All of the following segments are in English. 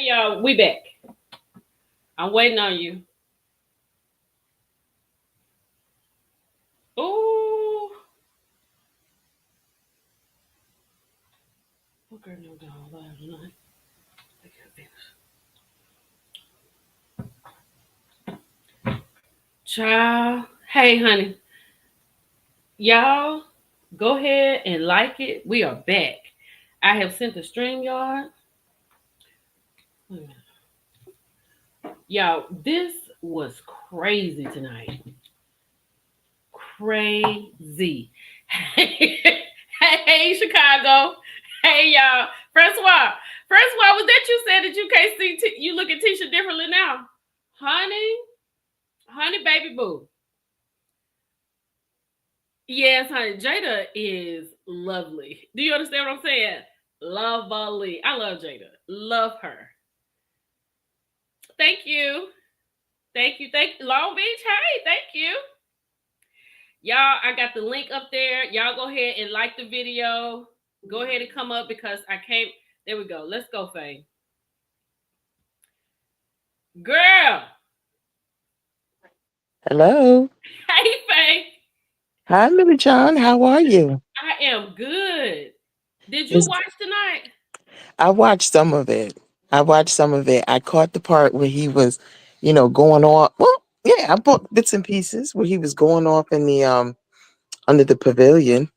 y'all. We back. I'm waiting on you. Ooh. What girl no dog last night? I can't finish. Child. Hey, honey. Y'all, go ahead and like it. We are back. I have sent the string yard. Y'all, this was crazy tonight. Crazy. Hey, Chicago. Hey, y'all. Francois, was that you said that you can't see, you look at Tisha differently now? Honey, baby boo. Yes, honey. Jada is lovely. Do you understand what I'm saying? Lovely. I love Jada. Love her. Thank you. Thank you. Thank you. Long Beach. Hey, thank you. Y'all, I got the link up there. Y'all go ahead and like the video. Go ahead and come up because I can't. There we go. Let's go, Faye. Girl. Hello. Hey, Faye. Hi, Millie John. How are you? I am good. Did you It's, watch tonight? I watched some of it. I watched some of it. I caught the part where he was, going on. Well, yeah, I bought bits and pieces where he was going off in the under the pavilion.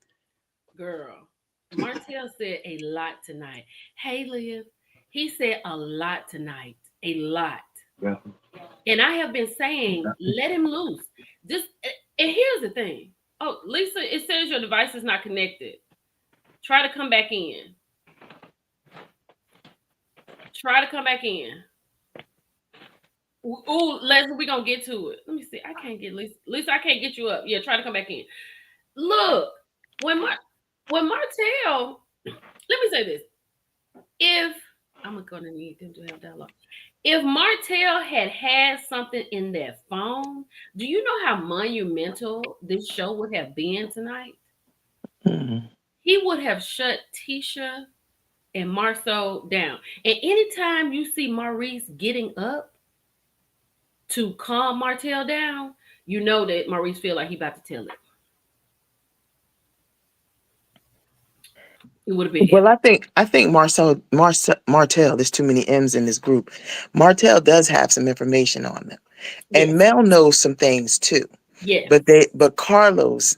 Girl. Martell said a lot tonight. Hey, Liv. He said a lot tonight. A lot. And I have been saying, let him loose. Just and here's the thing. Oh, Lisa, it says your device is not connected. Try to come back in. Try to come back in. Ooh, Leslie, we're gonna get to it. Let me see. I can't get Lisa. Lisa, I can't get you up. Yeah, try to come back in. Look, when Martell, let me say this. If I'm gonna need them to have dialogue. If Martell had something in that phone, do you know how monumental this show would have been tonight? Mm. He would have shut Tisha and Marceau down. And anytime you see Maurice getting up to calm Martell down, you know that Maurice feel like he about to tell it. It would have been Well, epic. I think Martell. There's too many M's in this group. Martell does have some information on them, and Yes. Mel knows some things too. Yes. But Carlos,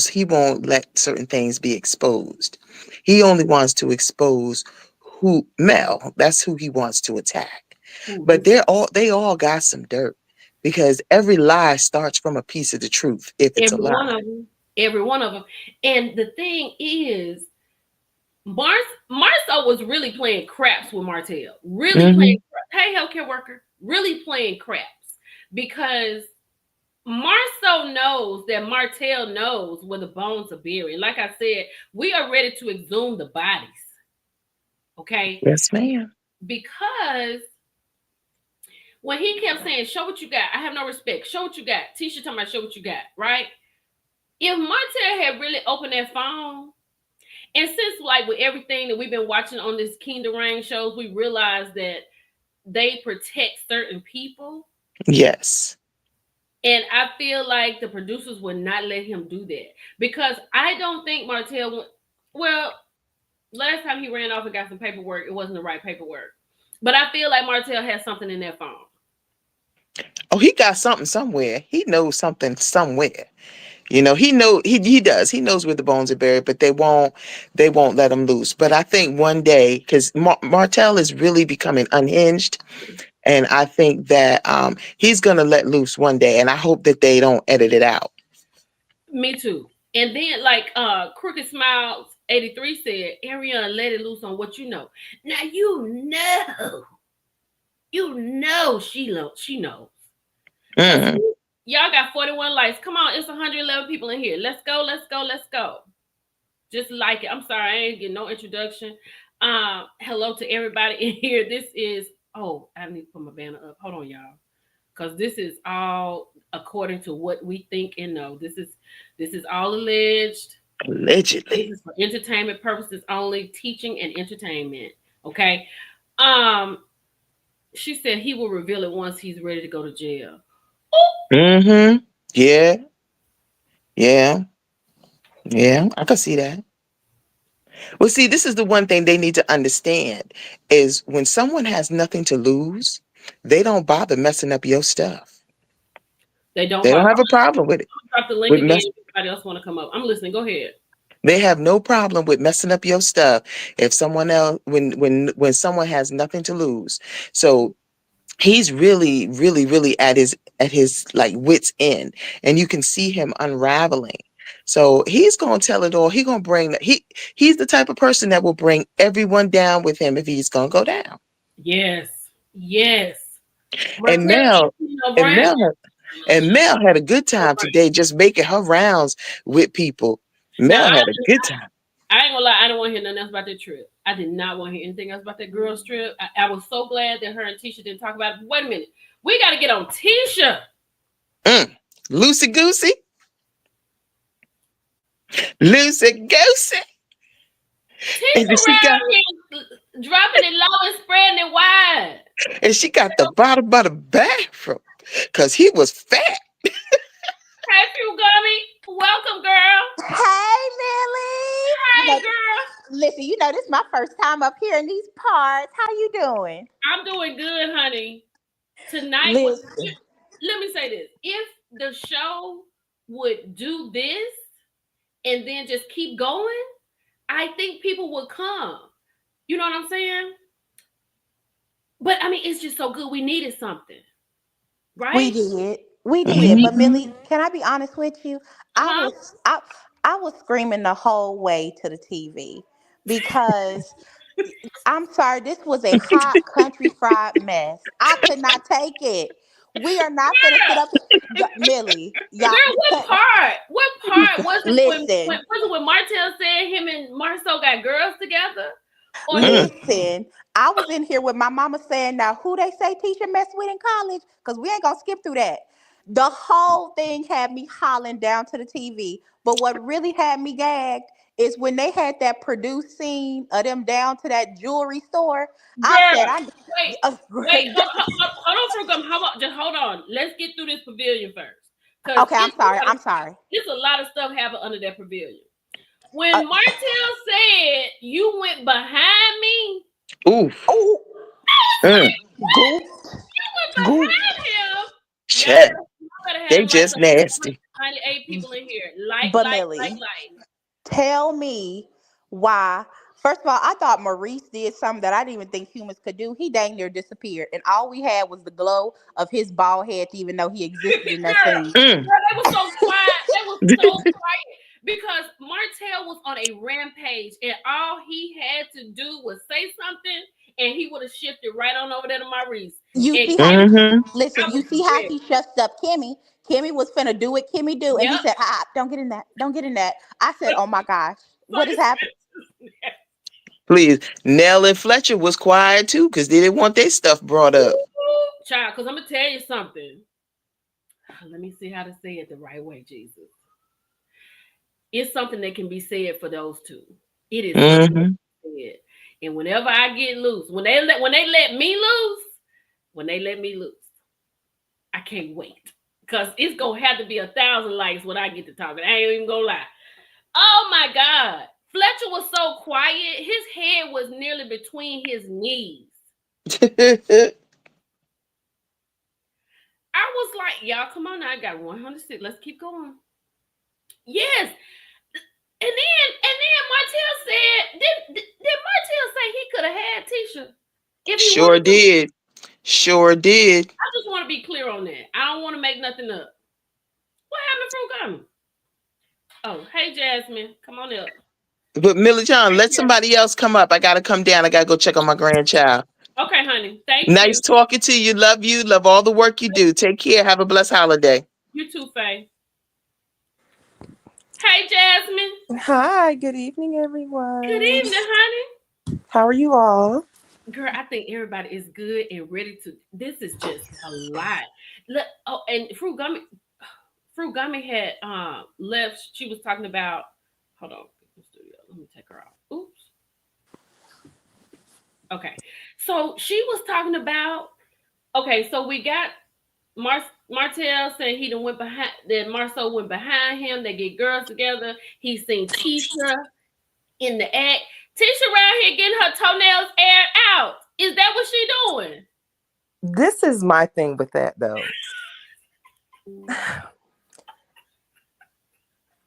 he won't let certain things be exposed. He only wants to expose who Mel. That's who he wants to attack. Ooh, But this they all got some dirt because every lie starts from a piece of the truth if it's a every one lie. of them. Every one of them. And the thing is, Marceau was really playing craps with Martell. Really playing Hmm. craps. Hey, healthcare worker. Really playing craps. Because Marceau knows that Martell knows where the bones are buried. Like I said, we are ready to exhume the bodies. Okay? Yes, ma'am. Because when he kept saying, show what you got, I have no respect. Show what you got. Tisha talking about show what you got, right? If Martell had really opened that phone, and since like with everything that we've been watching on this Kingdom Reign shows, we realize that they protect certain people. Yes. And I feel like the producers would not let him do that because I don't think Martell went. Well, last time he ran off and got some paperwork, it wasn't the right paperwork. But I feel like Martell has something in that phone. Oh, he got something somewhere. He knows something somewhere. He does. He knows where the bones are buried, but they won't let him loose. But I think one day, because Martell is really becoming unhinged, and I think that he's gonna let loose one day, and I hope that they don't edit it out. Me too. And then like Crooked Smiles 83 said, Ariana let it loose on what you know. Now she knows. Cause Mm. y'all got 41 likes. Come on, it's 111 people in here. Let's go, let's go, let's go. Just like it. I'm sorry, I ain't getting no introduction. Hello to everybody in here. This is I need to put my banner up. Hold on, y'all. Because this is all according to what we think and know. This is all alleged. This Allegedly. is for entertainment purposes only, teaching and entertainment. Okay. Um, She said he will reveal it once he's ready to go to jail. Mm-hmm. Yeah. Yeah. Yeah. I can see that. Well, see, this is the one thing they need to understand is when someone has nothing to lose, they don't bother messing up your stuff. They don't They don't bother. have a problem with it. I'm gonna drop the link With again mess, if anybody else want to come up. I'm listening. Go ahead. they have no problem with messing up your stuff if someone else when someone has nothing to lose. So he's really, really, really at his like wits end, and you can see him unraveling. So he's gonna tell it all. He's the type of person that will bring everyone down with him if he's gonna go down. Yes. Yes. And Martell Mel ain't no and Brown. Mel had a good No time Brown. today just making her rounds with people. Now Mel had a good time. I ain't gonna lie, I don't want to hear nothing else about that trip. I did not want to hear anything else about that girl's trip. I was so glad that her and Tisha didn't talk about it. Wait a minute. We got to get on Tisha. Mm. Loosey goosey, loosey goosey. And Tisha then around here dropping it low and spreading it wide. she got the bottom of the bathroom because he was fat. Hey, Few Gummy. Welcome, girl. Hey, Millie. Hey, girl. Listen, this is my first time up here in these parts. How you doing? I'm doing good, honey. Tonight was. Listen, Let me say this. If the show would do this and then just keep going, I think people would come. You know what I'm saying? But I mean, it's just so good. We needed something, we right? did. We did. But Mhm. Millie, can I be honest with you? I Uh-huh. was I I was screaming the whole way to the TV because I'm sorry, this was a hot country fried mess. I could not take it. We are not finna sit Girl, up here. Millie, y'all girl, what part? What part was it when listen. was it when Martell said him and Marceau got girls together? Or he Mm. Listen, I was in here with my mama saying, now who they say teacher mess with in college? Because we ain't gonna skip through that. The whole thing had me hollering down to the TV. But what really had me gagged is when they had that produced scene of them down to that jewelry store. I girl, said, I'm wait, wait, hold on for a second. How about just hold on? Let's get through this pavilion first. Cause okay, I'm sorry. I'm sorry. it's a lot of stuff happened under that pavilion. Uh, When Martell said you went behind me, Oof. oh, I was Mm. like, goop, you went goop. behind him. Check. Y'all better They have like just nasty. 98 people in here. But Millie, tell me why. First of all, I thought Maurice did something that I didn't even think humans could do. He dang near disappeared, and all we had was the glow of his bald head to even know he existed in that Girl, scene. Mm. girl, they were so quiet. They were so quiet because Martell was on a rampage, and all he had to do was say something, and he would have shifted right on over there to Maurice. You And see how Kim, he Mm-hmm. listen. I You was see how ready. he shuts up Kimmy. Kimmy was finna do what Kimmy do, and he Yep. said, don't get in that. Don't get in that." I said, "Oh my gosh, So what is happening?" Please. Nell and Fletcher was quiet too because they didn't want their stuff brought up. child, because I'm gonna tell you something. Let me see how to say it the right way, Jesus. It's something that can be said for those two. It is something that Mm-hmm. can be said. And whenever I get loose, when they let me loose, when they let me loose, I can't wait. Cause it's gonna have to be 1,000 likes when I get to talking. I ain't even gonna lie. Oh my God. Fletcher was so quiet. His head was nearly between his knees. I was like, y'all, come on now. I got 106. Let's keep going. Yes. And then Martell said, did Martell say he could have had Tisha if he Sure wanted to? did. Sure did. I just want to be clear on that. I don't want to make nothing up. What happened, Fruit Gummy? Oh, hey Jasmine, come on up. But Millie John, Thank let you. somebody else come up. I gotta come down. I gotta go check on my grandchild. Okay, honey. Thank Nice you. talking to you. Love you. Love all the work you do. Take care. Have a blessed holiday. You too, Faye. Hey Jasmine. Hi, good evening, Good everyone. evening, honey. How are you all? Girl, I think everybody is good and ready to. This is just a lot. Look, oh, and Fruit Gummy had left. She was talking about. Hold on, studio. Let me take her off. Oops. Okay, so she was talking about. Okay, so we got Martell saying he done went behind that Marceau went behind him. They get girls together. He's seen Tisha in the act. Tisha around here getting her toenails aired out. Is that what she doing? This is my thing with that though.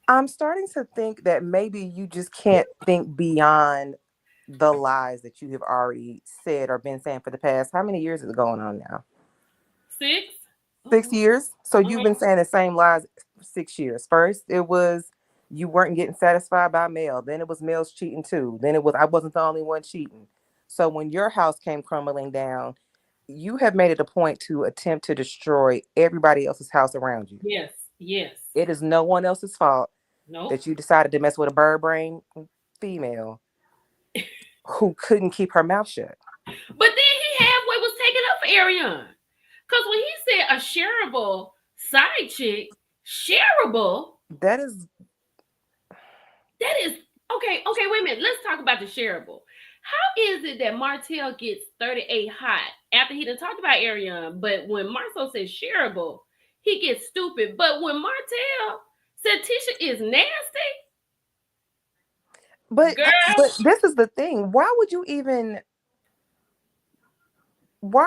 I'm starting to think that maybe you just can't think beyond the lies that you have already said or been saying for the past. How many years is it going on now? 6? 6 years. So you've Mhm. been saying the same lies for 6 years. First, it was you weren't getting satisfied by male. Then it was males cheating too. Then it was I wasn't the only one cheating. So when your house came crumbling down, you have made it a point to attempt to destroy everybody else's house around you. Yes, yes. It is no one else's fault Nope. that you decided to mess with a bird brain female who couldn't keep her mouth shut. But then he halfway was taking up for Ariane. Because when he said a shareable side chick, shareable, That is that is okay, wait a minute. Let's talk about the shareable. How is it that Martell gets 38 hot after he done talked about Ariane, but when Marceau says shareable, he gets stupid. But when Martell said Tisha is nasty, but girl, but this is the thing. Why are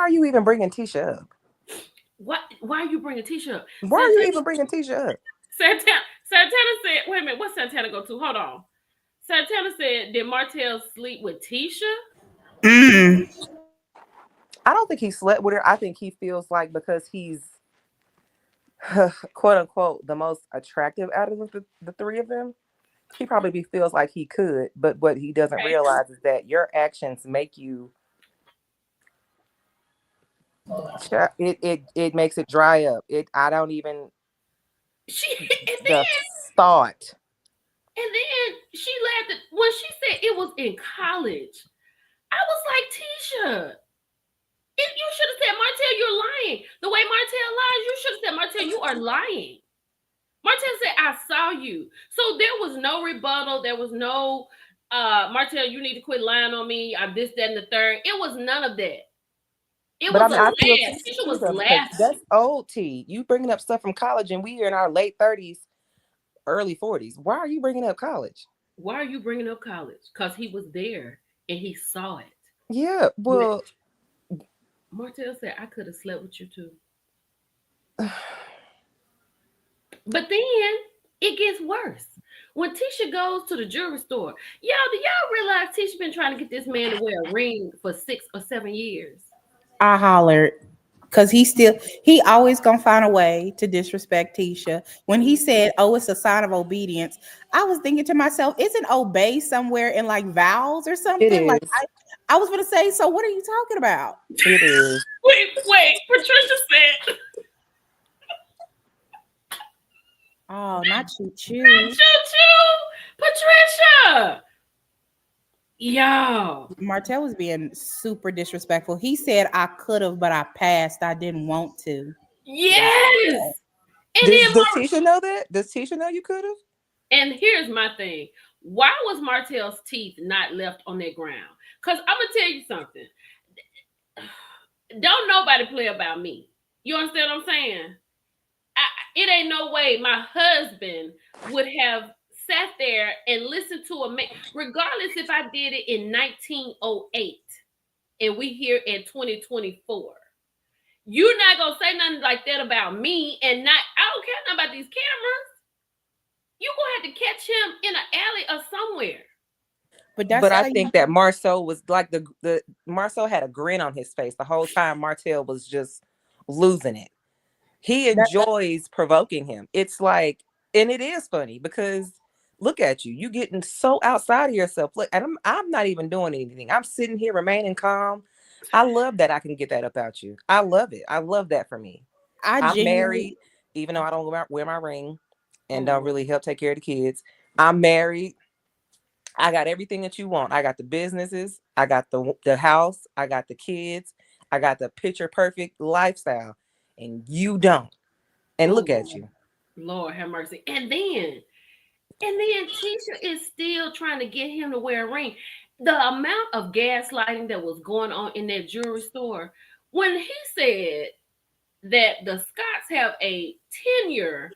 you even bringing Tisha up? why are you bringing Tisha up? Why are you Santana, even bringing Tisha up? Santana said, wait a minute, what's Santana go to? Hold on. Santana said, did Martell sleep with Tisha? Mm. I don't think he slept with her. I think he feels like because he's quote unquote the most attractive out of the three of them, he probably feels like he could. But what he doesn't Okay. realize is that your actions make you it makes it dry up. It I don't even She and the then thought. she laughed when she said it was in college. I was like, Tisha, if you should have said, Martell, you're lying. The way Martell lies, you should have said, Martell, you are lying. Martell said, I saw you. So there was no rebuttal. There was no, Martell, you need to quit lying on me. I'm this, that, and the third. It was none of that. It But was I a mean, I feel laugh. Tisha Tisha too was though because that's laughing. old T. You bringing up stuff from college, and we are in our late 30s, early 40s. Why are you bringing up college? Why are you bringing up college? Because he was there and he saw it. Yeah, But well, Martell said, I could have slept with you too. But then it gets worse. When Tisha goes to the jewelry store, y'all, do y'all realize Tisha been trying to get this man to wear a ring for 6 or 7 years? I hollered because he always gonna find a way to disrespect Tisha. When he said, "Oh, it's a sign of obedience," I was thinking to myself, "Isn't obey somewhere in like vows or it something?" Like is. I was gonna say, so what are you talking about? It is. Wait. Patricia said, Oh, not choo not choo. choo choo, Patricia. Y'all, Martell was being super disrespectful. He said, "I could have, but I passed. I didn't want to." yes. And Does Tisha know that? Does Tisha know you could have? and here's my thing. Why was Martell's teeth not left on that ground? Because I'm gonna tell you something. Don't nobody play about me. You understand what I'm saying? It ain't no way my husband would have sat there and listened to a man, regardless if I did it in 1908 and we here in 2024. You're not gonna say nothing like that about me, and not I don't care nothing about these cameras. You gonna have to catch him in an alley or somewhere. But that's But I how you. think that Marcel was like the Marcel had a grin on his face the whole time. Martell was just losing it. He That, enjoys provoking him. It's like, and it is funny because look at you. You getting so outside of yourself. Look, and I'm not even doing anything. I'm sitting here remaining calm. I love that I can get that about you. I love it. I love that for me. I I'm genuinely. married, even though I don't wear my ring Oh and don't Lord. really help take care of the kids. I'm married. I got everything that you want. I got the businesses, I got the house, I got the kids, I got the picture perfect lifestyle, and you don't. And Oh look at Lord. you. Lord have mercy. And then Tisha is still trying to get him to wear a ring. The amount of gaslighting that was going on in that jewelry store. when he said that the Scots have a tenure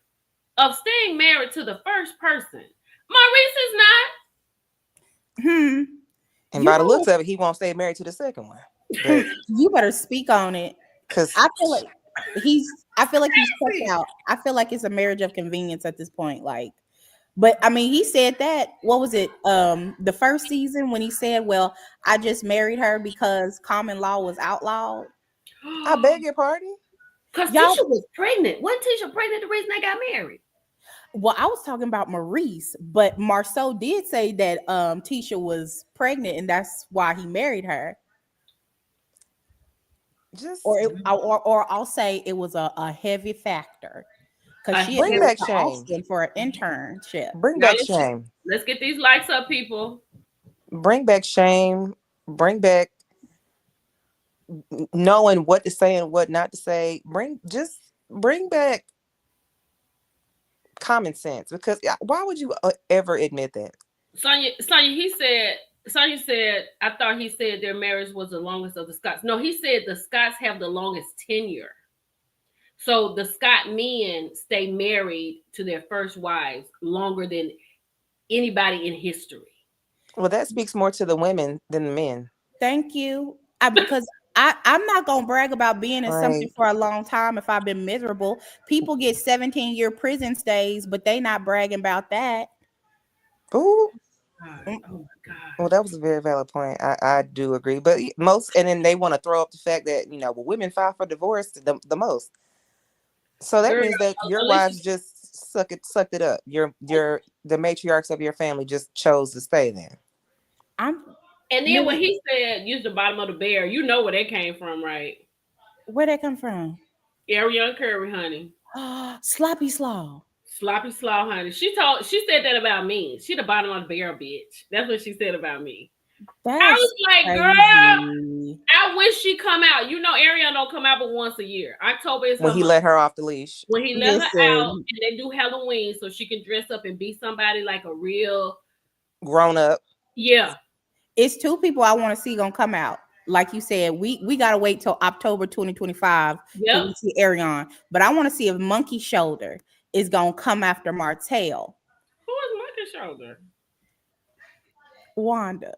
of staying married to the first person, Maurice is not. Hmm. And You by the better looks of it, he won't stay married to the second one. But you better speak on it. because I feel like he's checked out. I feel like it's a marriage of convenience at this point. Like, but I mean, he said that. What was it? The first season when he said, "Well, I just married her because common law was outlawed." I beg your pardon. Because Y'all, Tisha was pregnant. Wasn't Tisha pregnant the reason they got married? well, I was talking about Maurice, but Marceau did say that Tisha was pregnant and that's why he married her. Just Or I'll say it was a heavy factor because A she had bring moved heavy. back to shame. Austin for an internship. Bring Now back shame. let's get these likes up, people. Bring back shame. Bring back knowing what to say and what not to say. Bring back common sense because why would you ever admit that? Sonya said, I thought he said their marriage was the longest of the Scots. No, he said the Scots have the longest tenure. So the Scott men stay married to their first wives longer than anybody in history. Well, that speaks more to the women than the men. Thank you. Because I'm not gonna brag about being in something Like, for a long time if I've been miserable. People get 17-year prison stays, but they not bragging about that. ooh, God, Mm, oh my well, God. that was a very valid point. I do agree, but most, and then they want to throw up the fact that well, women file for divorce the most. So that Girl, means that your Alicia. wives just sucked it up. Your the matriarchs of your family just chose to stay there. I'm And then when Millie. he said use the bottom of the bear, you know where that came from, right? Where'd that come from? Ariana Curry, honey. Sloppy slaw. Sloppy slaw, honey. She said that about me. She the bottom of the bear, bitch. That's what she said about me. I was That's like, girl, crazy. I wish she come out. You know, Ariana don't come out but once a year. October is When her he month. let her off the leash. When he let her out Listen, and they do Halloween so she can dress up and be somebody like a real, Grown up. yeah, it's two people I want to see gonna come out. Like you said, we gotta wait till October 2025 till yep. we see Arion. But I want to see if Monkey Shoulder is gonna come after Martell. Who is Monkey Shoulder? Wanda.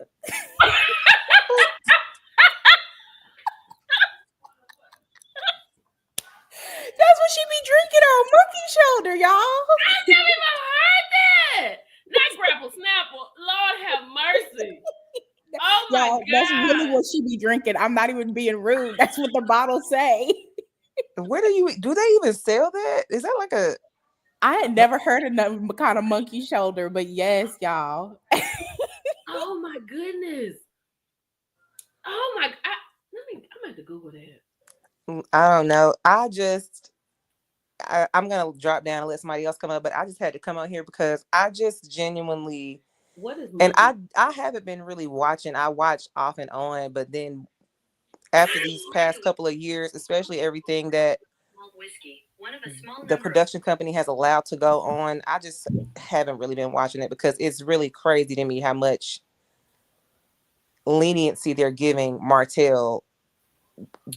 That's what she be drinking on Monkey Shoulder, y'all. I never even heard that. Not grapple snapple. Lord have mercy. Oh my Y'all, that's really God. what she be drinking. I'm not even being rude. That's what the bottle say. Where do they even sell that? Is that like a I had never heard of no kind of Monkey Shoulder, but yes, y'all. Oh my goodness. Oh my. I'm going to Google that. I don't know. I'm gonna drop down and let somebody else come up, but I just had to come out here because I just genuinely What is and monkey? I haven't been really watching. I watch off and on, but then after these past couple of years, especially everything that the production company has allowed to go on, I just haven't really been watching it because it's really crazy to me how much leniency they're giving Martell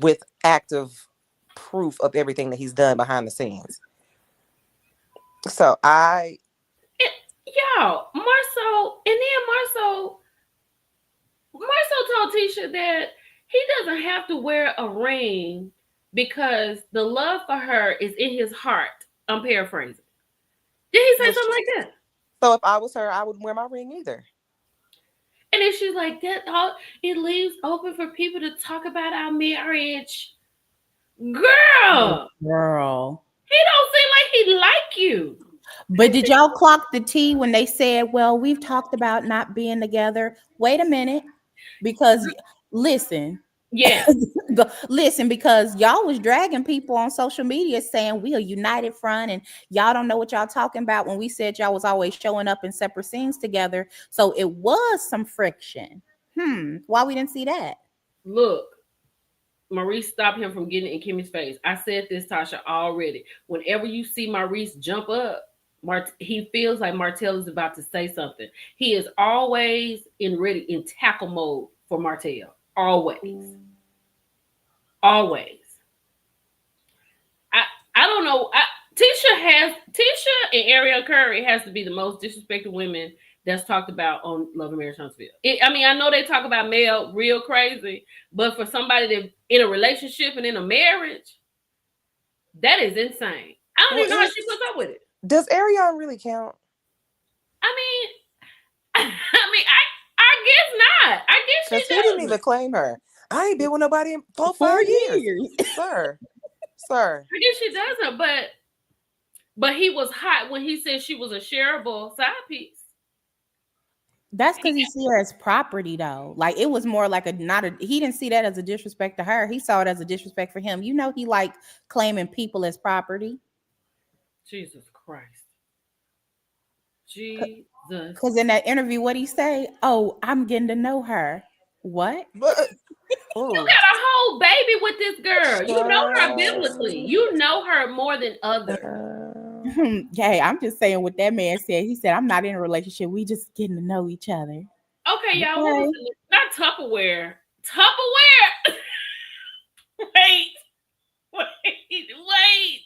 with active proof of everything that he's done behind the scenes. So It, y'all, Marceau told Tisha that he doesn't have to wear a ring because the love for her is in his heart. I'm paraphrasing. Did he say well, something like that? so if I was her, I wouldn't wear my ring either. And then she's like, that all it leaves open for people to talk about our marriage. Girl, Girl. he don't seem like he like you. But did y'all clock the tea when they said, well, we've talked about not being together? Wait a minute. Because listen, Yeah. listen, because y'all was dragging people on social media saying we a united front and y'all don't know what y'all talking about when we said y'all was always showing up in separate scenes together. So it was some friction. Why we didn't see that? Look, Maurice stopped him from getting in Kimmy's face. I said this, Tasha, already. Whenever you see Maurice jump up, he feels like Martell is about to say something. He is always in tackle mode for Martell. Always. Always. I I don't know. Tisha and Ariel Curry has to be the most disrespected women that's talked about on Love and Marriage Huntsville. I mean, I know they talk about Mel real crazy, but for somebody that in a relationship and in a marriage, that is insane. I don't Well, even know how she puts up with it. does Arion really count? I mean, I guess not. I guess Because he she didn't doesn't. even claim her. I ain't been with nobody for 4 years. Sir. Sir. I guess she doesn't. But he was hot when he said she was a shareable side piece. That's because he see her as property, though. Like it was more like a not a. He didn't see that as a disrespect to her. He saw it as a disrespect for him. You know, he like claiming people as property. Jesus Christ. Jesus. Because in that interview, what he say? Oh, I'm getting to know her. What? But You oh, got a whole baby with this girl. You know her biblically. child. You know her more than others. Hey, I'm just saying what that man said. He said, I'm not in a relationship. We just getting to know each other. Okay, y'all. What was Okay. it? Not Tupperware. Tupperware. Wait. Wait.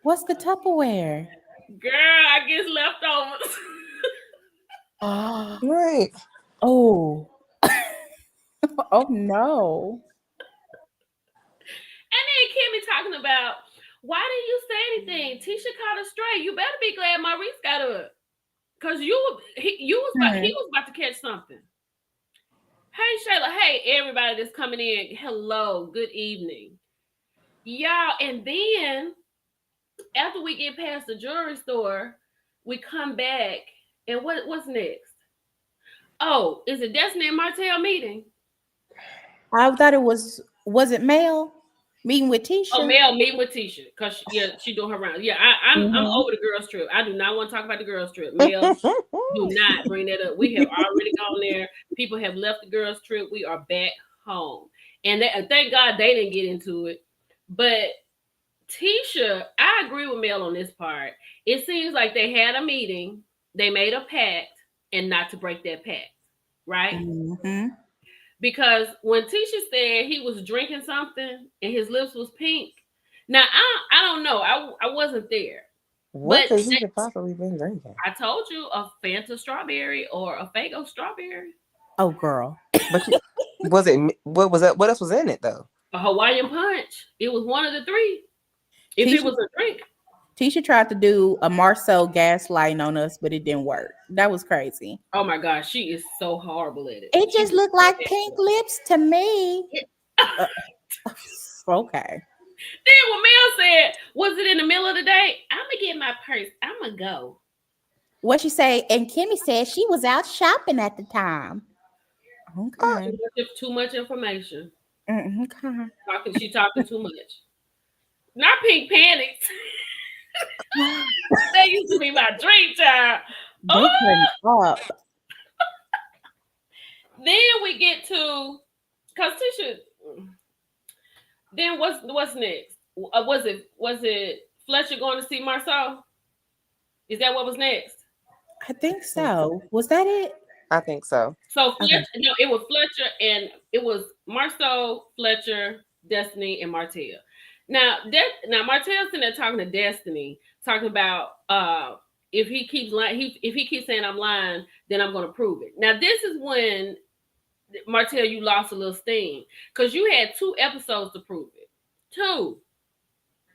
What's the Tupperware? Girl, I guess leftovers. Right. Oh, oh no. And then Kimmy talking about why didn't you say anything? Tisha caught her straight. You better be glad Maurice got her, cause he was about to catch something. Hey Shayla, hey everybody that's coming in. Hello, good evening, y'all. And then after we get past the jewelry store, we come back and what's next? Oh, is it Destiny and Martell meeting? I thought it was it Mel meeting with Oh, Tisha? Mel meeting with Tisha because she doing her rounds. Yeah, I'm Hmm. over the girls trip. I do not want to talk about the girls trip. Mel, do not bring that up. We have already gone there. People have left the girls trip. We are back home, and thank God they didn't get into it. But Tisha, I agree with Mel on this part. It seems like they had a meeting, they made a pact, and not to break that pact, right? Hmm. Because when Tisha said he was drinking something and his lips was pink, now I don't know. I wasn't there, What but could he have possibly been drinking? I told you a Fanta strawberry or a Fago strawberry, Oh, girl. But was it what was that? What else was in it though? a Hawaiian punch. It was one of the three. If it Tisha, was a drink, Tisha tried to do a Marcel gaslighting on us, but it didn't work. That was crazy. oh my gosh, she is so horrible at it. It She just was looked so like pink lips to me. Uh, okay. Then when Mel said, "Was it in the middle of the day?" I'm gonna get my purse. I'm gonna go. What she say? And Kimmy said she was out shopping at the time. Okay. Too much information. Okay. She talking too much. Not pink panties. That used to be my dream child. They Oh, couldn't up. then we get to because Tisha. Then what's next? Was it Fletcher going to see Marceau? Is that what was next? I think so. Was that it? I think so. So Okay. Fletcher, no, it was Fletcher and it was Marceau, Fletcher, Destiny, and Martell. Now Martell's in there talking to Destiny, talking about if he keeps lying, if he keeps saying I'm lying, then I'm going to prove it. Now this is when Martell, you lost a little steam because you had 2 episodes to prove it. 2.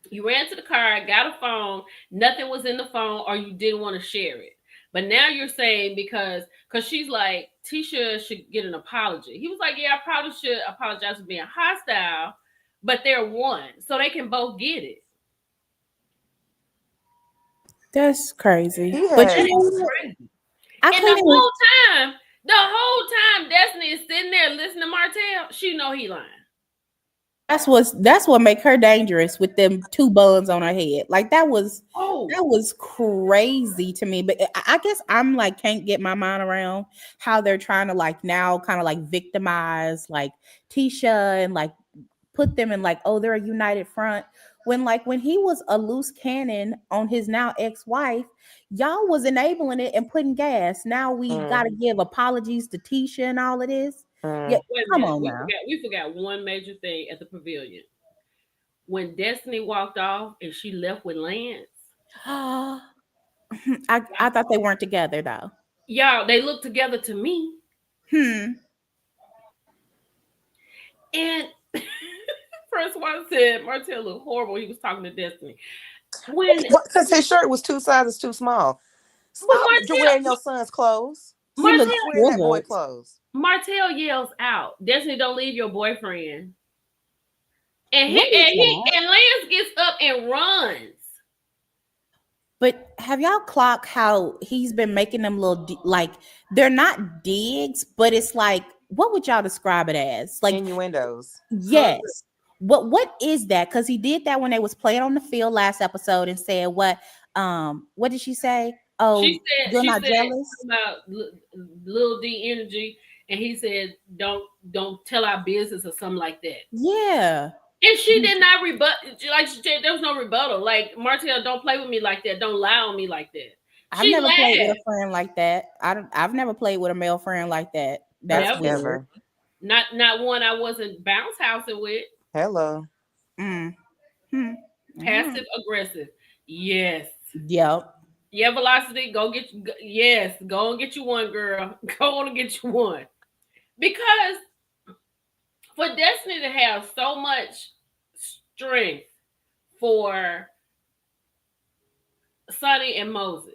You ran to the car, got a phone, nothing was in the phone, or you didn't want to share it. But now you're saying because she's like, Tisha should get an apology. He was like, yeah, I probably should apologize for being hostile, but they're one, so they can both get it. That's crazy. He But That you had is know what? crazy. I And couldn't. the whole time, Destiny is sitting there listening to Martell. She know he lying. That's what make her dangerous with them 2 buns on her head. Like Oh, that was crazy to me. But I guess I'm like can't get my mind around how they're trying to like now kind of like victimize like Tisha and like put them in like, oh, they're a united front when he was a loose cannon on his now ex-wife, y'all was enabling it and putting gas. Now we Mm, gotta give apologies to Tisha and all of this. Yeah, mm. Wait a come minute. on We forgot one major thing at the pavilion. When Destiny walked off and she left with Lance. now. I thought they weren't together though. Y'all, they look together to me. Hmm. And first one said Martell looked horrible. He was talking to Destiny. When Because his shirt was two sizes too small. when Stop wearing your son's clothes. He Martell looked Stop wearing that boy shriveled. clothes. Martell yells out, Destiny, don't leave your boyfriend. And he What is and he that? and Lance gets up and runs. But have y'all clocked how he's been making them little like they're not digs, but it's like what would y'all describe it as? Like Innuendos. Huh? yes. What is that? Because he did that when they was playing on the field last episode and said what did she say? She Oh, said you're she not said jealous? about little D energy, and he said don't tell our business or something like that. Yeah. And she did not rebut. Like she said, there was no rebuttal. Like Martell, don't play with me like that. Don't lie on me like that. I've She never played with laughed. a friend like that. I've never played with a male friend like that. That's Never. weird. Ever. Not one I wasn't bounce housing with. Hello. Mm. Hmm. Mm. Passive aggressive. Yes. Yep. Yeah, velocity. Yes. Go and get you one, girl. Go on and get you one. Because for Destiny to have so much strength for Sonny and Moses,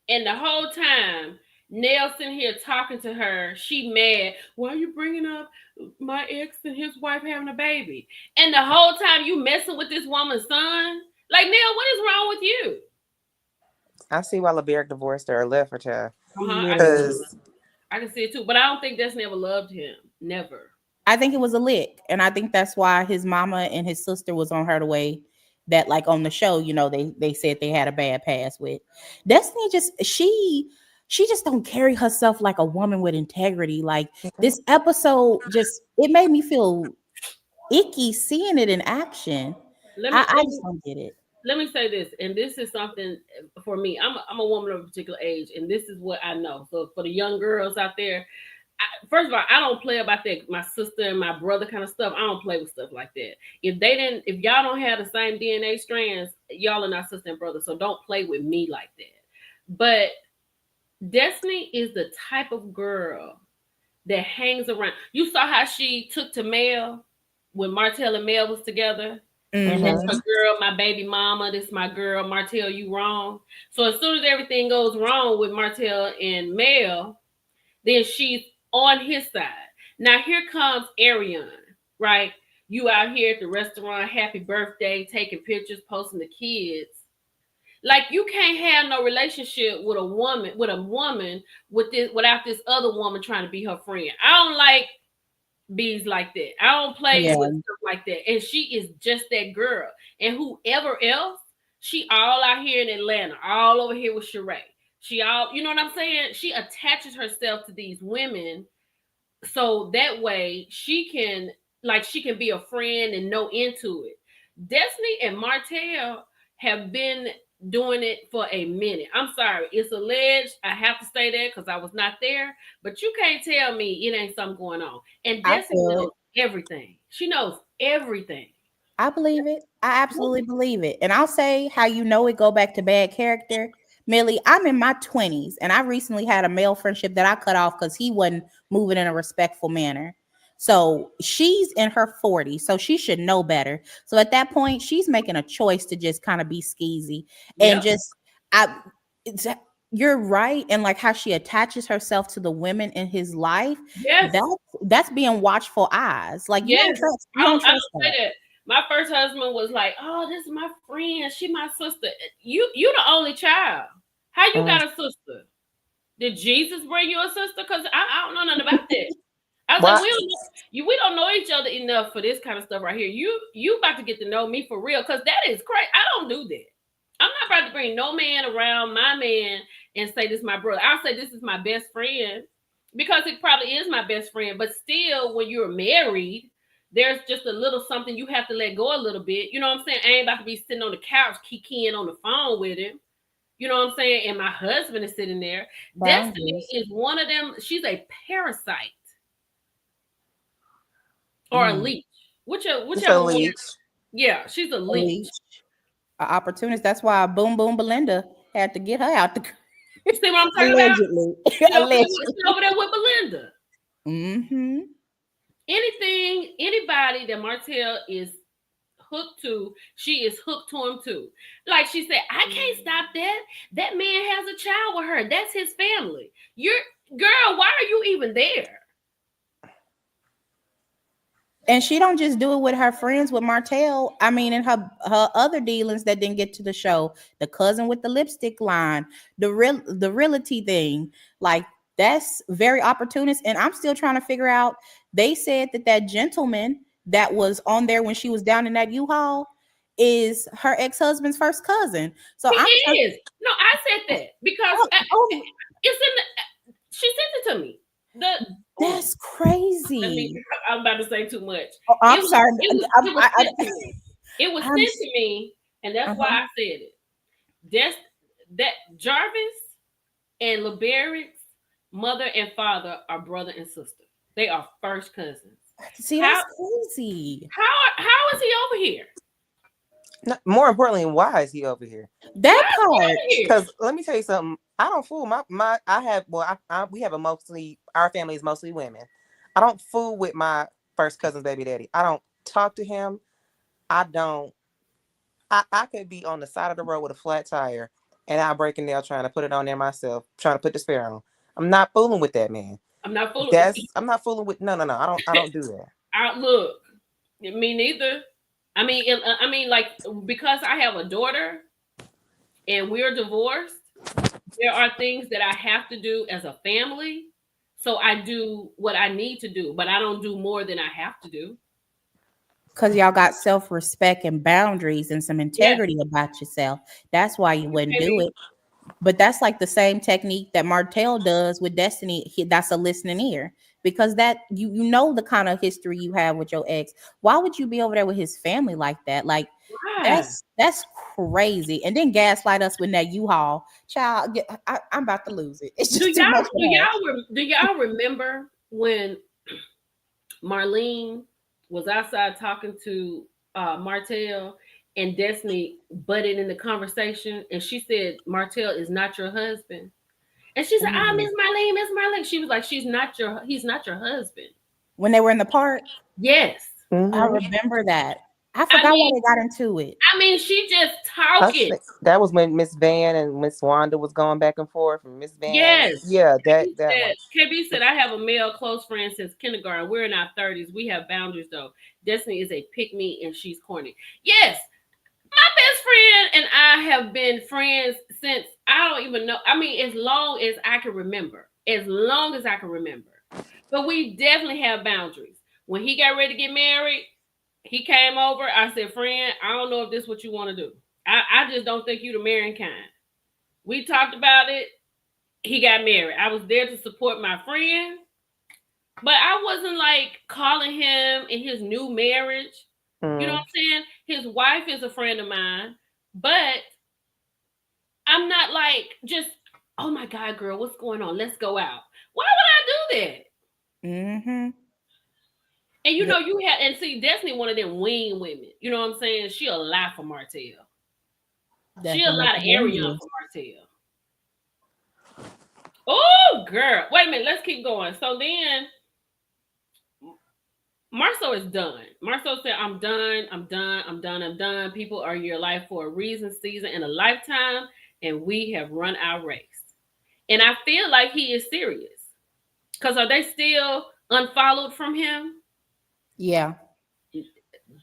and the whole time Nelson here talking to her, she mad. Why are you bringing up my ex and his wife having a baby? And the whole time you messing with this woman's son. Like Nell, what is wrong with you? I see why LeBerick divorced her or left her child. I can see Literally. it. Because I can see it too. But I don't think Destiny ever loved him. Never. I think it was a lick, and I think that's why his mama and his sister was on her the way that, like on the show, they said they had a bad past with Destiny. Just she just don't carry herself like a woman with integrity. Like this episode, just it made me feel icky seeing it in action. Let me I let just me don't get it. let me say this, and this is something for me. I'm a woman of a particular age, and this is what I know. So for the young girls out there, first of all, I don't play about that my sister and my brother kind of stuff. I don't play with stuff like that. If y'all don't have the same DNA strands, y'all are not sister and brother. So don't play with me like that. But Destiny is the type of girl that hangs around. You saw how she took to Mel when Martell and Mel was together. That's Hmm. mm-hmm. her girl, my baby mama. This is my girl, Martell. You wrong. So as soon as everything goes wrong with Martell and Mel, then she's on his side. Now here comes Ariane, right? You out here at the restaurant, happy birthday, taking pictures, posting the kids. Like you can't have no relationship with a woman with this without this other woman trying to be her friend. I don't like bees like that. I don't play Yeah. with stuff like that. And she is just that girl. And whoever else, she all out here in Atlanta, all over here with Sheree. She all, you know what I'm saying? She attaches herself to these women so that way she can be a friend and know into it. Destiny and Martell have been doing it for a minute. I'm sorry, it's alleged. I have to say that because I was not there, but you can't tell me it ain't something going on. And I Destiny feel knows it. everything. She knows everything. I believe it. I absolutely believe it. And I'll say how you know it go back to bad character. Millie, I'm in my 20s and I recently had a male friendship that I cut off because he wasn't moving in a respectful manner. So she's in her 40s, so she should know better. So at that point, she's making a choice to just kind of be skeezy and Yep. just I it's, you're right. And like how she attaches herself to the women in his life, Yes. that's being watchful eyes. Like Yes. you don't I trust don't that. say that. My first husband was like, "Oh, this is my friend. She my sister. You the only child. How you Mm. got a sister? Did Jesus bring you a sister? Because I don't know nothing about that. I was like, Why? we don't know each other enough for this kind of stuff right here. You about to get to know me for real because that is crazy. I don't do that. I'm not about to bring no man around my man and say this is my brother. I'll say this is my best friend because it probably is my best friend. But still, when you're married, there's just a little something you have to let go a little bit. You know what I'm saying? I ain't about to be sitting on the couch kikiing on the phone with him. You know what I'm saying? And my husband is sitting there. Destiny Boundaries. is one of them. She's a parasite or a Mm. leech. It's a Whichever one. leech. Yeah, she's a A leech. leech. A opportunist. That's why Boom Boom Belinda had to get her out the You see what I'm talking about? allegedly. She Allegedly. over there with Belinda. Mm-hmm. Anybody that Martell is hooked to, she is hooked to him too. Like she said, I can't stop that. That man has a child with her. That's his family. You're girl, why are you even there? And she don't just do it with her friends with Martell. I mean, in her other dealings that didn't get to the show, the cousin with the lipstick line, the realty thing, like that's very opportunist. And I'm still trying to figure out. They said that gentleman that was on there when she was down in that U-Haul is her ex-husband's first cousin. So He I'm trying. is. No, I said that because Oh, oh, it's in the. She sent it to me. The oh, that's let me. crazy. I'm about to say too much. Oh, It I'm was. sorry. It was sent to me. It was I'm sent to me, and that's why uh-huh. I said it. That's that Jarvis and LeBarrett's mother and father are brother and sister. They are first cousins. See, How that's crazy. how is he over here? No, more importantly, why is he over here? Why That is he part. over here? Because let me tell you something. I don't fool my. I have well. We have a mostly our family is mostly women. I don't fool with my first cousin's baby daddy. I don't talk to him. I don't. I could be on the side of the road with a flat tire, and I break a nail trying to put it on there myself, trying to put the spare on. I'm not fooling with that man. I'm not fooling. I'm not fooling with no. I don't do that. Look, me neither. I mean, like because I have a daughter and we're divorced. There are things that I have to do as a family. So I do what I need to do, but I don't do more than I have to do. Because y'all got self-respect and boundaries and some Yes, integrity about yourself. That's why you wouldn't do maybe. it. But that's like the same technique that Martell does with Destiny. That's a listening ear. Because that you know the kind of history you have with your ex. Why would you be over there with his family like that? Like Why? that's crazy. And then gaslight us with that U-Haul. Child, I'm about to lose it. It's just too much to have. Do y'all remember when Marlene was outside talking to Martell and Destiny butted in the conversation and she said Martell is not your husband. And she said, "Ah, Mm. Miss Marlene, Miss Marlene." She was like, he's not your husband." When they were in the park, Yes. I Hmm. remember that. I I forgot why mean, they got into it. she just talking. That was when Miss Van and Miss Wanda was going back and forth, and Miss Van, Yes. yeah, that one. KB said, I have a male close friend since kindergarten. We're in our 30s. We have boundaries though. Destiny is a pick me and she's corny. Yes, my best friend and I have been friends since I don't even know. I mean, as long as I can remember. As long as I can remember. But we definitely have boundaries. When he got ready to get married, he came over. I said, friend, I don't know if this is what you want to do. I just don't think you the marrying kind. We talked about it. He got married. I was there to support my friend, but I wasn't like calling him in his new marriage. You know what Mm. I'm saying? His wife is a friend of mine, but I'm not like just, oh my God, girl, what's going on? Let's go out. Why would I do that? Mm-hmm. And you Yeah, know, you had, and see, Destiny one of them wing women. You know what I'm saying? She'll lie for Martell. That's She'll what lie makes to it Ariana dangerous. for Martell. Oh, girl. Wait a minute. Let's keep going. So then Marceau is done. Marceau said, I'm done. I'm done. I'm done. I'm done. People are in your life for a reason, season, and a lifetime, and we have run our race. And I feel like he is serious. Because are they still unfollowed from him? Yeah.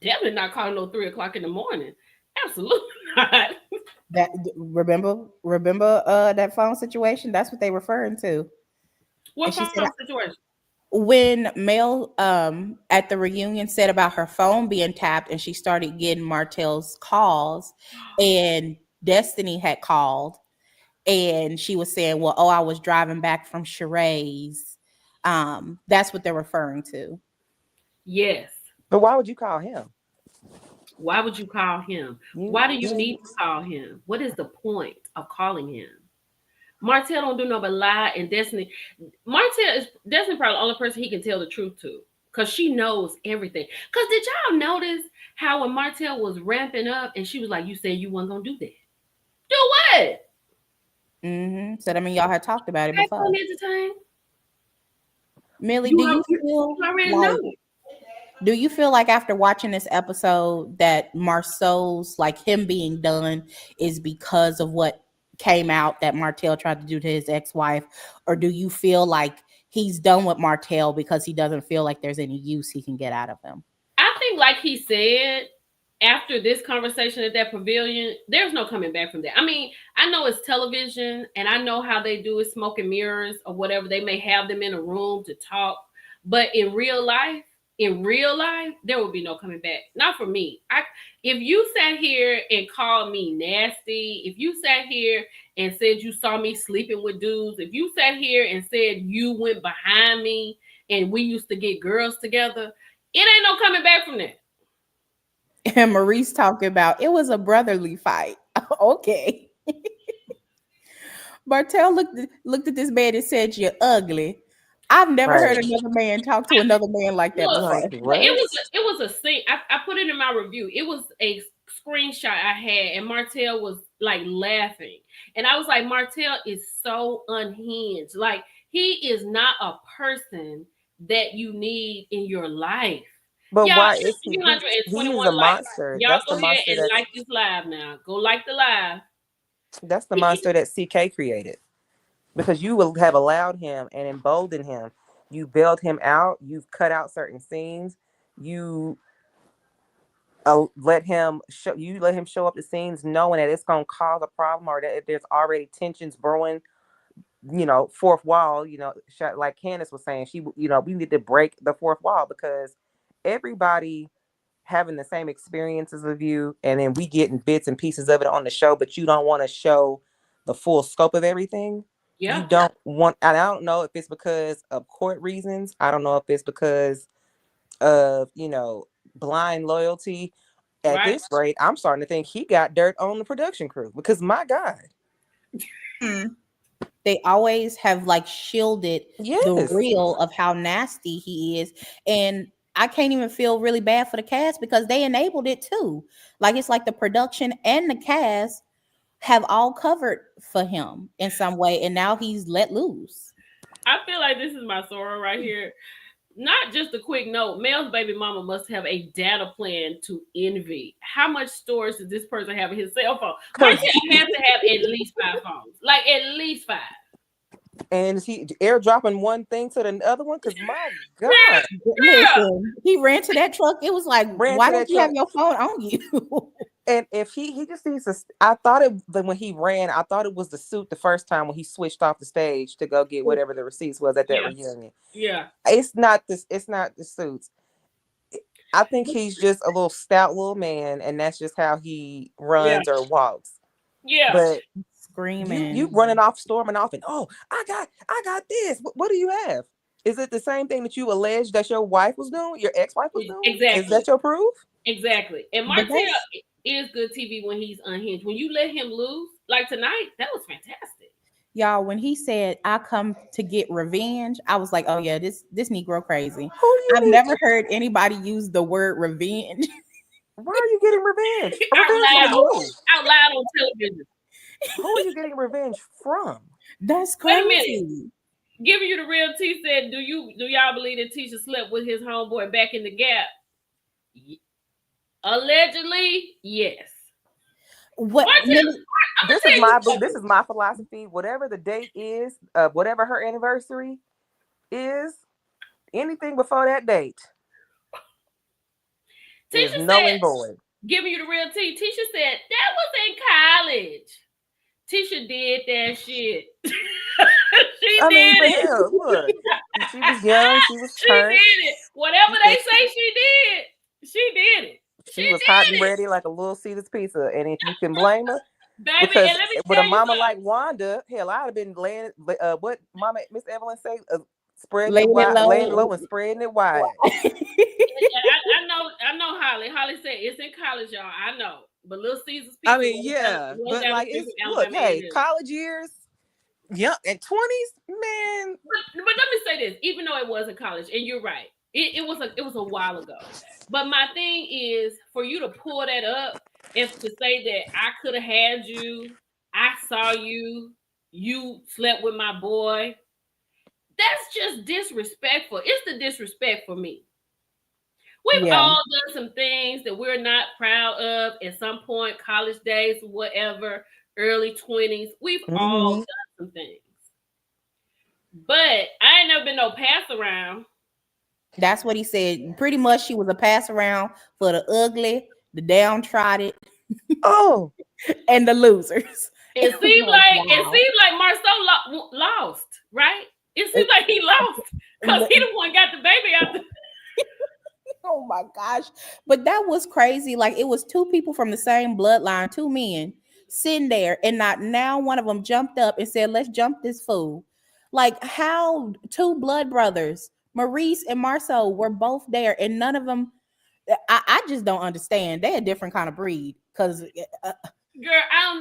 Definitely not calling no 3 o'clock in the morning. Absolutely not. That remember that phone situation? That's what they referring to. And What she said phone situation? when Mel at the reunion said about her phone being tapped and she started getting Martell's calls and Destiny had called and she was saying, well, oh, I was driving back from Sheree's. That's what they're referring to. Yes. But why would you call him? Why would you call him? Why do you need to call him? What is the point of calling him? Martell don't do no but lie, and Destiny probably the only person he can tell the truth to. Cause she knows everything. Cause did y'all notice how when Martell was ramping up and she was like, "You said you weren't gonna do that. Do what? So that mean y'all had talked about it Act before. on entertain. Millie, You already know. do you feel like after watching this episode that Marceau's like him being done is because of what came out that Martell tried to do to his ex-wife, or do you feel like he's done with Martell because he doesn't feel like there's any use he can get out of him? I think, like he said, after this conversation at that pavilion, there's no coming back from that. I mean, I know it's television, and I know how they do it, smoke and mirrors or whatever. They may have them in a room to talk, but in real life, there will be no coming back. Not for me. If you sat here and called me nasty, if you sat here and said you saw me sleeping with dudes, if you sat here and said you went behind me and we used to get girls together, it ain't no coming back from that. And Maurice talking about it was a brotherly fight. Okay. Martell looked at this man and said, "You're ugly." I've never heard Right. another man talk to another man like that Look, before. Like what? it was a scene. I put it in my review. It was a screenshot I had, and Martell was like laughing, and I was like, Martell is so unhinged. Like he is not a person that you need in your life. But Y'all, why is he 321 is a likes. monster. Y'all That's the go ahead monster and that's like this live now. Go like the live. that's the monster that CK created. Because you will have allowed him and emboldened him. You bailed him out. You've cut out certain scenes. You let him show up to scenes knowing that it's going to cause a problem or that there's already tensions brewing. Fourth wall. Like Candace was saying, we need to break the fourth wall because everybody having the same experiences of you, and then we getting bits and pieces of it on the show, but you don't want to show the full scope of everything. You Yeah, don't want, and I don't know if it's because of court reasons. I don't know if it's because of, blind loyalty. At right. this rate, I'm starting to think he got dirt on the production crew because my God. They always have like shielded the Yes. real of how nasty he is. And I can't even feel really bad for the cast because they enabled it too. Like it's like the production and the cast have all covered for him in some way, and now he's let loose. I feel like this is my sorrow right here. Not just a quick note, Mel's baby mama must have a data plan to envy. How much storage does this person have in his cell phone? Because Martell has to have at least 5 phones. Like at least 5. and is he airdropping one thing to the other one? Because my Yeah, God, yeah. Listen, he ran to that truck. It was like, ran why to don't that you have truck. your phone on you? And if he just needs to, I thought when he ran, I thought it was the suit the first time when he switched off the stage to go get whatever the receipts was at that Yeah, reunion. yeah. It's not this. It's not the suits. I think he's just a little stout little man, and that's just how he Yeah, runs or walks. yeah. But you Screaming. running off, storming off, and I got this. What do you have? Is it the same thing that you alleged that your wife was doing? Your ex-wife was doing? Is Exactly. that your proof? Exactly. And But Martell that's is good TV when he's unhinged. When you let him loose, like tonight, that was fantastic. y'all, when he said I come to get revenge, I was like, oh yeah, this Negro crazy. Who do you I've need? never heard anybody use the word revenge. Why are you getting revenge? A Out revenge from loud, who? out loud on television. Who are you getting revenge from? That's Wait a minute. crazy. Giving you the real T said, do y'all believe that Tisha slept with his homeboy back in the Gap? Allegedly, yes. What Martell, Millie, I'm gonna tell you This something. is my philosophy. Whatever the date is, whatever her anniversary is, anything before that date is Tisha null said, and void. giving you the real T. Tisha said that was in college. Tisha did that shit. She I mean, did but it. hell, look, she was young, she was She turned, did it. Whatever she they was, say she did, she did it. She she was hot and did it. ready like a little Caesar's pizza. And if you can blame her, Baby, because and let me with a tell you mama something. like Wanda, hell, I'd have been laying. What Mama Miss Evelyn say? Spreading it laying it wide, laying low. low and spreading it wide. I I know Holly. Holly said it's in college, y'all. I know. But Little Caesars I Pizza mean, yeah, was but down the like street it's from look, Alabama hey, A&M. college years, young and 20s, man. But let me say this, even though it was in college, and you're right, it was a while ago. But my thing is for you to pull that up and to say that I could have had you, I saw you, you slept with my boy. That's just disrespectful. It's the disrespect for me. We've Yeah. all done some things that we're not proud of at some point, college days, whatever, early 20s. We've all Hmm. done some things. But I ain't never been no pass around. That's what he said. Pretty much, she was a pass around for the ugly, the downtrodden, Oh, and the losers. It I'm seemed like, like it wow. seemed like Marcel lost, right? It seemed like he lost because he the one got the baby out the. Oh my gosh. But that was crazy. Like it was two people from the same bloodline, two men sitting there, and not now one of them jumped up and said, let's jump this fool. Like how two blood brothers, Maurice and Marceau, were both there, and none of them. I just don't understand. They're a different kind of breed. Cause Girl, I don't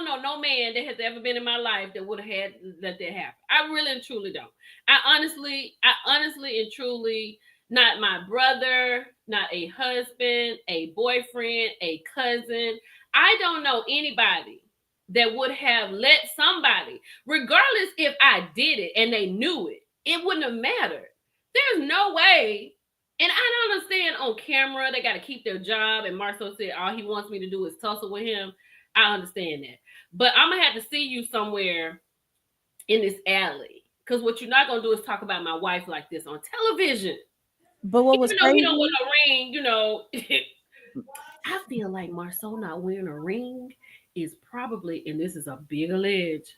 know no man that has ever been in my life that would have had that happen. I really and truly don't. I honestly and truly, not my brother, not a husband, a boyfriend, a cousin. I don't know anybody that would have let somebody, regardless if I did it and they knew it, it wouldn't have mattered. There's no way. And I don't understand on camera, they got to keep their job. And Marceau said, all he wants me to do is tussle with him. I understand that. But I'm going to have to see you somewhere in this alley. Because what you're not going to do is talk about my wife like this on television. but what was Even though he don't crazy? want no ring, I feel like Marceau not wearing a ring is probably, and this is a big allege,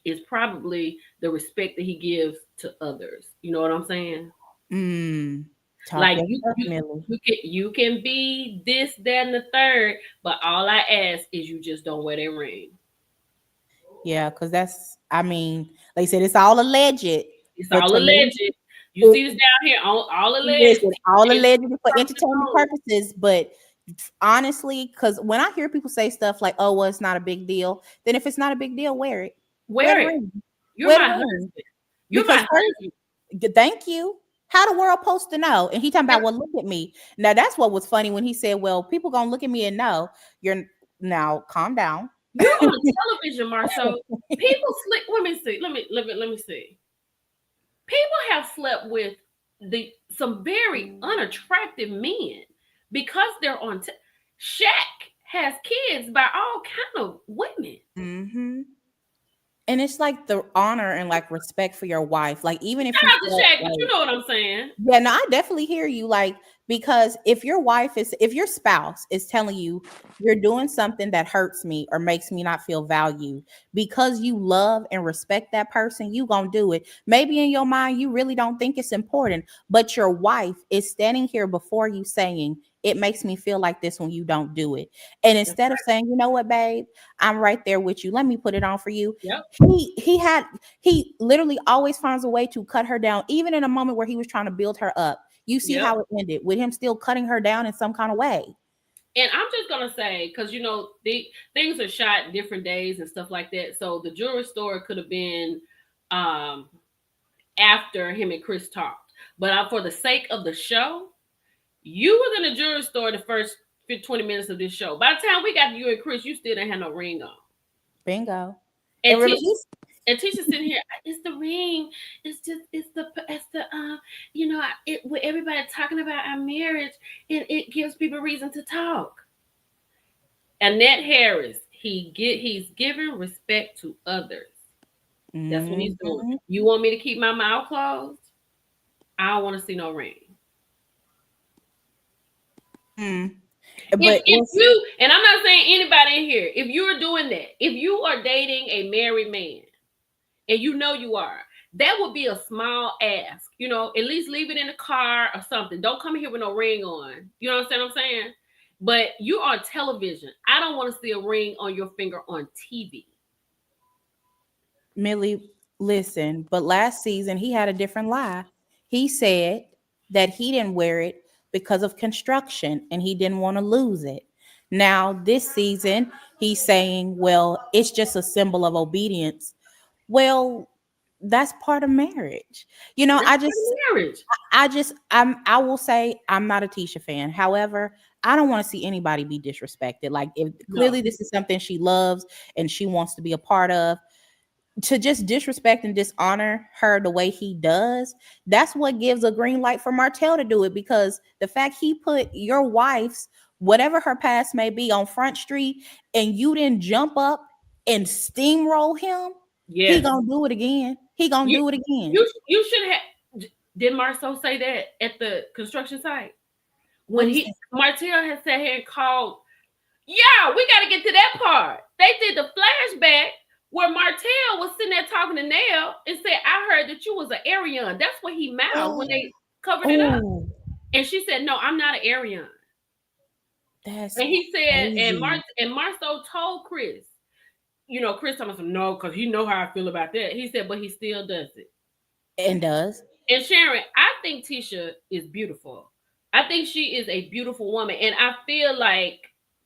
is probably the respect that he gives to others. You know what I'm saying? Mm, talk Like your you, stuff, you, Millie. you can be this, that, and the third, but all I ask is you just don't wear that ring. Yeah, because that's, I mean, like I said, it's all alleged, It's but all to me, alleged. You see this it, down here, all alleged. listen, all And alleged for purpose entertainment known. purposes. But honestly, because when I hear people say stuff like, "Oh, well, it's not a big deal," then if it's not a big deal, wear it. Wear Wear the it. ring. You're Wear the my ring. husband. You're Because my first, husband. thank you. How the world supposed to know? And he talking Girl, about, well, look at me. Now that's what was funny when he said, "Well, people gonna look at me and know you're." Now, calm down. you're on television, Marceau. People sleep. Let me see. Let me see. People have slept with some very unattractive men because they're on. Shaq has kids by all kind of women. Hmm. And it's like the honor and like respect for your wife. Like even if Shout you out to felt Shaq, but you like, know what I'm saying. yeah, no, I definitely hear you. Like, because if your spouse is telling you you're doing something that hurts me or makes me not feel valued, because you love and respect that person, you gonna do it. Maybe in your mind you really don't think it's important, but your wife is standing here before you saying it makes me feel like this when you don't do it. And That's instead of right. saying, you know what, babe, I'm right there with you. Let me put it on for you. Yep. He literally always finds a way to cut her down, even in a moment where he was trying to build her up. You see Yep. how it ended with him still cutting her down in some kind of way. And I'm just gonna say, because the things are shot different days and stuff like that. So the jewelry store could have been um after him and Chris talked. But for the sake of the show, you was in the jewelry store the first 20 minutes of this show. By the time we got to you and Chris, you still didn't have no ring on. Bingo. And And remember, Tisha and Tisha's sitting here. It's the ring. It's the with everybody talking about our marriage, and it gives people reason to talk. Annette Harris, he's giving respect to others. That's what he's doing. mm-hmm. You want me to keep my mouth closed? I don't want to see no ring. Mm. If But if it's you and I'm not saying anybody in here, if you're doing that, if you are dating a married man and you know you are, that would be a small ask. At least leave it in the car or something. Don't come here with no ring on. You understand what I'm saying? But you're on television. I don't want to see a ring on your finger on TV. Millie, listen, but last season he had a different lie. He said that he didn't wear it because of construction and he didn't want to lose it. Now, this season, he's saying, well, it's just a symbol of obedience. Well, that's part of marriage. You know, That's marriage. I will say I'm not a Tisha fan. However, I don't want to see anybody be disrespected. Like, if No. clearly this is something she loves and she wants to be a part of, to just disrespect and dishonor her the way he does, that's what gives a green light for Martell to do it. Because the fact he put your wife's, whatever her past may be, on Front Street, and you didn't jump up and steamroll him, he Yes. gonna do it again. He gonna You do it again. you should have. Did Marceau say that at the construction site What when he he said? Martell had sat here and called? Yeah, we got to get to that part. They did the flashback where Martell was sitting there talking to Nell and said, "I heard that you was an Aryan." That's what he mouthed when they covered it up. Oh, And she said, "No, I'm not an Aryan." that's And he said, crazy. And Marceau told Chris, Chris told him, no, because he know how I feel about that. He said, but he still does it. And does. And Sharon, I think Tisha is beautiful. I think she is a beautiful woman. And I feel like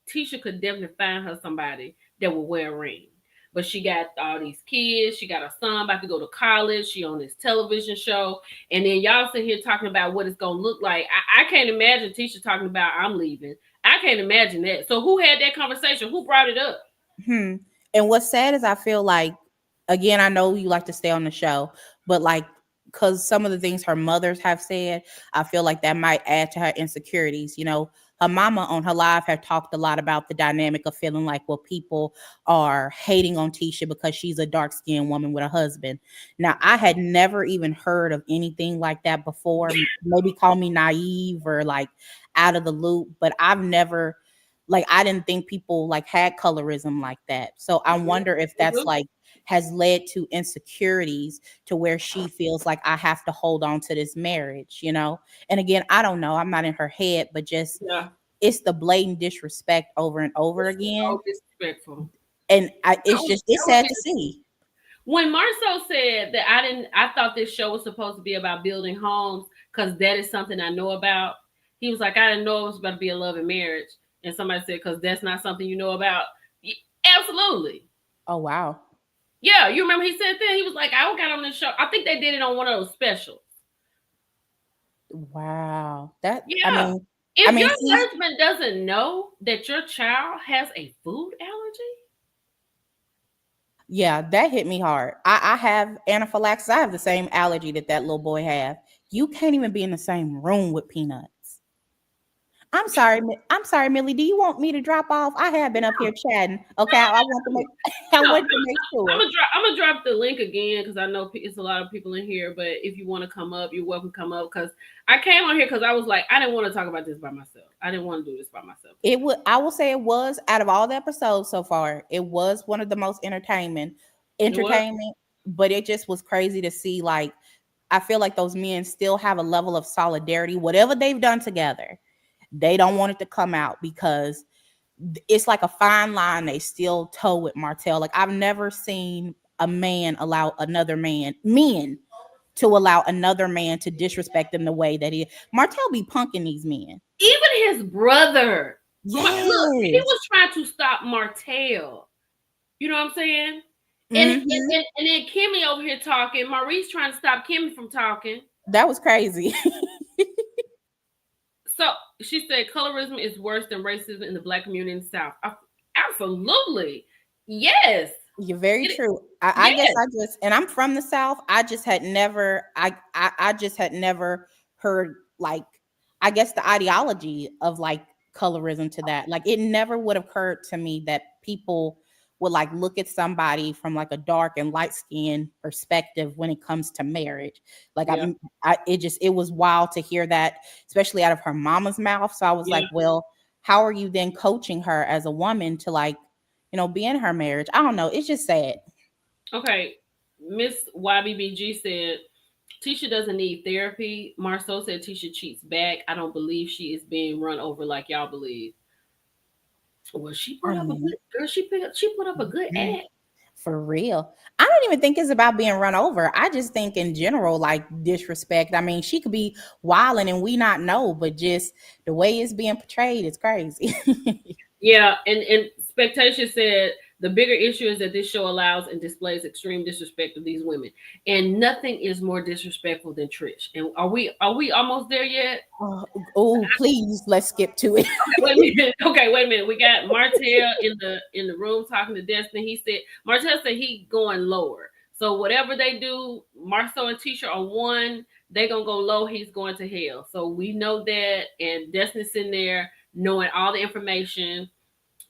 Tisha could definitely find her somebody that will wear a ring. But she got all these kids. She got a son about to go to college. She on this television show. And then y'all sit here talking about what it's going to look like. I can't imagine Tisha talking about I'm leaving. I can't imagine that. So who had that conversation? Who brought it up? Hmm. And what's sad is I feel like, again, I know you like to stay on the show, but like, because some of the things her mothers have said, I feel like that might add to her insecurities. You know, her mama on her live had talked a lot about the dynamic of feeling like, well, people are hating on Tisha because she's a dark skinned woman with a husband. Now, I had never even heard of anything like that before. Maybe call me naive or like out of the loop, but I've never, like, I didn't think people like had colorism like that. So I wonder if They that's do. like has led to insecurities to where she feels like I have to hold on to this marriage, you know? And again, I don't know. I'm not in her head, but just Yeah. it's the blatant disrespect over and over It's again. so disrespectful. And That it's was, just it's that was sad to his. see. When Marceau said that I thought this show was supposed to be about building homes because that is something I know about. He was like, I didn't know it was about to be a love and marriage. And somebody said, because that's not something you know about. Absolutely. Oh wow. Yeah, you remember he said that? He was like, I got on this show. I think they did it on one of those specials. Wow. That Yeah. I If mean your see, husband doesn't know that your child has a food allergy, yeah, that hit me hard. I have anaphylaxis. I have the same allergy that that little boy have. You can't even be in the same room with peanuts. I'm sorry, Millie. Do you want me to drop off? I have been up here chatting. Okay, I want to make I no, want to make sure. I'm gonna drop the link again because I know it's a lot of people in here. But if you want to come up, you're welcome to come up. Because I came on here because I was like, I didn't want to talk about this by myself. I didn't want to do this by myself It today. would I will say it was, out of all the episodes so far, it was one of the most It was. entertainment, but it just was crazy to see, like, I feel like those men still have a level of solidarity. Whatever they've done together, they don't want it to come out because it's like a fine line they still toe with Martell. Like, I've never seen a man allow another man, men, to allow another man to disrespect them the way that he Martell be punking these men. Even his brother. Look, he Yes. was trying to stop Martell. You know what I'm saying? Hmm. And then Kimmy over here talking. Maurice trying to stop Kimmy from talking. That was crazy. So she said colorism is worse than racism in the black community in the South. Absolutely. Yes. You're very It, true. I guess yes. I just, and I'm from the South. I just had never, I just had never heard, like, I guess the ideology of like colorism to that. Like, it never would have occurred to me that people would like look at somebody from like a dark and light skin perspective when it comes to marriage. Like, Yeah. it was wild to hear that, especially out of her mama's mouth. So I was Yeah. like, well, how are you then coaching her as a woman to like, be in her marriage? I don't know. It's just sad. Okay. Miss YBBG said Tisha doesn't need therapy. Marceau said Tisha cheats back. I don't believe she is being run over like y'all believe. Well, she I put up a mean, good girl. She put up a good mhm. act. For real. I don't even think it's about being run over. I just think in general, like disrespect. I mean, she could be wilding and we not know, but just the way it's being portrayed is crazy. Yeah, and Spectation said the bigger issue is that this show allows and displays extreme disrespect of these women, and nothing is more disrespectful than Trish. And are we almost there yet? Oh, please, let's skip to it. Wait a minute. Okay, wait a minute. We got Martell in the room talking to Destiny. He said Martell said he going lower. So whatever they do, Marceau and Tisha are one. They gonna go low. He's going to hell. So we know that, and Destiny's sitting there knowing all the information,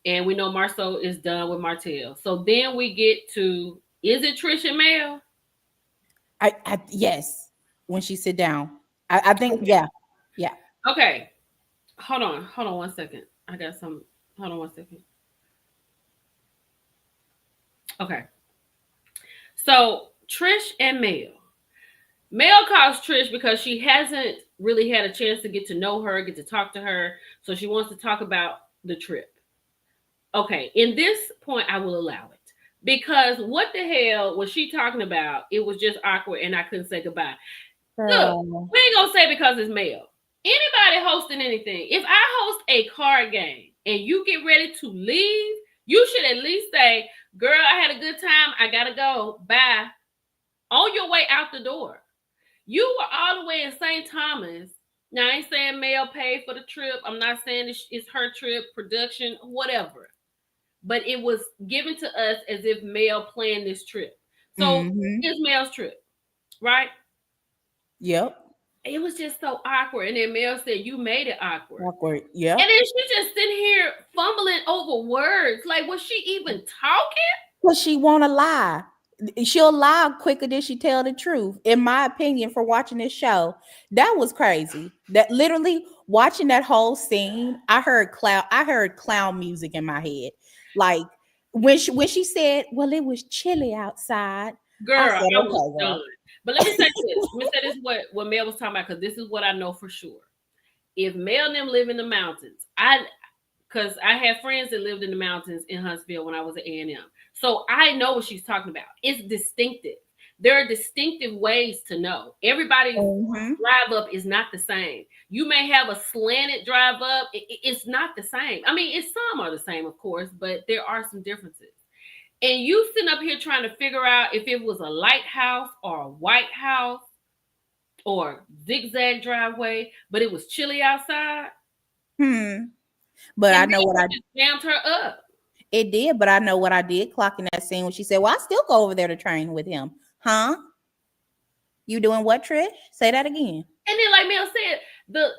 and we know Marceau is done with Martell. So then we get to, is it Trish and Mel? I yes, when she sit down, I think yeah, yeah. Okay. Hold on 1 second. I got some. Hold on 1 second. Okay. So Trish and Mel. Mel calls Trish because she hasn't really had a chance to get to know her, get to talk to her. So she wants to talk about the trip. Okay. In this point, I will allow it. Because what the hell was she talking about? It was just awkward and I couldn't say goodbye. Look, Girl. we ain't gonna say because it's Mel. Anybody hosting anything, if I host a card game and you get ready to leave, you should at least say, girl, I had a good time. I gotta go. Bye. On your way out the door. You were all the way in St. Thomas. Now, I ain't saying Mel paid for the trip. I'm not saying it's her trip, production, whatever. But it was given to us as if Mel planned this trip. So Mm-hmm. it's Mel's trip, right? Yep. It was just so awkward. And then Mel said, you made it awkward. Awkward. And Yep. then she just sitting here fumbling over words. Like, was she even talking? Because she won't lie. She'll lie quicker than she tell the truth. In my opinion, for watching this show, that was crazy. That literally watching that whole scene, I heard clown music in my head. Like when she said, "Well, it was chilly outside," I Girl, said, I was "Okay, done. girl." But let me say this. Let me say this what Mel was talking about, because this is what I know for sure. If Mel and them live in the mountains, because I had friends that lived in the mountains in Huntsville when I was at A&M. So I know what she's talking about. It's distinctive. There are distinctive ways to know. Everybody's Mm-hmm. drive up is not the same. You may have a slanted drive up. It's not the same. I mean, some are the same, of course, but there are some differences. And you sitting up here trying to figure out if it was a lighthouse or a white house or zigzag driveway, but it was chilly outside. Hmm. But I And know what then I just jammed her up. it did. But I know what I did clock in that scene when she said, "Well, I still go over there to train with him." Huh? You doing what, Trish? Say that again. And then, like Mel said,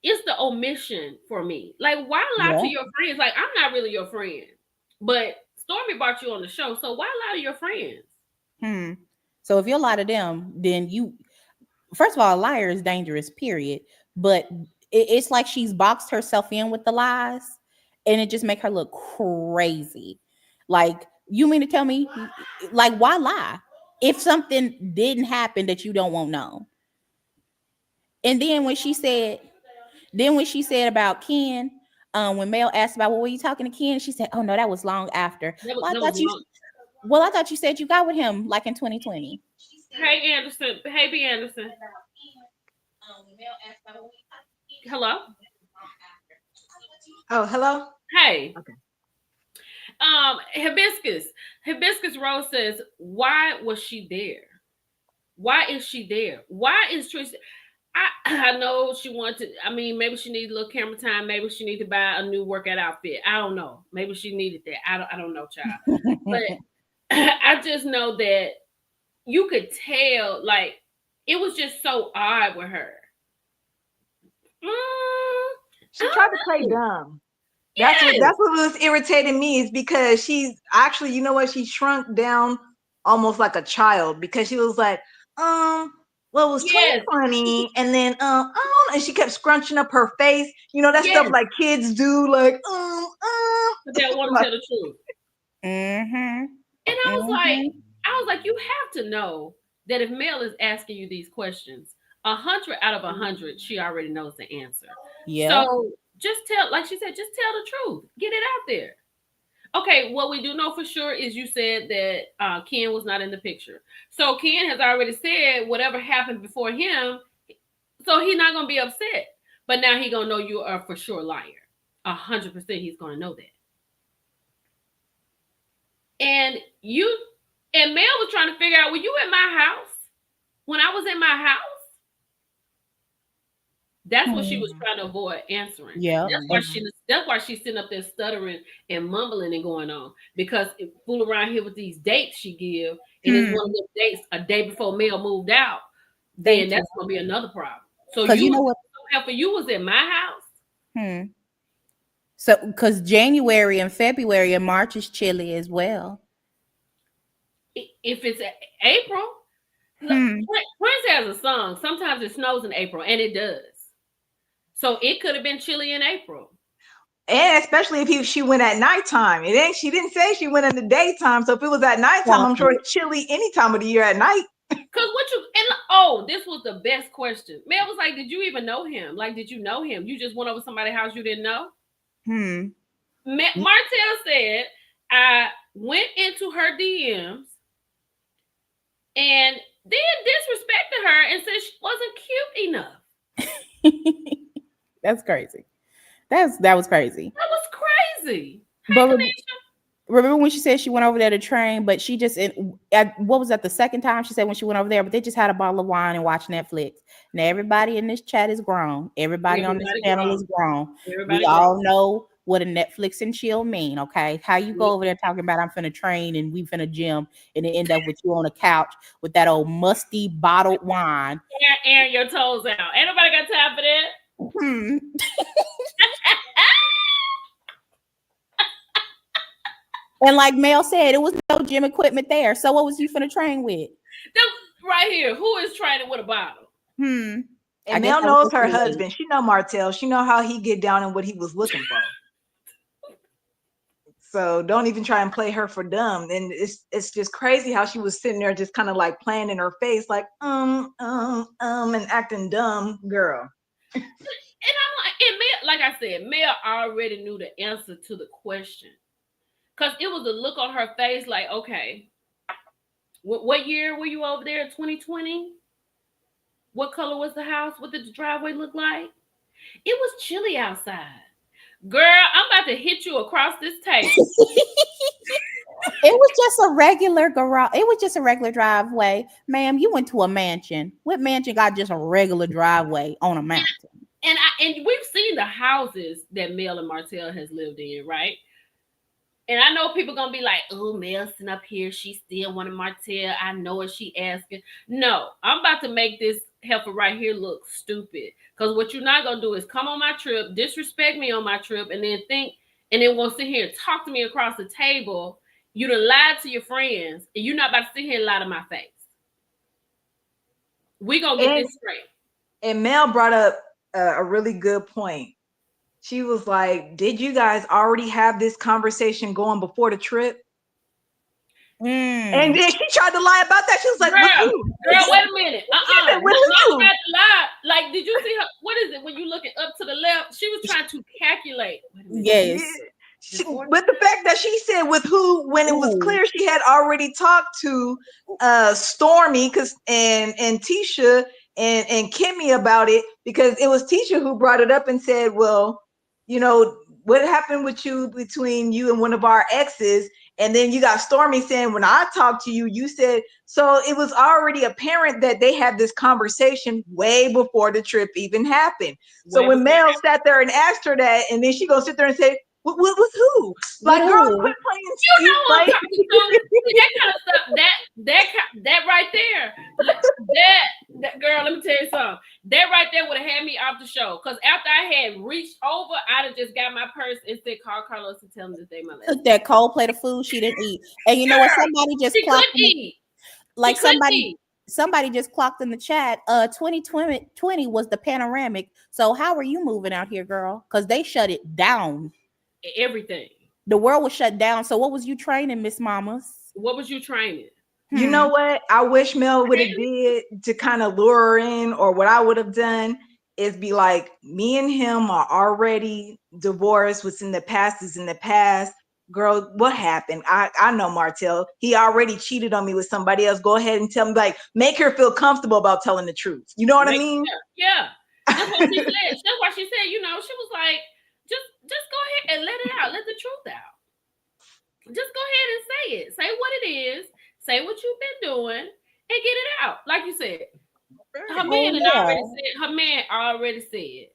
it's the omission for me. Like, why lie to Yeah. your friends? Like, I'm not really your friend, but Stormy brought you on the show, so why lie to your friends? Hmm. So if you lie to them, then you first of all, a liar is dangerous, period. But it's like she's boxed herself in with the lies, and it just make her look crazy. Like, you mean to tell me, like, why lie if something didn't happen that you don't want known? And then when she said about Ken, when Mel asked about, well, were you talking to Ken? She said, oh no, that was long after. That was long. Well, I thought you said you got with him like in 2020. Hey Anderson. Hey B Anderson. Hello. Oh, hello. Hey. Okay. Hibiscus Rose says, why was she there? Why is she there? Why is Trish? I know she wanted to, I mean, maybe she needed a little camera time. Maybe she needed to buy a new workout outfit. I don't know. Maybe she needed that. I don't know, child. But I just know that you could tell, like, it was just so odd with her. She tried to play dumb. Yes. That's what was irritating me, is because she's actually, you know what, she shrunk down almost like a child, because she was like, well, it was Yes. 2020, and then and she kept scrunching up her face. You know, that Yes. stuff like kids do, like But they don't want to tell the truth. Mm-hmm. And I was like, you have to know that if Mel is asking you these questions, 100 out of 100, she already knows the answer. Yeah. So just tell, like she said, just tell the truth. Get it out there. Okay, what we do know for sure is you said that Ken was not in the picture. So Ken has already said whatever happened before him, so he's not gonna be upset. But now he gonna know you are for sure liar. 100% he's gonna know that. And you and Mel was trying to figure out, were you at my house? When I was in my house? That's what she was Hmm. trying to avoid answering. Yep. That's why she's sitting up there stuttering and mumbling and going on. Because if fool around here with these dates she give, and it's one Hmm. of those dates a day before Mel moved out, then Thank you. that's gonna be another problem. So Because you know what? for you was at my house. Hmm. So, because January and February and March is chilly as well. If it's April, look, Hmm. Prince has a song. Sometimes it snows in April, and it does. So it could have been chilly in April. And especially if she went at nighttime. It ain't she didn't say she went in the daytime. So if it was at nighttime, I'm Right. sure it's chilly any time of the year at night. Cause what you and oh, this was the best question. Mel was like, "Did you even know him? Like, did you know him? You just went over somebody's house you didn't know." Hmm. Martell said, "I went into her DMs and then disrespected her and said she wasn't cute enough." That's crazy. That was crazy. That was crazy. Hey, But Kanisha. remember when she said she went over there to train, but she just what was that the second time she said when she went over there? But they just had a bottle of wine and watched Netflix. Now everybody in this chat is grown. Everybody on this Everybody channel grown. is grown. We Everybody grown. all know what a Netflix and chill mean. Okay, how you go Yep. over there talking about I'm finna train and we finna gym, and it end up with you on a couch with that old musty bottled wine. Airing your toes out. Ain't nobody got time for that. Hmm. And like Mel said, it was no gym equipment there. So what was you finna train with? That right here. Who is training with a bottle? Hmm. I And guess Mel that was knows just her the way. husband. She know Martell. She know how he get down and what he was looking for. So don't even try and play her for dumb. And it's just crazy how she was sitting there just kind of like playing in her face, like and acting dumb, girl. And I'm like, and Mel, like I said, Mel already knew the answer to the question. Cause it was a look on her face like, okay, what year were you over there? 2020? What color was the house? What did the driveway look like? It was chilly outside. Girl, I'm about to hit you across this table. It was just a regular garage. It was just a regular driveway. Ma'am, you went to a mansion. What mansion got just a regular driveway on a mountain? And we've seen the houses that Mel and Martell has lived in, right? And I know people gonna be like, "Oh, Melson up here, she still wanted Martell. I know what she asking." No, I'm about to make this heifer right here look stupid. Cause what you're not gonna do is come on my trip, disrespect me on my trip, and then and then want to sit here and talk to me across the table. You done lied to your friends, and you're not about to sit here and lie to my face. We gonna get And this straight. and Mel brought up a really good point. She was like, "Did you guys already have this conversation going before the trip?" And Mm. then she tried to lie about that. She was like, "With Girl, who?" girl, wait a minute. She said, "With Not who?" trying to lie. Like, did you see her? What is it when you looking up to the left? She was trying to calculate. Wait a minute. Yeah. Yes. Before With the fact that she said with who when it was Ooh. clear she had already talked to Stormy and Tisha and Kimmy about it, because it was Tisha who brought it up and said, well, you know, what happened with you between you and one of our exes? And then you got Stormy saying, when I talked to you, you said, so it was already apparent that they had this conversation way before the trip even happened. So way when before Mel sat there and asked her that, and then she gonna sit there and say, with who? With Like, girl, who? quit playing you cheap. know who I'm Like, talking to. See, that kind of stuff. That right there. That girl. Let me tell you something. That right there would have had me off the show. Cause after I had reached over, I'd have just got my purse and said, "Call Carlos and tell him to take my last Took name." that cold plate of food she didn't eat. And you know what? Girl, Somebody just she clocked couldn't in the, eat. She like couldn't somebody eat somebody just clocked in the chat. 2020 was the panoramic. So how are you moving out here, girl? Because they shut it down. everything. The world was shut down. So what was you training, Miss Mamas? What was you training? you know Hmm. what? I wish Mel would have did to kind of lure her in, or what I would have done is be like, me and him are already divorced. What's in the past is in the past. girl, what happened? I know Martell. He already cheated on me with somebody else. Go ahead and tell me, like, make her feel comfortable about telling the truth. You know what I Like, mean? yeah. That's what she said. That's why she said, she was like, just go ahead and let it out. Let the truth out. Just go ahead and say it. Say what it is. Say what you've been doing and get it out. Like you said, Oh yeah. her man already said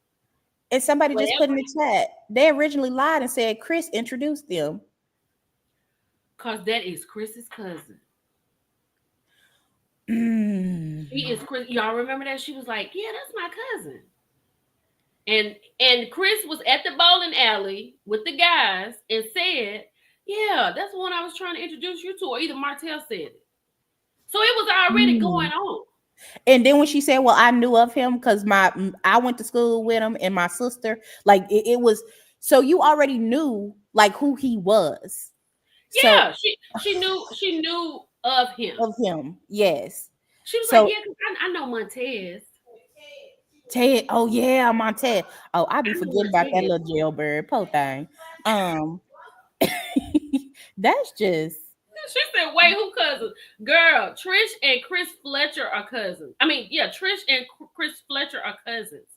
And somebody just put in whatever, the chat. They originally lied and said Chris introduced them. because that is Chris's cousin. Mm. She is Chris. Y'all remember that? She was like, yeah, that's my cousin. And Chris was at the bowling alley with the guys and said, yeah, that's the one I was trying to introduce you to, or either Martell said it. So it was already going on. And then when she said, "Well, I knew of him because I went to school with him and my sister," like it was. So you already knew like who he was. So Yeah, she knew of him. of him, yes. She was like, So yeah, 'cause I know Montez. Ted, oh yeah, Martell. Oh, I be I know forgetting about that Montez. little jailbird, poor thing. Um, that's just She said, wait, who cousins? Girl, Trish and Chris Fletcher are cousins. I mean, yeah, Trish and Chris Fletcher are cousins.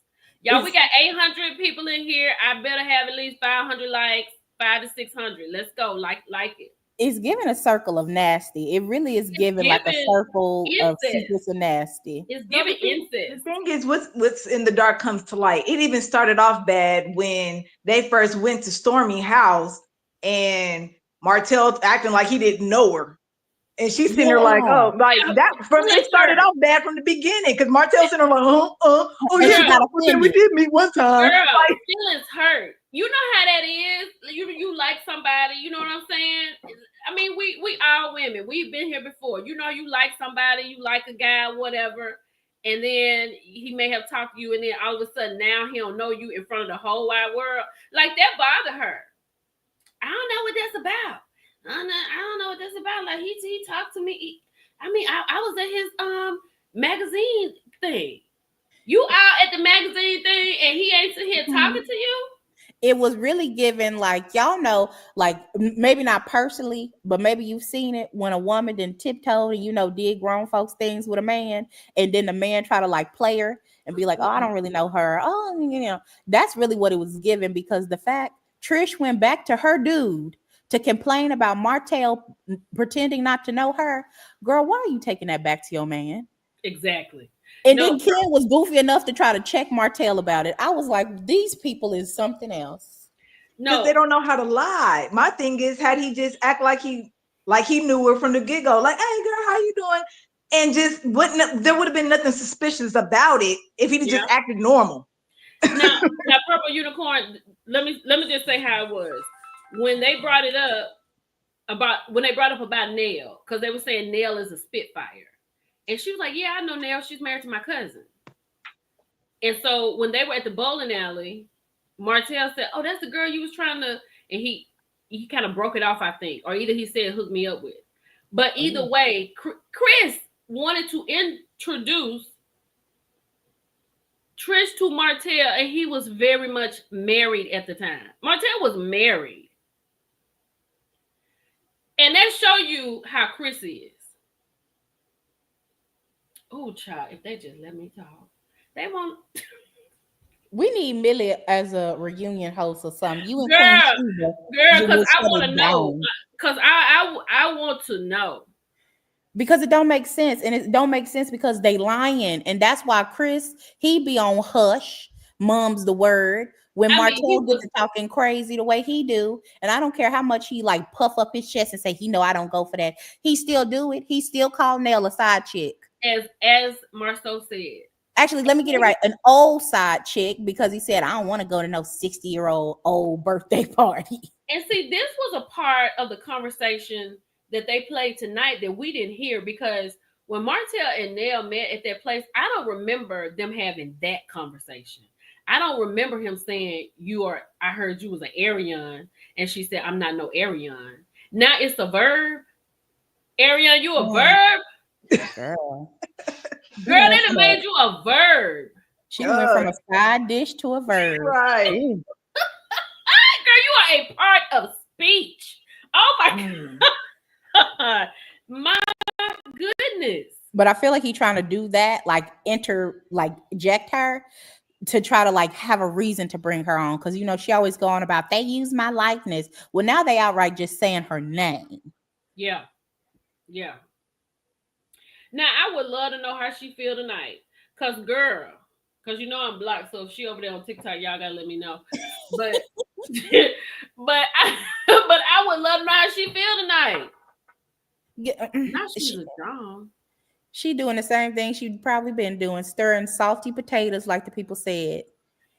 Y'all, we it's got 800 people in here. I better have at least 500 likes, 500 to 600. Let's go. Like it. it's giving a circle of nasty. It really is It's giving like a giving circle of incest. secrets of nasty. It's No, giving the incest. thing is, what's in the dark comes to light. It even started off bad when they first went to Stormy house and Martell acting like he didn't know her. And she's sitting there like, Yeah. oh, like Yeah, that from bless it started her. off bad from the beginning because Martell's sitting there like, oh And yeah, she Girl, got okay, we offended. did meet one time. girl, Like, feelings hurt. You know how that is. You like somebody, you know what I'm saying? I mean, we all women. We've been here before. You like somebody, you like a guy, whatever, and then he may have talked to you, and then all of a sudden now he don't know you in front of the whole wide world. Like that bothered her. I don't know what that's about. I don't know what that's about. Like he talked to me. I mean, I was at his magazine thing. You out at the magazine thing and he ain't sitting here talking to you? It was really given like y'all know, like maybe not personally, but maybe you've seen it when a woman then tiptoed and did grown folks things with a man, and then the man try to like play her and be like, "Oh, I don't really know her." Oh, that's really what it was given because the fact Trish went back to her dude to complain about Martell pretending not to know her. Girl, why are you taking that back to your man? Exactly. And No, then Ken was goofy enough to try to check Martell about it. I was like, these people is something else. because they no, don't know how to lie. My thing is, had he just act like he knew her from the get go, like, hey girl, how you doing? And just wouldn't there would have been nothing suspicious about it if he'd yeah. just acted normal. Now purple unicorn. Let me just say how it was when they brought it up about Nell, because they were saying Nell is a Spitfire, and she was like, "Yeah, I know Nell. She's married to my cousin." And so when they were at the bowling alley, Martell said, "Oh, that's the girl you was trying to," and he kind of broke it off, I think, or either he said hook me up with. But either way, Chris wanted to introduce Trish to Martell, and he was very much married at the time. Martell was married. And that show you how Chris is. Oh, child, if they just let me talk. They won't. We need Millie as a reunion host or something. You and Queen Girl, Sheba because will I shut want it to know. down. Because I want to know. Because it don't make sense. And it don't make sense because they lying. And that's why Chris, he be on hush, mum's the word. When I mean, he Martell get was to talking crazy the way he do, and I don't care how much he like puff up his chest and say, I don't go for that. He still do it. He still call Nell a side chick. as Marceau said. Actually, let me get it right. An old side chick because he said, I don't want to go to no 60-year-old old birthday party. And see, this was a part of the conversation that they played tonight that we didn't hear, because when Martell and Nell met at that place, I don't remember them having that conversation. I don't remember him saying, I heard you was an Aryan. And she said, I'm not no Aryan. Now it's a verb. Aryan, you a verb? Girl. Girl, they done made you a verb. She went from a side dish to a verb. Right. Ooh. Girl, you are a part of speech. Oh my Mm. God. My goodness. But I feel like he's trying to do that, like eject her to try to like have a reason to bring her on. Cause you know, she always going about they use my likeness. Well, now they outright just saying her name. Yeah. Yeah. Now I would love to know how she feel tonight. Cause girl, cause you know I'm blocked, so if she over there on TikTok, y'all gotta let me know. But but I would love to know how she feel tonight. Yeah, Now she's she a dom. she doing the same thing she'd probably been doing, stirring salty potatoes, like the people said,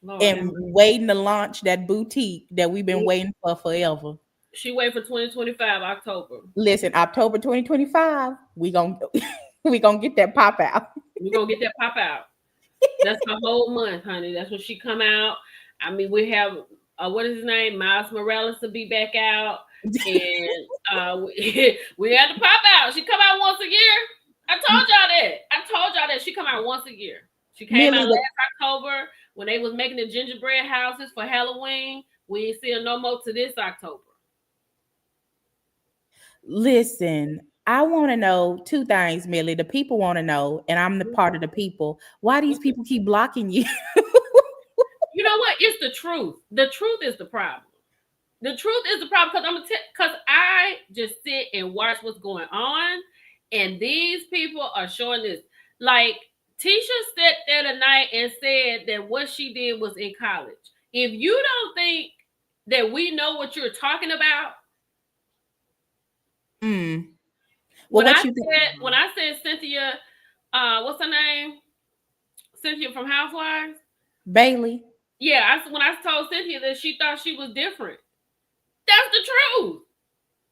Lord have and mercy. waiting to launch that boutique that we've been waiting for forever. She wait for 2025 October. Listen, October 2025, we gonna we gonna get that pop out. We're gonna get that pop out. That's her whole month, honey. That's when she come out. I mean, we have what is his name? Miles Morales to be back out, and we had to pop out. She come out once a year. I told y'all that. I told y'all that she come out once a year. She came Millie, out last October when they was making the gingerbread houses for Halloween. We ain't see her no more to this October. listen, I want to know two things, Millie. The people want to know, and I'm the part of the people. Why these people keep blocking you? You know what? It's the truth. The truth is the problem. The truth is the problem because because I just sit and watch what's going on, and these people are showing this. Like Tisha sat there tonight and said that what she did was in college. If you don't think that we know what you're talking about, Mm. Well, what you think, when I said Cynthia, what's her name? Cynthia from Housewives. Bailey? Yeah, when I told Cynthia that she thought she was different, that's the truth.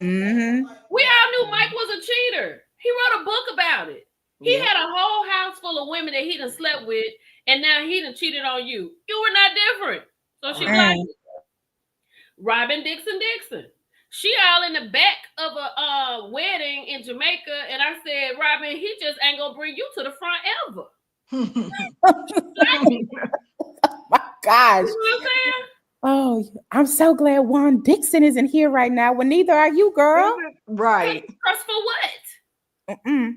Mm-hmm. We all knew Mike was a cheater. He wrote a book about it. He Yep. had a whole house full of women that he done slept with, and now he done cheated on you. You were not different. So she like Mm. Robin Dixon. She all in the back of a wedding in Jamaica, and I said, Robin, he just ain't gonna bring you to the front ever. Like, My gosh. you know what I'm saying? Oh, I'm so glad Juan Dixon isn't here right now. Well, neither are you, girl. Right. Trust for what? Mm-mm.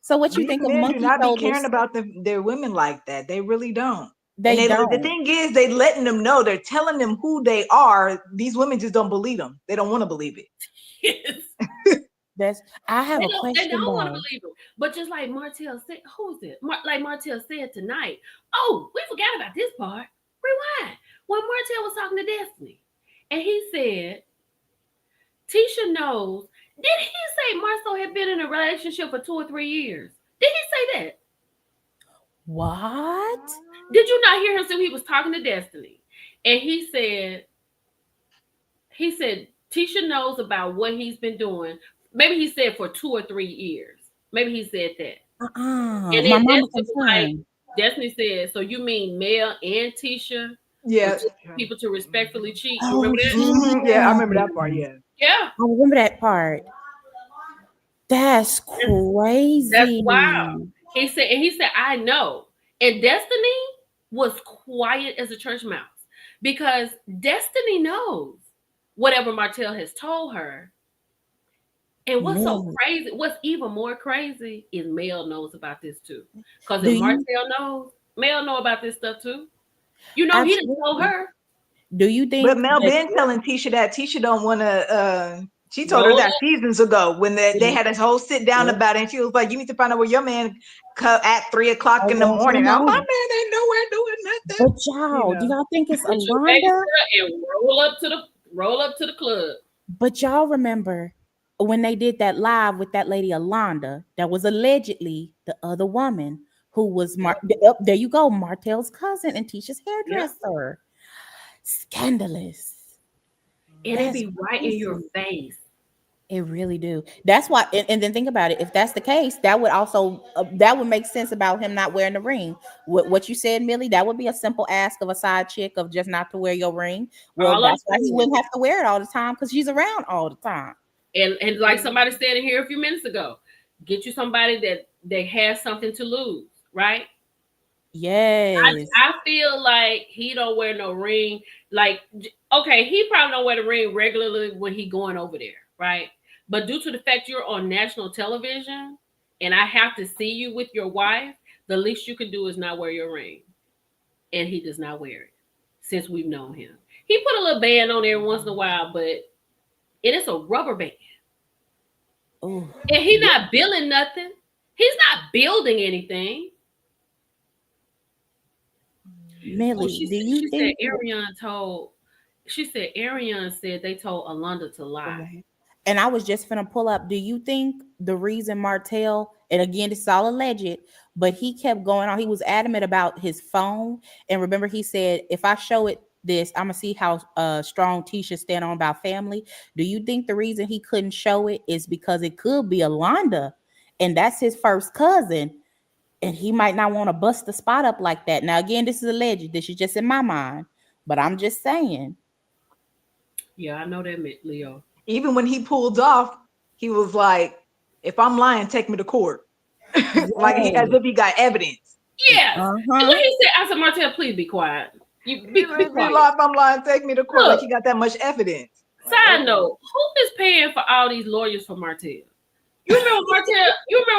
So, what you These think of men do monkey not be caring shoulders? about their women like that. They really don't. And They the don't. thing is, they letting them know. They're telling them who they are. These women just don't believe them. They don't want to believe it. Yes. That's. I have a They question don't want to though. believe it. But just like Martell said, who's it? Like Martell said tonight. Oh, we forgot about this part. Rewind. When Martell was talking to Destiny, and he said, Tisha knows. Did he say Marcel had been in a relationship for 2 or 3 years? Did he say that? What? Did you not hear him say he was talking to Destiny? And he said, Tisha knows about what he's been doing. Maybe he said for 2 or 3 years. Maybe he said that. And My then mama Destiny was like, confirmed. Destiny said, so you mean Mel and Tisha were Yeah. two people to respectfully cheat? You Oh remember that? Yeah, I yeah, remember that part. Yeah. Yeah. I remember that part. That's That's wild. crazy. He said, I know. And Destiny was quiet as a church mouse because Destiny knows whatever Martell has told her. And what's so Millie, crazy, what's even more crazy is Mel knows about this too. Because do if you Martell knows, Mel know about this stuff too. You know, he didn't tell absolutely? her. Do you But think Mel that? been telling Tisha that Tisha don't want to. She told her Roll that up. seasons ago when they had a whole sit down Yep. about it. And she was like, "You need to find out where your man at 3 o'clock Oh, in the 1 in the morning." My morning. man ain't nowhere doing nothing. But You y'all, do know. y'all think it's Put your Alonda? babysitter and roll up to the club. But y'all remember when they did that live with that lady Alonda, that was allegedly the other woman who was there you go, Martell's cousin and Tisha's Yep. hairdresser. Scandalous. And it That's be right in your crazy. face. It really do. That's why, and then think about it. If that's the case, that would also that would make sense about him not wearing the ring. What you said, Millie, that would be a simple ask of a side chick of just not to wear your ring. Well, All I'm that's why he saying. wouldn't have to wear it all the time because she's around all the time. And like somebody said in here a few minutes ago, get you somebody that has something to lose, right? Yes. I feel like he don't wear no ring. Like, okay, he probably don't wear the ring regularly when he going over there. right? But due to the fact you're on national television and I have to see you with your wife, the least you can do is not wear your ring. And he does not wear it since we've known him. He put a little band on every once in a while, but it is a rubber band. Oh, And he's not building nothing. He's not building anything. Oh, Millie, do you she said think? Ariane said they told Alonda to lie. And I was just gonna pull up. Do you think the reason Martell, and again, this is all alleged, but he kept going on, he was adamant about his phone. And remember, he said, if I show it this, I'm gonna see how strong Tisha stand on about family. Do you think the reason he couldn't show it is because it could be Alonda, and that's his first cousin, and he might not want to bust the spot up like that? Now, again, this is alleged. This is just in my mind, but I'm just saying. Yeah, I know that, Leo. Even when he pulled off, he was like, "If I'm lying, take me to court." Like as Yes. if he got evidence. Yes. And what Uh-huh. he said, I said, Martell, please be quiet. You be If quiet. I'm lying, take me to court. Like Look, he got that much evidence. Like, side okay. note, who is paying for all these lawyers for Martell? You remember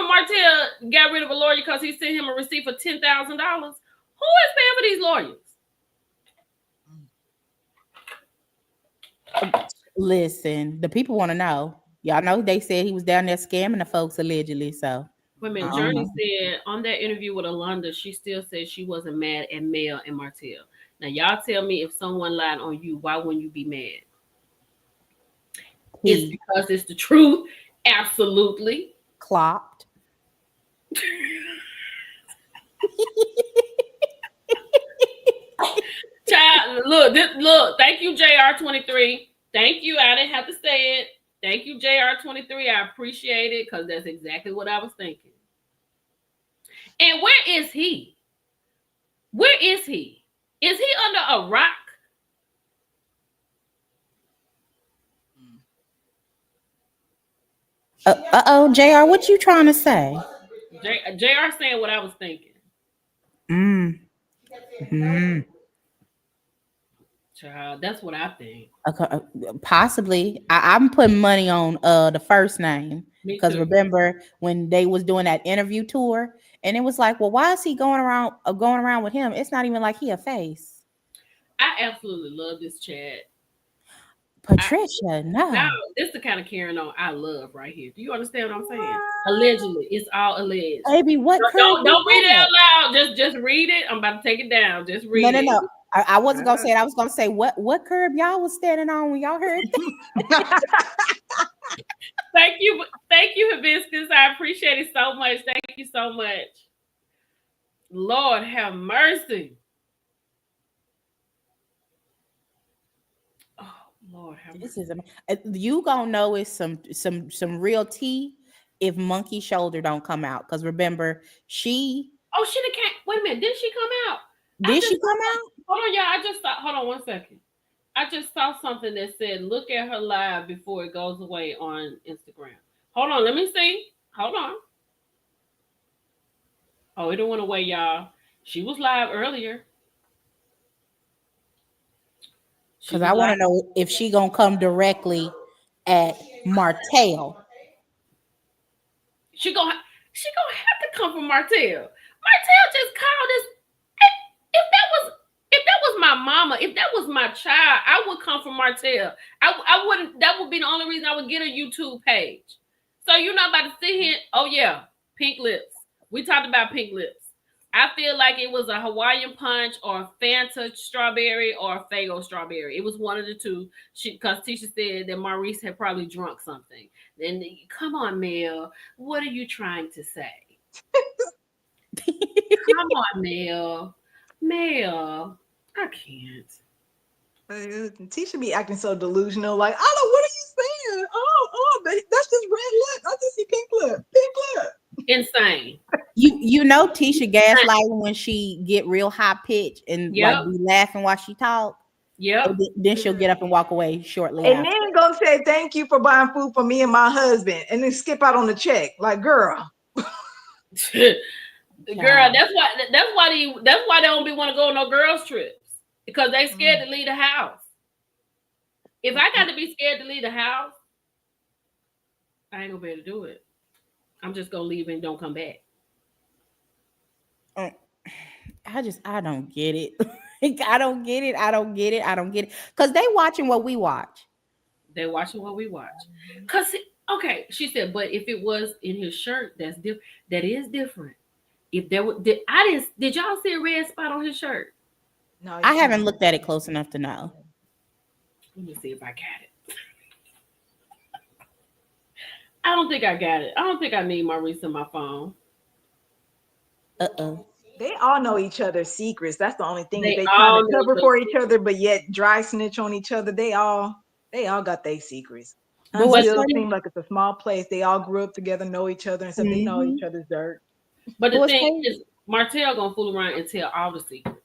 Martell got rid of a lawyer because he sent him a receipt for $10,000? Who is paying for these lawyers? Listen, the people want to know. Y'all know they said he was down there scamming the folks allegedly. So Wait a I minute. don't Journey know. said on that interview with Alonda, she still said she wasn't mad at Mel and Martell. Now, y'all tell me if someone lied on you, why wouldn't you be mad? It's He because it's the truth. Absolutely. clocked. Child, look. Thank you, JR23. Thank you. I didn't have to say it. Thank you, JR23. I appreciate it because that's exactly what I was thinking. And where is he? Where is he? Is he under a rock? Oh, Jr. What you trying to say? JR saying what I was thinking. Mm. Mm. Child, that's what I think. Okay, possibly. I'm putting money on the first name, Me because too. remember when they was doing that interview tour, and it was like, well, why is he going around with him? It's not even like he a face. I absolutely love this chat. I, Patricia, now, no. this is the kind of carrying on I love right here. Do you understand what I'm saying? Allegedly, it's all alleged. Baby, what curb Don't you read it got? out loud. Just read it. I'm about to take it down. Just No, read no, no. it. I wasn't gonna say it. I was gonna say what curb y'all was standing on when y'all heard that. Thank you, Hibiscus. I appreciate it so much. Thank you so much. Lord have mercy. Oh, Lord have This mercy. is you gonna know it's some real tea if Monkey Shoulder don't come out. Because remember, she Oh, she can't. Wait a minute. Did she come out? I did just she come out? hold on, y'all. I just thought. Hold on one second. I just saw something that said, "Look at her live before it goes away on Instagram." Hold on. Let me see. Hold on. Oh, it didn't went away, y'all. She was live earlier. She Because was I want live. to know if she gonna come directly at Martell. She gonna have to come from Martell. Martell just called us. If that was my mama, if that was my child, I would come from Martell. I wouldn't. That would be the only reason I would get a YouTube page. So you're not about to sit here. Oh yeah, pink lips. We talked about pink lips. I feel like it was a Hawaiian punch or a Fanta strawberry or a Fago strawberry. It was one of the two. Because Tisha said that Maurice had probably drunk something. Then come on, Mel. What are you trying to say? Come on, Mel. Mel. I can't. Tisha be acting so delusional. Like, I don't. What are you saying? That's just red lip. I just see pink lip. Pink lip. Insane. You know Tisha gaslighting when she get real high pitch and like Yep. be laughing while she talk. Yep. And then she'll get up and walk away shortly And after. then gonna say thank you for buying food for me and my husband, and then skip out on the check. Like, girl. Girl, that's why they don't be want to go on no girls trips. Because they scared to leave the house. If I got to be scared to leave the house, I ain't gonna be able to do it. I'm just gonna leave and don't come back. Mm, I don't get it. I don't get it. I don't get it. I don't get it. Cause they watching what we watch. They watching what we watch. Cause okay, she said, but if it was in his shirt, that's different. That is different. If there was, did y'all see a red spot on his shirt? No, you I can't. haven't looked at it close enough to know. Let me see if I got it. I don't think I got it. I don't think I need Maurice in my phone. Uh-oh. They all know each other's secrets. That's the only thing is They they trying to all know cover each for other. each other, but yet dry snitch on each other. They all got their secrets. But what's But the Huntsville funny? seems like it's a small place. They all grew up together, know each other and stuff. They know Hmm. each other's dirt. but But the what's thing crazy? is, Martell gonna fool around and tell all the secrets.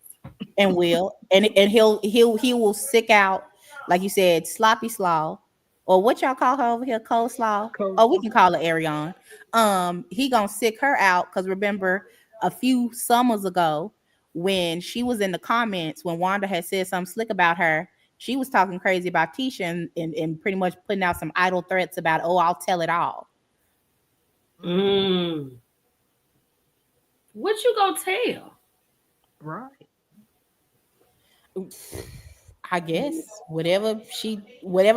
And will and he will sick out, like you said, sloppy slaw, or what y'all call her over here, coleslaw. Oh, we Coastal. can call her Arion. He gonna sick her out because remember a few summers ago when she was in the comments when Wanda had said something slick about her. She was talking crazy about Tisha and pretty much putting out some idle threats about, oh, I'll tell it all. Mm, Mm. What you gonna tell? right. I guess whatever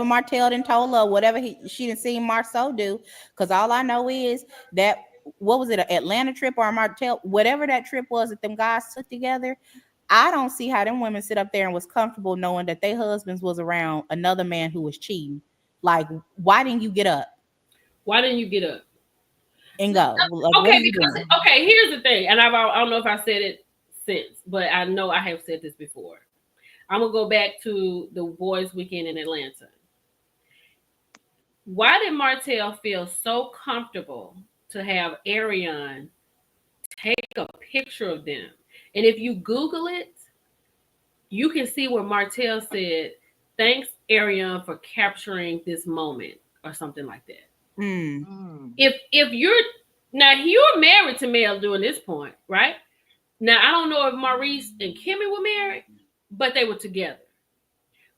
Martell done told her, whatever she done seen Marceau do, because all I know is that what was it, an Atlanta trip or a Martell, whatever that trip was that them guys took together. I don't see how them women sit up there and was comfortable knowing that their husbands was around another man who was cheating. Like, why didn't you get up Why didn't you get up? and go? Like, what are Okay, you because doing? okay, here's the thing, and I don't know if I said it since, but I know I have said this before. I'm gonna go back to the boys' weekend in Atlanta. Why did Martell feel so comfortable to have Ariane take a picture of them? And if you Google it, you can see where Martell said, "Thanks, Ariane, for capturing this moment," or something like that. Mm. Mm, If you're now you're married to Mel during this point, right? Now I don't know if Maurice and Kimmy were married, but they were together.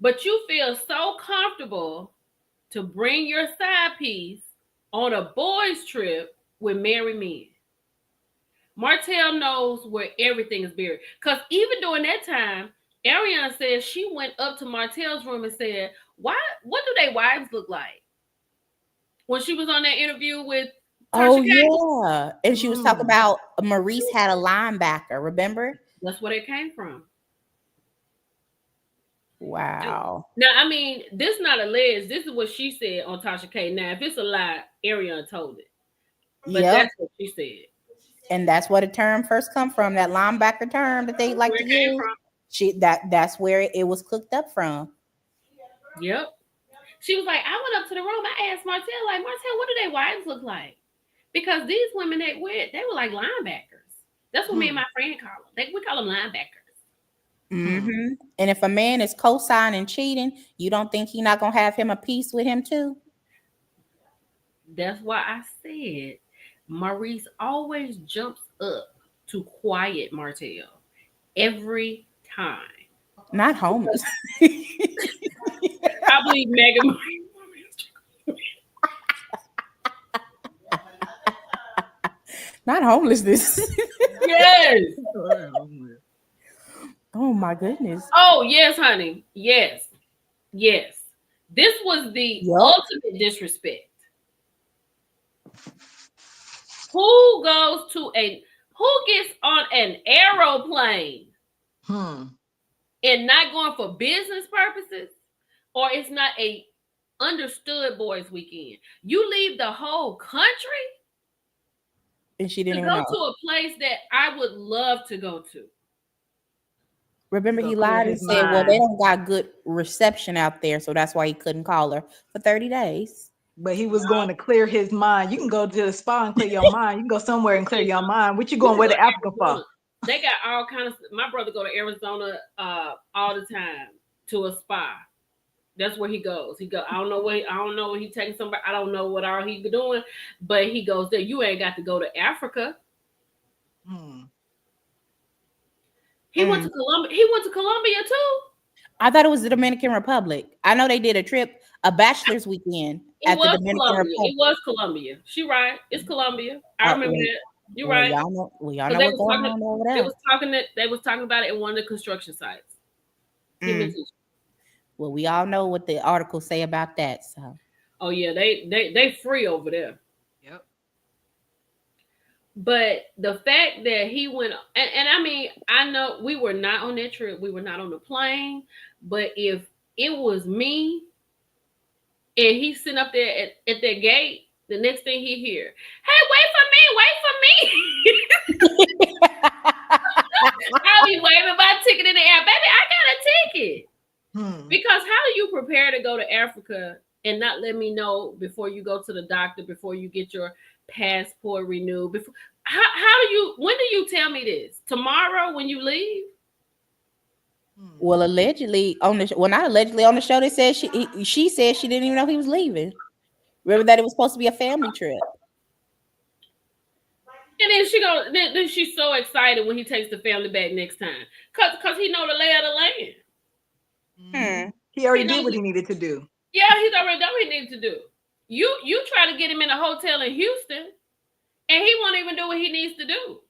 But you feel so comfortable to bring your side piece on a boys' trip with married men. Martell knows where everything is buried. Because even during that time, Ariana says she went up to Martell's room and said, "Why? What do they wives look like?" When she was on that interview with Oh Tasha K, yeah, and she was talking mm. about Maurice had a linebacker. Remember? that's where they came from. Wow. Now, I mean, this is not alleged. This is what she said on Tasha K. Now, if it's a lie, Ariana told it, but Yep. that's what she said. And that's where the term first come from, that linebacker term that they That's like where to it came use. from. That's where it was cooked up from. Yep. She was like, I went up to the room. I asked Martell, like, Martell, what do they wives look like? Because these women they were like linebackers. That's what me and Hmm. my friend call them. We call them linebackers. Hmm. And if a man is co-signing cheating, you don't think he not gonna have him a piece with him too? That's why I said Maurice always jumps up to quiet Martell every time. Not homeless. I believe Megan. Not homelessness. Yes. Oh my goodness. Oh yes, honey. Yes. Yes. This was the Yep. ultimate disrespect. Who goes to a who gets on an aeroplane Hmm. and not going for business purposes, or it's not a understood boys weekend? You leave the whole country And she didn't to even go know. to a place that I would love to go to. To Remember, go he clear lied and his said, well, they mind. don't got good reception out there, so that's why he couldn't call her for 30 days. But he was going to clear his mind. You can go to the spa and clear your mind. You can go somewhere and clear Tell you your something. mind. What you You going can where go to to Africa for? Arizona. They got all kinds of. My brother go to Arizona all the time to a spa. That's where he goes. He go. I don't know when he taking somebody. I don't know what all he doing, but he goes there. You ain't got to go to Africa. Hmm. He went Mm. to Colombia. He went to Colombia too. I thought it was the Dominican Republic. I know they did a trip, a bachelor's weekend. It at the was Dominican Columbia. It Republic. was Columbia. She right. It's Columbia. I remember Well, that. You're right. y'all Because know what's going on over there. they was talking about it in one of the construction sites. Him and Mm. Tisha. Well, we all know what the articles say about that. So Oh yeah, they free over there. Yep. But the fact that he went and I mean, I know we were not on that trip, we were not on the plane, but if it was me and he's sitting up there at that gate, the next thing he hear, hey, wait for me. I'll be waving my ticket in the air, baby. I got a ticket. Hmm. Because how do you prepare to go to Africa and not let me know before you go to the doctor, before you get your passport renewed? Before how do you when do you tell me this? Tomorrow when you leave? Hmm. well, allegedly on the well, not allegedly on the show, they said she said she didn't even know he was leaving. Remember that it was supposed to be a family trip. And then then she's so excited when he takes the family back next time. Cause he know the lay of the land. Hmm. Hmm. He He already did knows what he needed to do. yeah, he's already done what he needs to do. You try to get him in a hotel in Houston and he won't even do what he needs to do.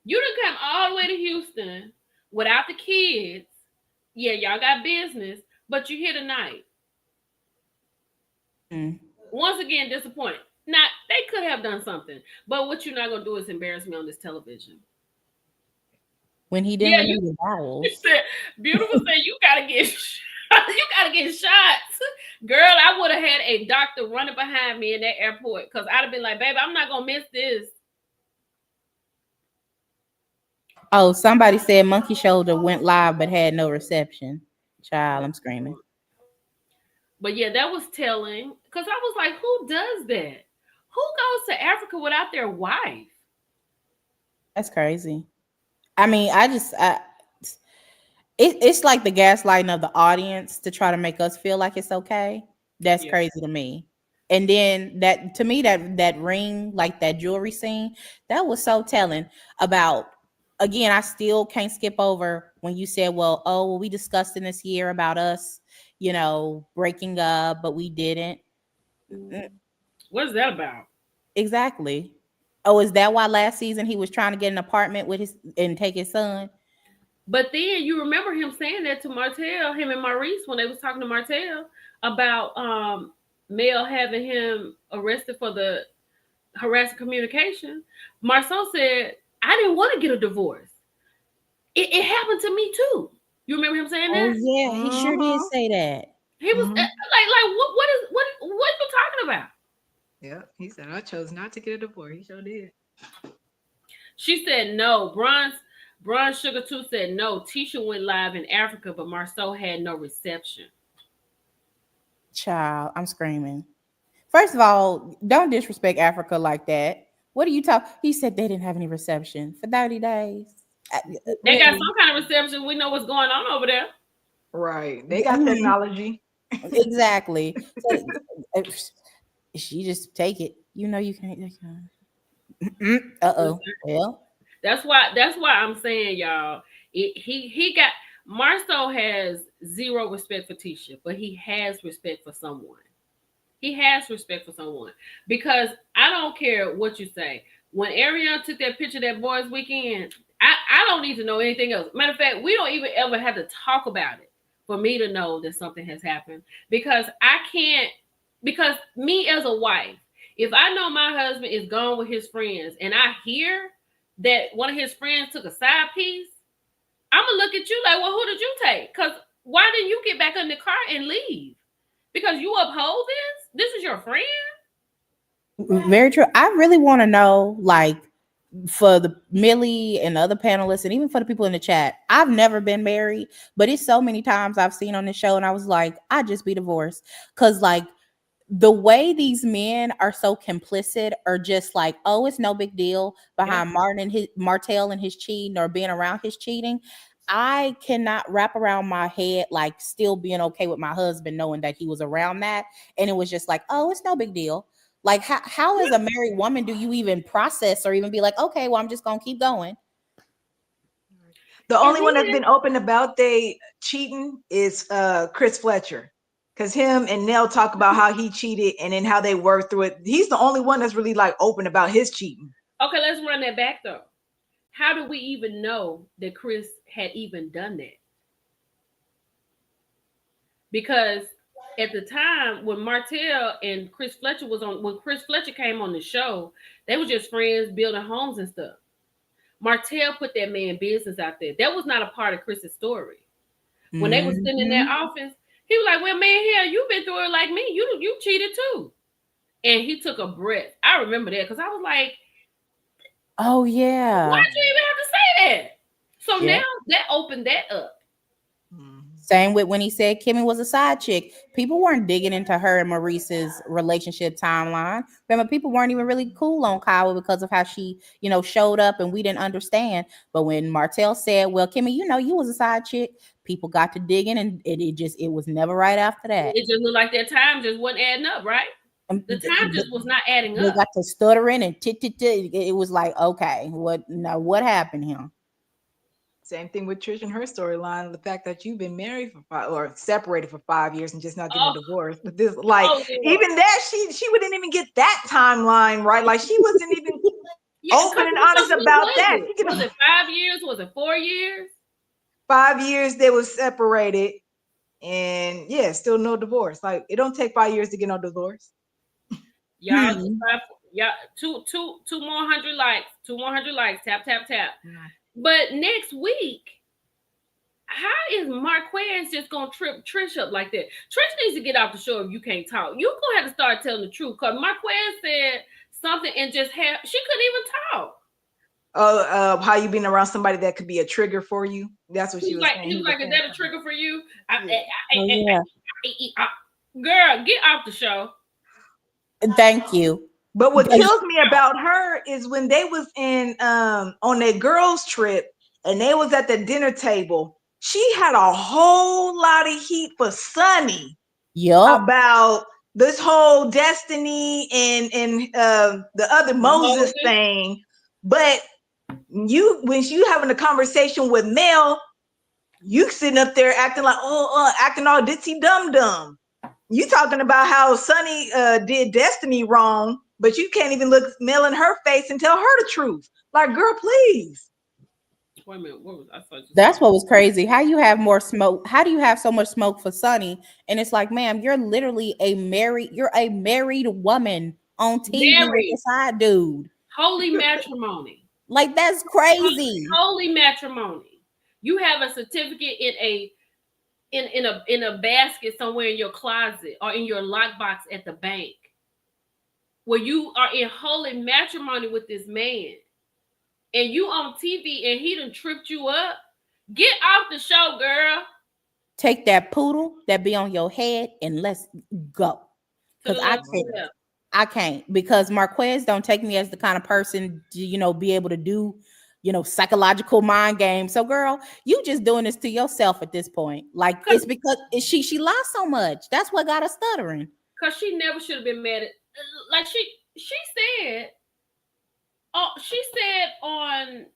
You done come all the way to Houston without the kids. Yeah, y'all got business, but you here tonight. Hmm. Once again, disappointed. Now, they could have done something, but what you're not going to do is embarrass me on this television. When he didn't Yeah, you, remember you vowels. said, beautiful said, you got to get you got to get shots. Girl, I would have had a doctor running behind me in that airport because I'd have been like, baby, I'm not going to miss this. Oh, somebody said Monkey Shoulder went live but had no reception. Child, I'm screaming. But yeah, that was telling because I was like, who does that? Who goes to Africa without their wife? That's crazy. I mean, it's like the gaslighting of the audience to try to make us feel like it's okay. That's Yeah. crazy to me. And then that to me that ring, like that jewelry scene, that was so telling about again, I still can't skip over when you said, well, oh, well, we discussed in this year about us, breaking up, but we didn't. Mm, What's that about? exactly. Oh, is that why last season he was trying to get an apartment with his and take his son? But then you remember him saying that to Martell, him and Maurice, when they was talking to Martell about Mel having him arrested for the harassing communication. Marceau said, I didn't want to get a divorce. It happened to me too. You remember him saying Oh that? yeah, he sure did Uh-huh. say that. He was Hmm. like what you talking about? Yeah. He said, I chose not to get a divorce. He sure did. She said no. Bronze Sugar 2 said no. Tisha went live in Africa, but Marceau had no reception. Child, I'm screaming. First of all, don't disrespect Africa like that. What are you talking? He said they didn't have any reception for 30 days. They got Really? some kind of reception. We know what's going on over there. Right. They got Mhm, technology. exactly. So she just take it. You know you can't. Uh oh. Well, That's why I'm saying, y'all. He got Marceau has zero respect for Tisha, but he has respect for someone. He has respect for someone because I don't care what you say. When Ariana took that picture that boys' weekend, I don't need to know anything else. Matter of fact, we don't even ever have to talk about it for me to know that something has happened because I can't. Because me as a wife, if I know my husband is gone with his friends and I hear that one of his friends took a side piece, I'm gonna look at you like, well, who did you take? Because why didn't you get back in the car and leave? Because you uphold this? This is your friend? very true. I really want to know, like, for the Millie and the other panelists, and even for the people in the chat. I've never been married, but it's so many times I've seen on this show, and I was like, I'd just be divorced, because like the way these men are so complicit or just like, oh, it's no big deal Yeah. behind Martin and his Martell and his cheating or being around his cheating. I cannot wrap around my head like still being okay with my husband knowing that he was around that. And it was just like, oh, it's no big deal. Like how as a married woman do you even process or even be like, okay, well, I'm just gonna keep going? The And only one that's then been open about they cheating is Chris Fletcher. Because him and Nell talk about how he cheated and then how they worked through it. He's the only one that's really like open about his cheating. Okay, let's run that back though. How do we even know that Chris had even done that? Because at the time when Martell and Chris Fletcher was on, when Chris Fletcher came on the show, they were just friends building homes and stuff. Martell put that man business out there. That was not a part of Chris's story. When they were sitting in their Mhm. office, he was like, "Well, man, here you've been through it like me. You cheated too." And he took a breath. I remember that because I was like, Oh yeah. "Why'd you even have to say that?" So Yeah. now that opened that up. Same with when he said Kimmy was a side chick. People weren't digging into her and Maurice's relationship timeline. Remember, people weren't even really cool on Kyle because of how she, showed up and we didn't understand. But when Martell said, well, Kimmy, you was a side chick, people got to digging and it was never right after that. It just looked like their time just wasn't adding up, right? The time just was not adding They up. got to stuttering and it was like, okay, what happened here? Same thing with Trish and her storyline. The fact that you've been married for 5 or separated for 5 years and just not getting a Oh, divorce. But this, like, oh Lord. even that, she wouldn't even get that timeline right. Like, she wasn't even Yeah, open and honest because what about was that. it? She could Was it 5 years? Was it 4 years? 5 years they was separated, and yeah, still no divorce. Like, it don't take 5 years to get no divorce. Y'all, Hmm. y'all, two more hundred likes. 2 more hundred likes. Tap, tap, tap. But next week, how is Marquez just gonna trip Trish up like that? Trish needs to get off the show if you can't talk. You gonna have to start telling the truth because Marquez said something and just had she couldn't even talk. How you been around somebody that could be a trigger for you? That's what she was saying. He He was was like, is saying that a something. trigger for you? Yeah. Oh yeah. Girl, get off the show. Thank you. But what kills me about her is when they was in on their girls trip and they was at the dinner table, she had a whole lot of heat for Sonny Yup. about this whole Destiny and the other Moses Moses. thing. But when you having a conversation with Mel, you sitting up there acting like acting all ditzy dum dum. You talking about how Sonny did Destiny wrong, but you can't even look Mel in her face and tell her the truth. Like, girl, please. Wait a minute, what was I supposed to That's say? what was crazy. How you have more smoke? How do you have so much smoke for Sonny? And it's like, ma'am, you're a married woman on TV with a Married. side dude. Holy matrimony. Like that's crazy. Holy matrimony. You have a certificate in a basket somewhere in your closet or in your lockbox at the bank where you are in holy matrimony with this man and you on TV and he done tripped you up. Get off the show, girl. Take that poodle that be on your head and let's go. To Cause the I left, to can't. the left. I can't because Marquez don't take me as the kind of person to, be able to do, psychological mind games. So girl, you just doing this to yourself at this point. Like Cause, it's because she lies so much. That's what got her stuttering. Cause she never should have been mad at like she said she said on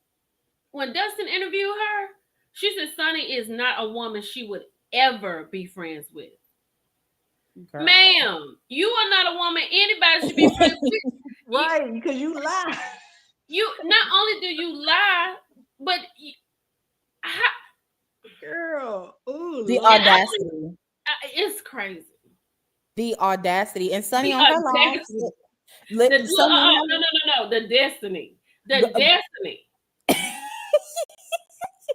when Dustin interviewed her, she said Sonny is not a woman she would ever be friends with. Girl. Ma'am, you are not a woman anybody should be friends with. Right, because you lie. You not only do you lie, but Girl. Ooh, The Lord. audacity. it's crazy. The audacity. And Sunny The on her live. audacity. Sunny on her No. The destiny. The live. destiny.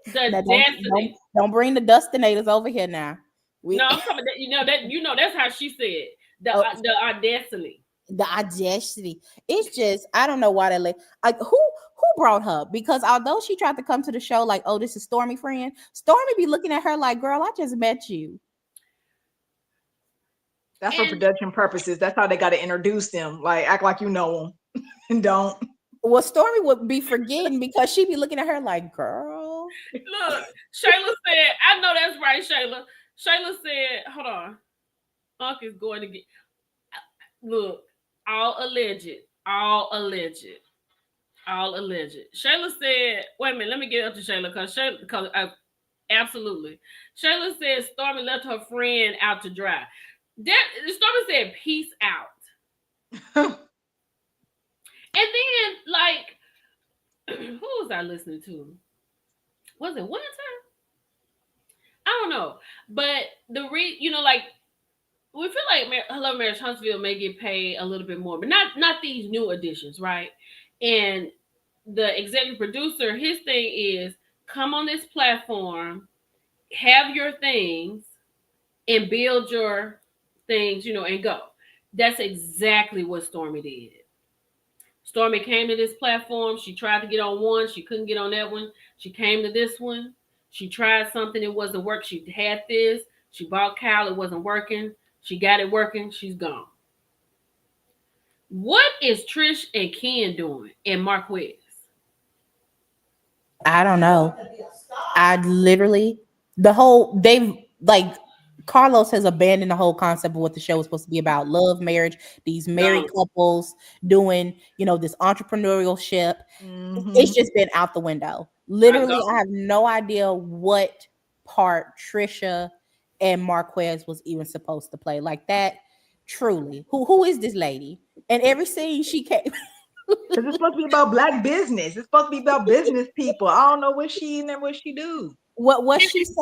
The Now destiny. don't bring the Dustinators over here now. We No, I'm talking. That's how she said oh, the our destiny. the audacity. It's just I don't know why they like who brought her because although she tried to come to the show like, oh, this is Stormy friend, Stormy be looking at her like, girl, I just met you. That's for And production purposes. That's how they got to introduce them. Like, act like you know them and don't. Well, Stormy would be forgetting because she'd be looking at her like, girl. look, Shayla said, I know that's right, Shayla. Shayla said, hold on. Unc is going to get look, all alleged. All alleged. All alleged. Shayla said, wait a minute, let me get up to Shayla because absolutely. Shayla said Stormy left her friend out to dry. The Stormy said, "Peace out," and then who was I listening to? Was it Winter? I don't know, but we feel like Hello Marriage Huntsville may get paid a little bit more, but not these new additions, right? And the executive producer, his thing is come on this platform, have your things, and build your things, and go. That's exactly what Stormy did. Stormy came to this platform. She tried to get on one. She couldn't get on that one. She came to this one. She tried something. It wasn't working. She had this. She bought Cal. It wasn't working. She got it working. She's gone. What is Trish and Ken doing and Marquez? I don't know. I literally the whole they've like Carlos has abandoned the whole concept of what the show was supposed to be about: love, marriage, these married Gone. couples doing, this entrepreneurial ship. Hmm. It's just been out the window. I Literally, go. I have no idea what part Trisha and Marquez was even supposed to play. Like that, truly. Who is this lady? And every scene she came Because it's supposed to be about black business. It's supposed to be about business people. I don't know what she and what she do. what she say?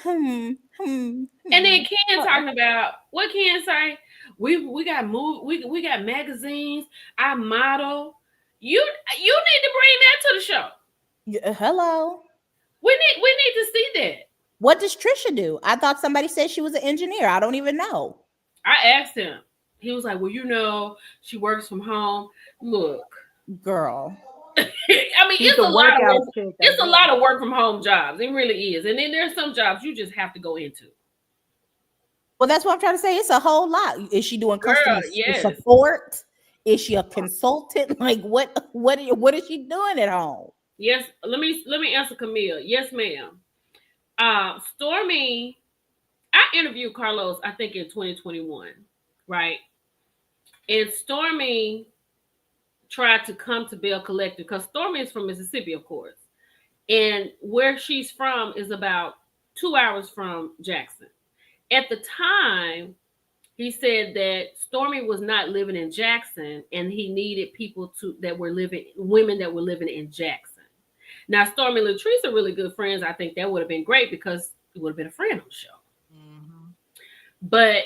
Hmm, And hmm. then Ken talking about what Ken say? We got we got magazines. I model. You need to bring that to the show. Hello. We need to see that. What does Trisha do? I thought somebody said she was an engineer. I don't even know. I asked him. He was like, "Well, she works from home." Look, Girl. I mean, She's the workout chick, I it's a guess. lot of work from home jobs. It really is. And then there's some jobs you just have to go into. Well, that's what I'm trying to say. It's a whole lot. Is she doing customer Girl, yes. support? Is she a consultant? Like what is she doing at home? Yes, let me answer Camille. Yes, ma'am. Stormy, I interviewed Carlos, I think in 2021, right? And Stormy tried to come to Bell Collective because Stormy is from Mississippi, of course. And where she's from is about 2 hours from Jackson. At the time, he said that Stormy was not living in Jackson and he needed people women that were living in Jackson. Now, Stormy and Latrice are really good friends. I think that would have been great because it would have been a friend on the show. Hmm. But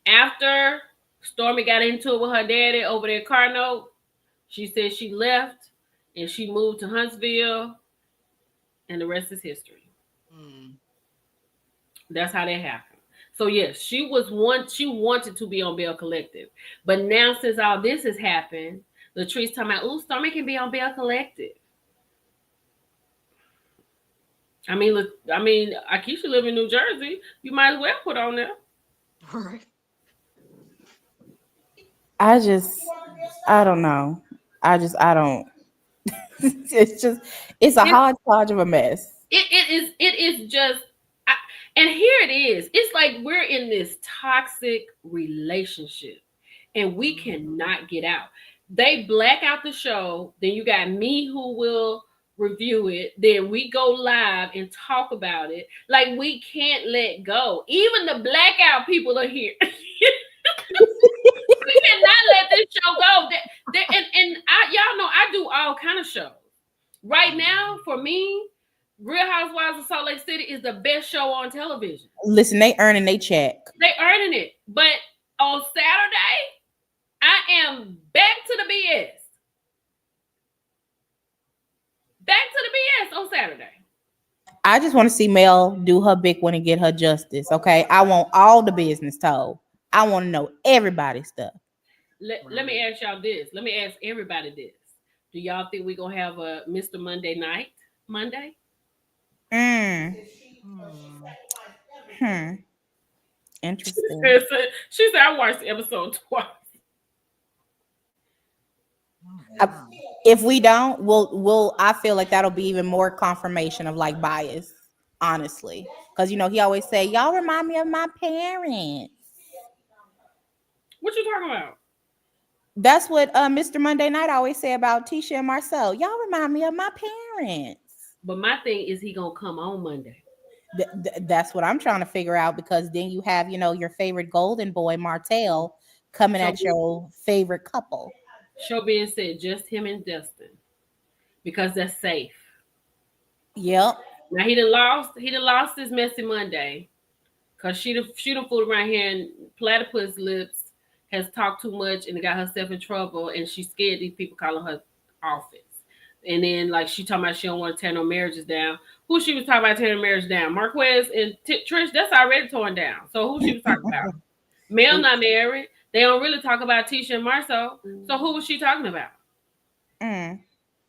after Stormy got into it with her daddy over their car note, she said she left and she moved to Huntsville, and the rest is history. Mm. That's how that happened. So yes, she wanted to be on Bell Collective. But now since all this has happened, Latrice talking about, ooh, Stormy can be on Bell Collective. I mean, Akeisha live in New Jersey. You might as well put on there. All right. I just I don't know. I don't it's a It, hodgepodge of a mess. it is just, I, and here it is. It's like we're in this toxic relationship, and we Hmm. cannot get out. They black out the show. Then you got me who will review it. Then we go live and talk about it. Like we can't let go. Even the blackout people are here. We cannot let this show go. And y'all know I do all kind of shows. Right now, for me, Real Housewives of Salt Lake City is the best show on television. Listen, they earning they check. They earning it. But on Saturday, I am back to the BS. Back to the BS on Saturday. I just want to see Mel do her big one and get her justice. Okay. I want all the business told. I want to know everybody's stuff. Let me Right. ask y'all this. Let me ask everybody this. Do y'all think we're gonna have a Mr. Monday night Monday? Mm. Hmm. Hmm. Interesting. She said I watched the episode twice. Oh, I- wow. if we don't, we'll I feel like that'll be even more confirmation of like bias, honestly. Because he always say, y'all remind me of my parents. What you talking about? That's what Mr. Monday Night always say about Tisha and Marcel. Y'all remind me of my parents. But my thing is he gonna come on Monday. That's what I'm trying to figure out, because then you have, your favorite golden boy, Martell, coming So at your favorite couple. show being said, just him and Dustin because that's safe. Yep. Now he done lost his messy Monday because she done fooled around here and platypus lips has talked too much and got herself in trouble and she's scared these people calling her office. And then like she talking about she don't want to tear no marriages down. Who she was talking about tearing marriage down? Marquez and Trish. That's already torn down. So who she was talking about? Mel not married. They don't really talk about Tisha and Marceau. So who was she talking about? Mm.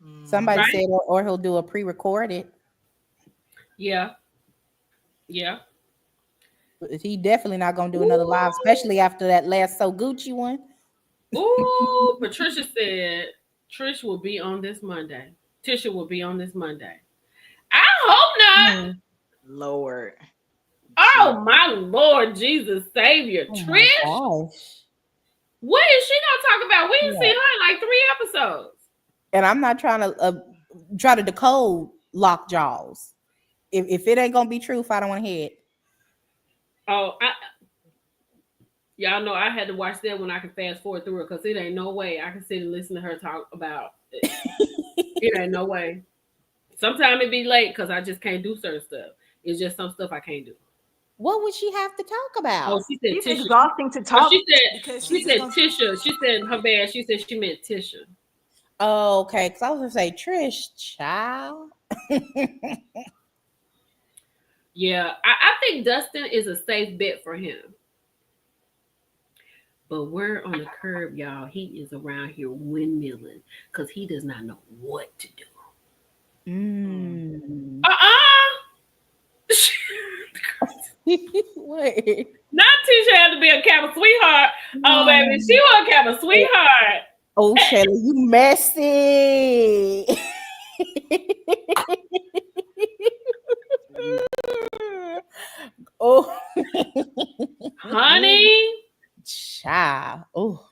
Mhm. Somebody Right? said, or he'll do a pre-recorded. Yeah. Yeah. But he definitely not gonna do another live, Ooh. especially after that last So Gucci one. Ooh. Patricia said Trish will be on this Monday. Tisha will be on this Monday. I hope not. Mm. Lord Oh Jesus. my Lord Jesus Savior. Oh my Trish? gosh. What is she gonna talk about? We ain't Yeah. seen her in like 3 episodes. And I'm not trying to decode lock jaws. If it ain't gonna be truth, I don't want to hear it. Oh, y'all know I had to watch that when I could fast forward through it because it ain't no way I can sit and listen to her talk about it. It ain't no way. Sometimes it be late because I just can't do certain stuff. It's just some stuff I can't do. What would she have to talk Oh, about? she said It's Tisha. exhausting to Oh, talk she said because she she's just said gonna. Tisha. She said her bad. She said she meant Tisha. Oh, okay, because I was gonna say Trish, child. Yeah, I think Dustin is a safe bet for him. But we're on the curb, y'all. He is around here windmilling because he does not know what to do. Mm. Mm. Uh-uh. Wait. Not Tisha had to be a cabin sweetheart. Oh, baby, she No. was a cabin sweetheart. Oh, Shelly, you messy. Oh, Honey, child. Oh,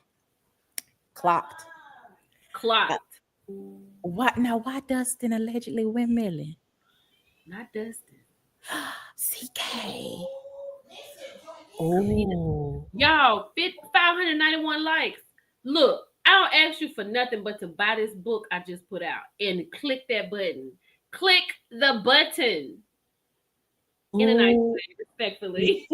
clocked. Uh, clocked. what now? Why Dustin allegedly windmilling? Not Dustin. CK. Because he did. Oh, Y'all, 591 likes. Look, I don't ask you for nothing but to buy this book I just put out and click that button. Click the button in a nice oh. way, respectfully.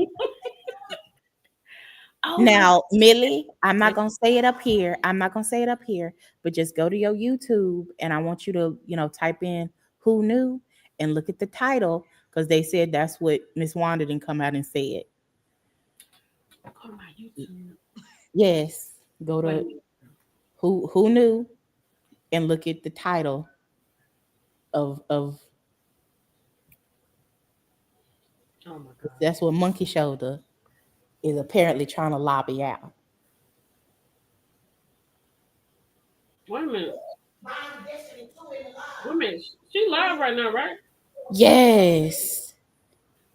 Oh my Now, Millie, I'm not goodness. gonna say it up here. I'm not gonna say it up here, but just go to your YouTube and I want you to, type in "Who Knew" and look at the title, because they said that's what Miss Wanda didn't come out and said. Go to my YouTube. Yes, go Wait a to minute. who knew and look at the title of Oh my God. that's what Monkey Shoulder is apparently trying to lobby out. Wait a minute. Wait a minute. She live right now, right? Yes,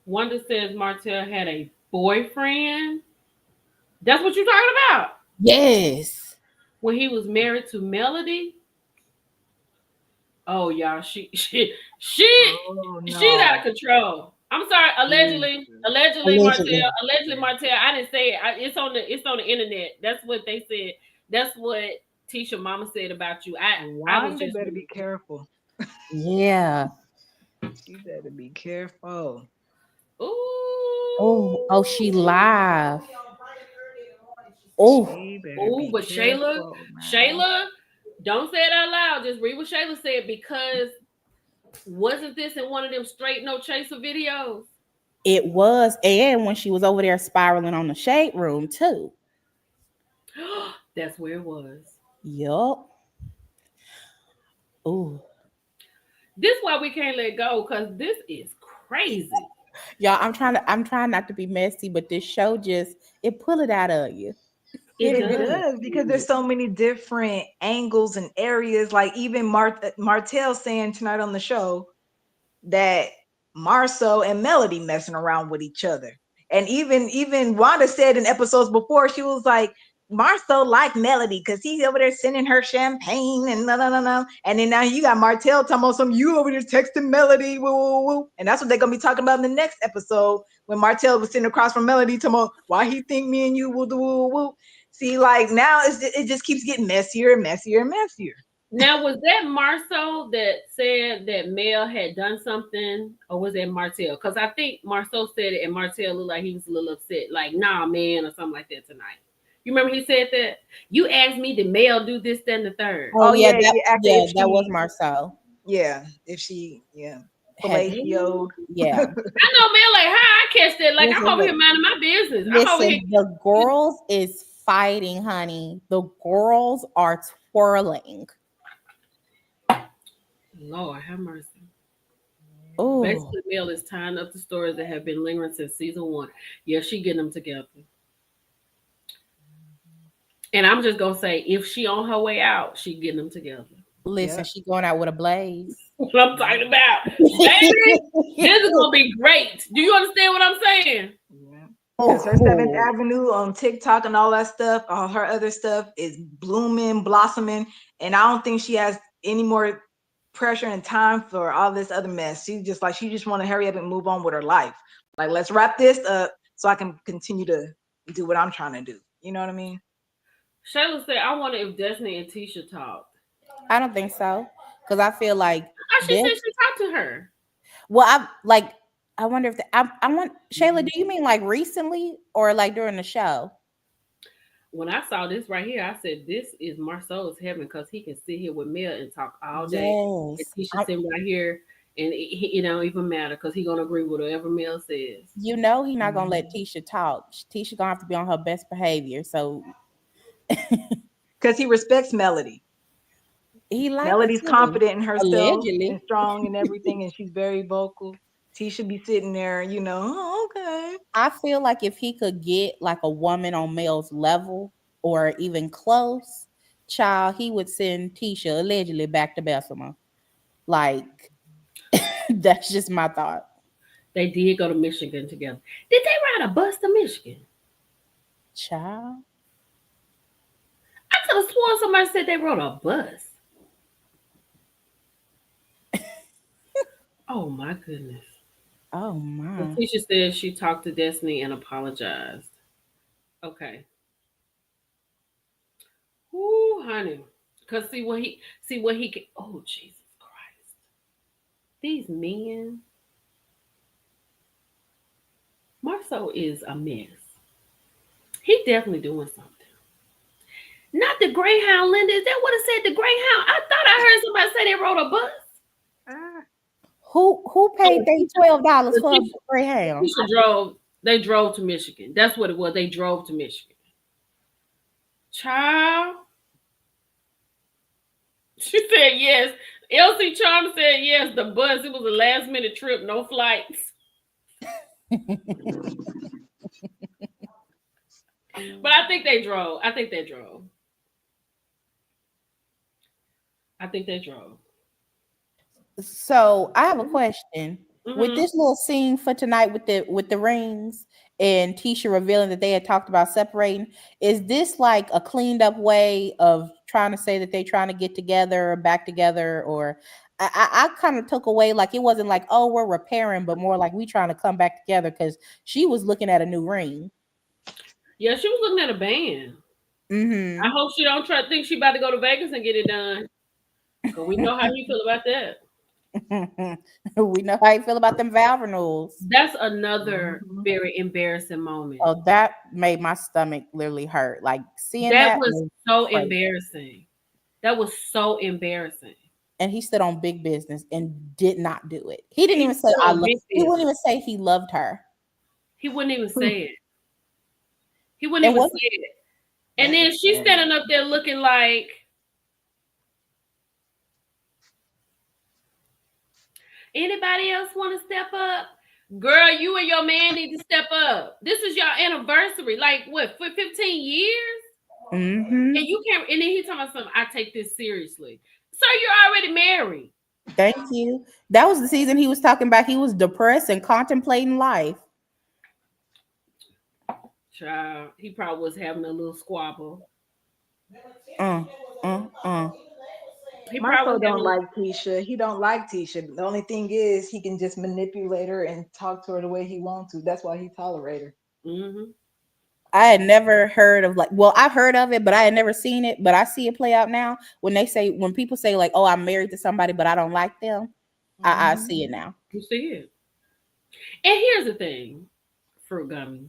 Wanda says Martell had a boyfriend. That's what you're talking about. yes. When he was married to Melody. Oh y'all, Oh she's out of no. control. I'm sorry. Allegedly, Jesus. allegedly Allegedly. Martell, allegedly Martell. I didn't say it. It's on the internet. That's what they said. That's what Tisha Mama said about you. I was Wanda just better be careful. Yeah. She better be careful. Oh, she Ooh. live. Oh, She better Ooh, be but careful, man. Shayla, don't say it out loud. Just read what Shayla said because wasn't this in one of them straight no chaser videos? it was. And when she was over there spiraling on the shade room too. That's where it was. Yup. Oh, This why we can't let go because this is crazy. y'all, I'm trying not to be messy, but this show just it pull it out of you. It It does. does because there's so many different angles and areas. Like even Martell saying tonight on the show that Marceau and Melody messing around with each other. And even Wanda said in episodes before, she was like, Marcel like Melody because he's over there sending her champagne and no. And then now you got Martell talking about some you over there texting Melody, woo, woo, woo. And that's what they're gonna be talking about in the next episode when Martell was sitting across from Melody talking about why he think me and you woo, woo, woo. See, like now it just keeps getting messier and messier and messier. Now, was that Marceau that said that Mel had done something, or was that Martell? Because I think Marceau said it, and Martell looked like he was a little upset, like "Nah, man," or something like that tonight. You remember he said that? You asked me, did Mel do this, then the third? Oh Oh yeah, yeah, yeah. After if that was she, Marcel. yeah, if she, yeah, Had fellatioed. yeah. I know Mel like, how I catch that? Like I'm Listen, over here look, minding my business. I'm over here. listen, the girls is fighting, honey. The girls are twirling. Lord have mercy. Oh, Basically, Mel is tying up the stories that have been lingering since season one. Yeah, she getting them together. And I'm just gonna say, if she on her way out, she getting them together. listen, Yep. she going out with a blaze. What I'm talking about, baby. This is gonna be great. Do you understand what I'm saying? Yeah. Because her Seventh Oh, Avenue on TikTok and all that stuff, all her other stuff is blooming, blossoming, and I don't think she has any more pressure and time for all this other mess. She just want to hurry up and move on with her life. Like let's wrap this up so I can continue to do what I'm trying to do. You know what I mean? Shayla said, "I wonder if Destiny and Tisha talked." I don't think so. Because I feel like Oh, she this. said she talked to her. Well, I like. I wonder if I want Shayla. Do you mean like recently or like during the show? When I saw this right here, I said, "This is Marceau's heaven because he can sit here with Mel and talk all day, and Yes. Tisha sitting right here, and it don't even matter because he gonna agree with whatever Mel says." You know he not gonna let Mhm. Tisha talk. Tisha gonna have to be on her best behavior. So Because he respects Melody. he like her Melody's too. confident in herself and Allegedly. strong and everything, and she's very vocal. T should be sitting there, oh, okay. I feel like if he could get like a woman on Mel's level or even close, child, he would send Tisha allegedly back to Bessemer. Like that's just my thought. They did go to Michigan together. Did they ride a bus to Michigan? Child. I could have sworn somebody said they rode a bus. Oh my goodness. Oh my. Letitia said she talked to Destiny and apologized. Okay. Ooh, honey. Cause see what he can. Oh Jesus Christ! These men. Marceau is a mess. He definitely doing something. Not the Greyhound, Linda. Is that what it said? The Greyhound. I thought I heard somebody say they rode a bus. Ah, Who Oh, paid they $12 for a Letitia, Greyhound? Letitia drove. They drove to Michigan. That's what it was. They drove to Michigan. Child. She said yes. Elsie Charm said yes. The bus. It was a last minute trip. No flights. But I think they drove. I think they drove. I think they drove. So I have a question. With Hmm. this little scene for tonight with the rings and Tisha revealing that they had talked about separating, is this like a cleaned up way of trying to say that they trying to get together or back together? Or I kind of took away like it wasn't like, oh, we're repairing, but more like we trying to come back together because she was looking at a new ring. Yeah, she was looking at a band. I Mm-hmm. hope she don't try to think she about to go to Vegas and get it done. Cause we know how you feel about that. We know how you feel about them valve renewals. That's another mhm. very embarrassing moment. Oh, that made my stomach literally hurt. Like seeing That that was was so crazy. embarrassing. That was so embarrassing. And he stood on big business and did not do it. He didn't He even say stood I on love. big He wouldn't business. even say he loved her. He wouldn't even say it. He wouldn't And even say wasn't it. And That then is she's sad. standing up there looking like anybody else want to step up? Girl, you and your man need to step up. This is your anniversary. Like what, for 15 years? And mm-hmm. you can't and then he talking about something, I take this seriously. Sir, you're already married. Thank you. That was the season he was talking about. He was depressed and contemplating life. Child, he probably was having a little squabble. Mm, mm. He probably Marco was having don't a little. like Tisha. He don't like Tisha. The only thing is he can just manipulate her and talk to her the way he wants to. That's why he tolerate her. Mm-hmm. I had never heard of, like, well, I've heard of it, but I had never seen it. But I see it play out now when people say like, "Oh, I'm married to somebody, but I don't like them." I Hmm. see it now. You see it. And here's the thing, fruit gummy.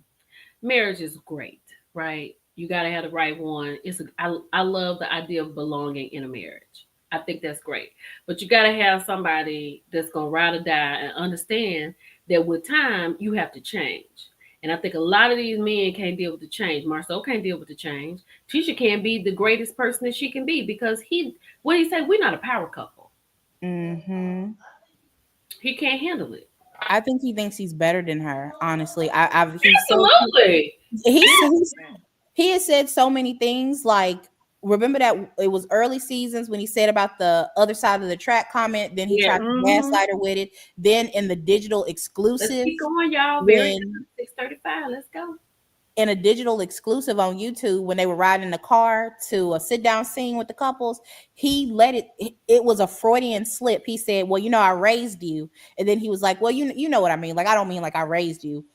Marriage is great, right? You got to have the right one. I love the idea of belonging in a marriage. I think that's great. But you got to have somebody that's going to ride or die and understand that with time, you have to change. And I think a lot of these men can't deal with the change. Marcel can't deal with the change. Tisha can't be the greatest person that she can be because what do he say? We're not a power couple. Hmm. He can't handle it. I think he thinks he's better than her. Honestly, he's so Absolutely. he's he has said so many things. Like, remember that it was early seasons when he said about the other side of the track comment. Then he Yeah. tried to Hmm. gaslight her with it. Then in the digital Let's keep exclusives, going, y'all. Very when good. 6:35. Let's go. in a digital exclusive on YouTube, when they were riding in the car to a sit down scene with the couples, he let it was a Freudian slip. He said, "Well, I raised you," and then he was like, "Well, you know what I mean? Like, I don't mean like I raised you."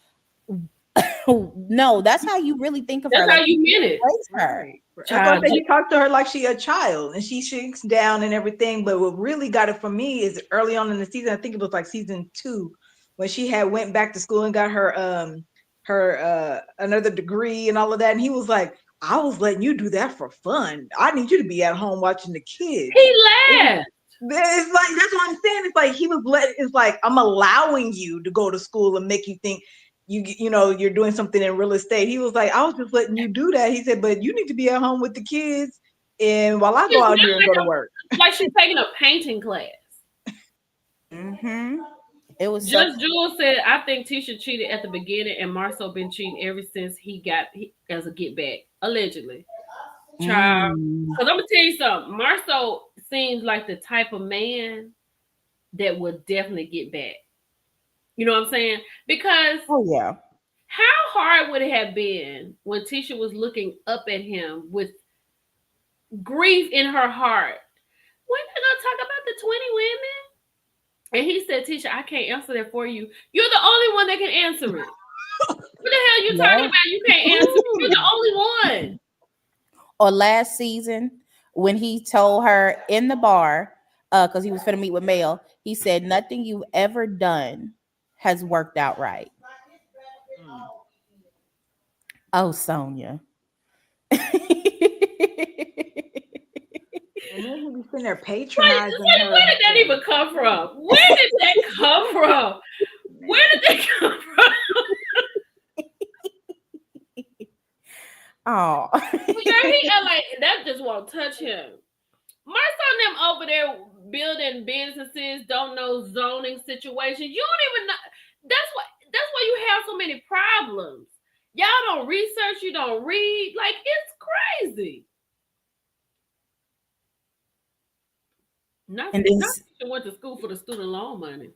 No, that's how you really think of her. That's Like, how you you meant it. raised her. Right. That's why I Child. say he talked to her like she a child and she shrinks down and everything. But what really got it for me is early on in the season, I think it was like season two, when she had went back to school and got her another degree and all of that. And he was like, I was letting you do that for fun. I need you to be at home watching the kids. He It's, laughed. it's like that's what I'm saying. It's like he was it's like I'm allowing you to go to school and make you think you're doing something in real estate. He was like, I was just letting you do that. He said, but you need to be at home with the kids and while I go It's out not here and go to work. like she's taking a painting class. Hmm. It was so. Just Jules said, I think Tisha cheated at the beginning and Marcel been cheating ever since as a get back. Allegedly. Child. Mm. Because I'm going to tell you something. Marcel seems like the type of man that would definitely get back. You know what I'm saying? Because Oh yeah. how hard would it have been when Tisha was looking up at him with grief in her heart? When they gonna talk about the 20 women? And he said, Tisha, I can't answer that for you. You're the only one that can answer it. What the hell you talking Yeah. about? You can't answer it. You're the only one. Or last season when he told her in the bar, because he was finna meet with Mel, he said, "Nothing you've ever done has worked out right." Mm. Oh, Sonia. And then he be sitting there Like, patronizing where her. did that even come from? Where did that come from? Where Man. did that come from? Oh. Girl, he act like that just won't touch him. Marcel and them over there building businesses, don't know zoning situations. You don't even know. That's why you have so many problems. Y'all don't research, you don't read. Like, it's crazy. And then Not went to school for the student loan money.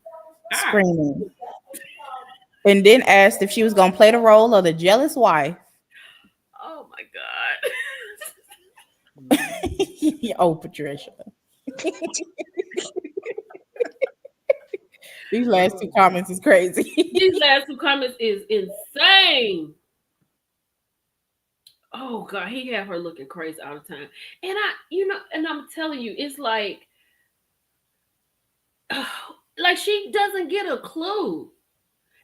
God. screaming. And then asked if she was gonna play the role of the jealous wife. Oh my God. Mhm. Oh, Patricia. These last two comments is These crazy. last two comments is insane. Oh God, he have her looking crazy all the time. And I'm telling you, it's like she doesn't get a clue.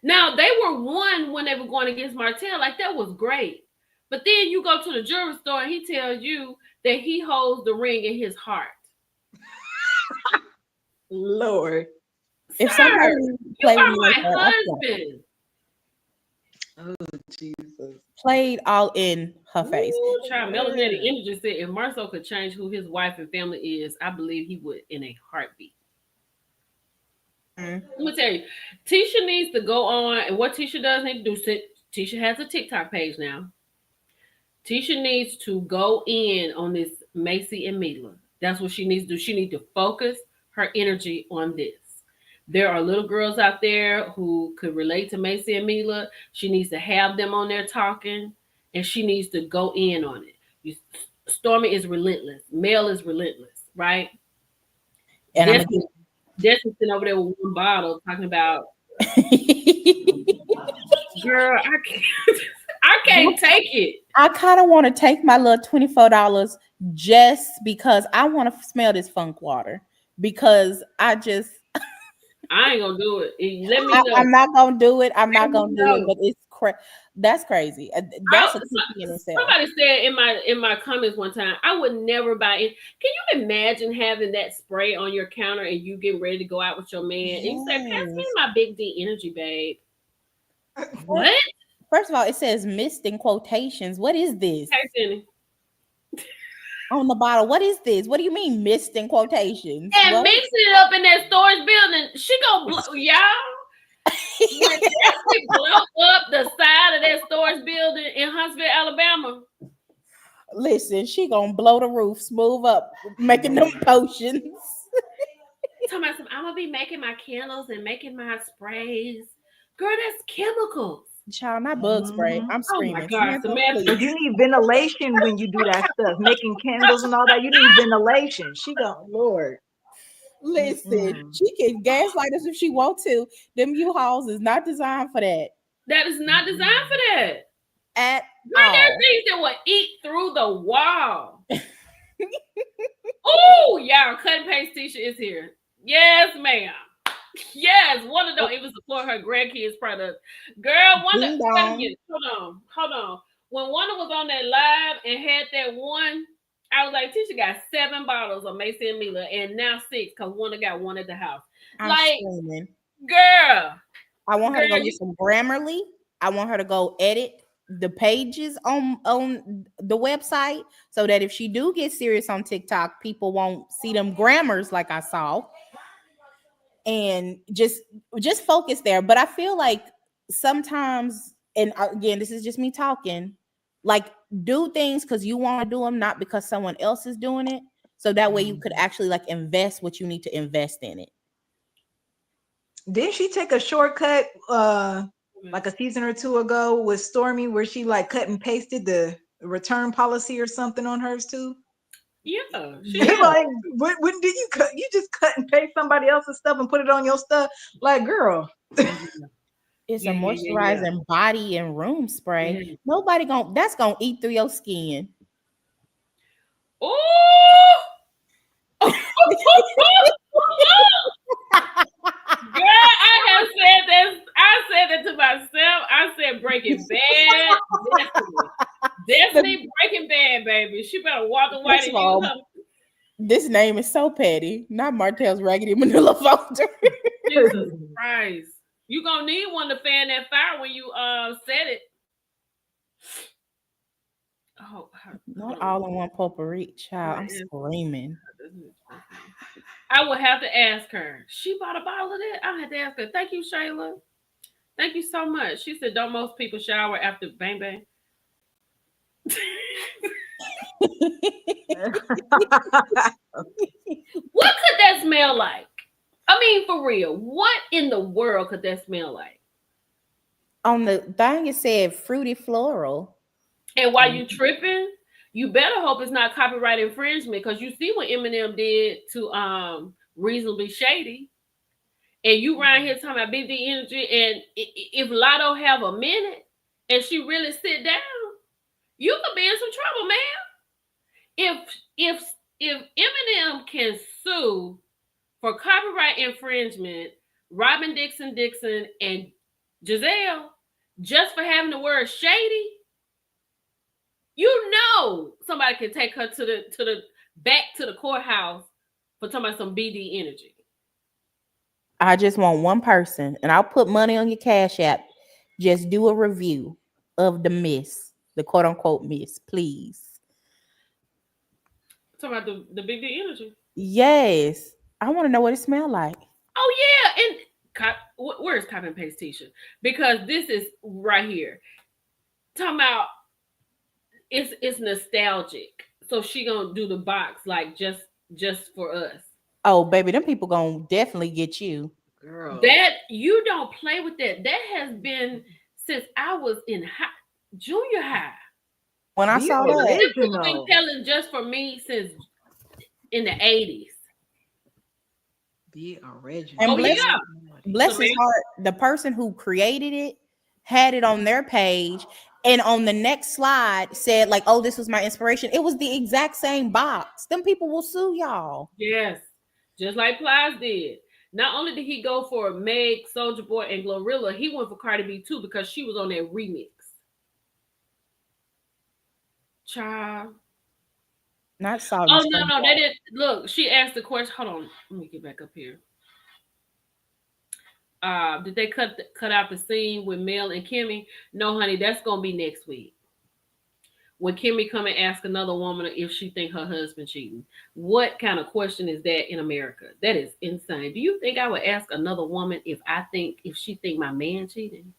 Now they were one when they were going against Martell, like that was great. But then you go to the jewelry store and he tells you that he holds the ring in his heart. Lord. If Sir, somebody you play with are me like my that, I can't. husband. Oh, Jesus. Played all in her face. Ooh, child, melanated Yeah. energy said if Marcel could change who his wife and family is, I believe he would in a heartbeat. Mm. Let me tell you, Tisha needs to go on, and what Tisha does need to do. Tisha has a TikTok page now. Tisha needs to go in on this Macy and Mila. That's what she needs to do. She needs to focus her energy on this. There are little girls out there who could relate to Macy and Mila. She needs to have them on there talking. and she needs to go in on it. You, Stormy is relentless. Mel is relentless, right? And I'm Destiny, Destiny sitting over there with one bottle talking about, girl, I can't, I can't take it. I kind of want to take my little $24 just because I want to smell this funk water because I just I ain't gonna do it. Let me know. I'm not gonna do it. I'm Let not me gonna do it. know. But that's crazy. That's a cookie in itself. Somebody said in my comments one time, I would never buy it. Can you imagine having that spray on your counter and you get ready to go out with your man and you say, "Pass me Yes. my Big D Energy, babe." Fir- What? First of all, it says mist in quotations. What is this Hey, Cindy. on the bottle? What is this? What do you mean mist in quotations? And What? mixing it up in that storage building, she gonna blow y'all. When Destiny blow up the side of that storage building in Huntsville, Alabama, Listen, she gonna blow the roof smooth up, making them potions. talking about some, I'm gonna be making my candles and making my sprays. Girl, that's chemicals. Child, not bug spray. Mhm. I'm Oh my screaming. God, Samantha, Samantha. Cause please. you need ventilation when you do that stuff, making candles and all that. You need ventilation. She go, Lord. Listen, Mm-mm. she can gaslight us if she want to. Them U-Hauls is not designed for that That is not designed for that. at Girl, there are all. things that will eat through the wall. Oh, y'all, cut and paste t-shirt is here. Yes, ma'am. Yes, one of them. It was for her grandkids' product. Girl, one. Ding Wait a dong. minute. Hold on. When Wanda was on that live and had that one, I was like, Tisha got 7 bottles of Macy and Mila, and now 6 because Wanda got one at the house. I'm Like, screaming. girl, I want her girl, to go get you, some Grammarly. I want her to go edit the pages on the website so that if she do get serious on TikTok, people won't see them grammars like I saw, and just focus there. But I feel like sometimes, and again, this is just me talking, like do things because you want to do them, not because someone else is doing it. So that way you could Mhm. actually like invest what you need to invest in it. Didn't she take a shortcut like a season or two ago with Stormy where she like cut and pasted the return policy or something on hers too? yeah, she They Yeah, did. like, when did you cut? You just cut and paste somebody else's stuff and put it on your stuff. Like, girl, Yeah, it's a yeah. moisturizing body and room spray. Yeah. Nobody gonna that's gonna eat through your skin. Oh, girl, I have said this. I said that to myself. I said Breaking Bad, Destiny. The, Destiny Breaking Bad, baby. She better walk the white first of and use all, her. this name is so petty. Not Martell's raggedy manila folder. Jesus Christ. You gonna need one to fan that fire when you set it. Oh, hold Not on. all in one potpourri. I'm Child, gonna I'm ask screaming. her. I will have to ask her. She bought a bottle of that. I have to ask her. Thank you, Shayla. Thank you so much. She said, "Don't most people shower after bang bang?" What could that smell like? I mean, for real, what in the world could that smell like? On the thing it said fruity floral. And while you tripping, you better hope it's not copyright infringement because you see what Eminem did to Reasonably Shady, and you around here talking about BD Energy, and if Lotto have a minute and she really sit down, you could be in some trouble, man. If Eminem can sue for copyright infringement, Robin Dixon and Giselle just for having the word shady, you know somebody can take her to the back to the courthouse for talking about some BD energy. I just want one person, and I'll put money on your cash app. Just do a review of the miss, the quote unquote miss, please. Talking about the BD energy. Yes. I want to know what it smelled like. Oh yeah, and where's copy and paste t-shirt? Because this is right here. Talking about it's nostalgic. So she gonna do the box like just for us. Oh, baby, them people gonna definitely get you. girl. That you don't play with that. That has been since I was in junior high. When I The saw that, This people been original. telling just for me since in the 80s. The original. And Oh bless yeah. Lord Lordy. So bless man, his heart, the person who created it had it on their page, and on the next slide said like, "Oh, this was my inspiration." It was the exact same box. Them people will sue y'all. yes. Just like Plies did. Not only did he go for Meg, Soldier Boy, and Glorilla, he went for Cardi B too because she was on that remix. Child. Not Salt and Oh no, no, they Sprinkle. didn't look. She asked the question. Hold on. Let me get back up here. Did they cut out the scene with Mel and Kimmy? No, honey, that's gonna be next week. When Kimmy come and ask another woman if she think her husband cheating. What kind of question is that in America? That is insane. Do you think I would ask another woman if she think my man cheating?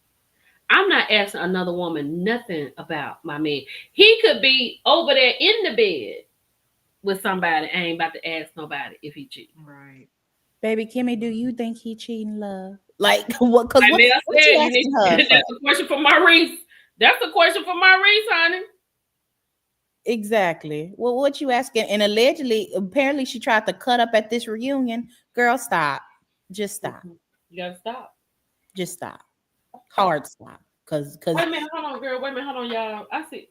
I'm not asking another woman nothing about my man. He could be over there in the bed with somebody. I ain't about to ask nobody if he cheating. Right. Baby Kimmy, do you think he cheating, love? Like what? Cause Like Mel what said, you you need asking her for? that's a question for Maurice. That's a question for Maurice, honey. Exactly. Well, what you asking? And allegedly, apparently, she tried to cut up at this reunion. Girl, stop. Just stop. Mhm. You gotta stop. Just stop. Hard stop. Cause Wait a minute, hold on, girl. Wait a minute, hold on, y'all. I see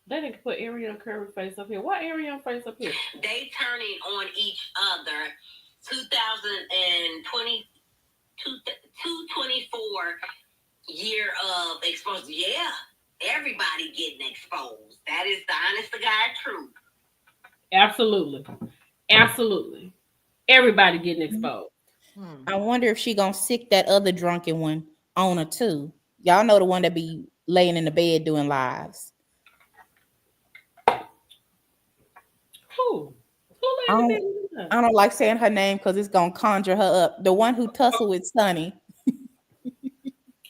they didn't put Ariana Curry face up here. Why Ariana face up here? They turning on each other. 2020, 224 year of exposure. Yeah, everybody getting exposed. That is the honest to God truth. Absolutely, absolutely. Everybody getting exposed. Hmm. I wonder if she gonna sick that other drunken one on her too. Y'all know the one that be laying in the bed doing lives. Who? Who I laid in the don't, bed with her? I don't like saying her name because it's gonna conjure her up. The one who tussle with Sunny.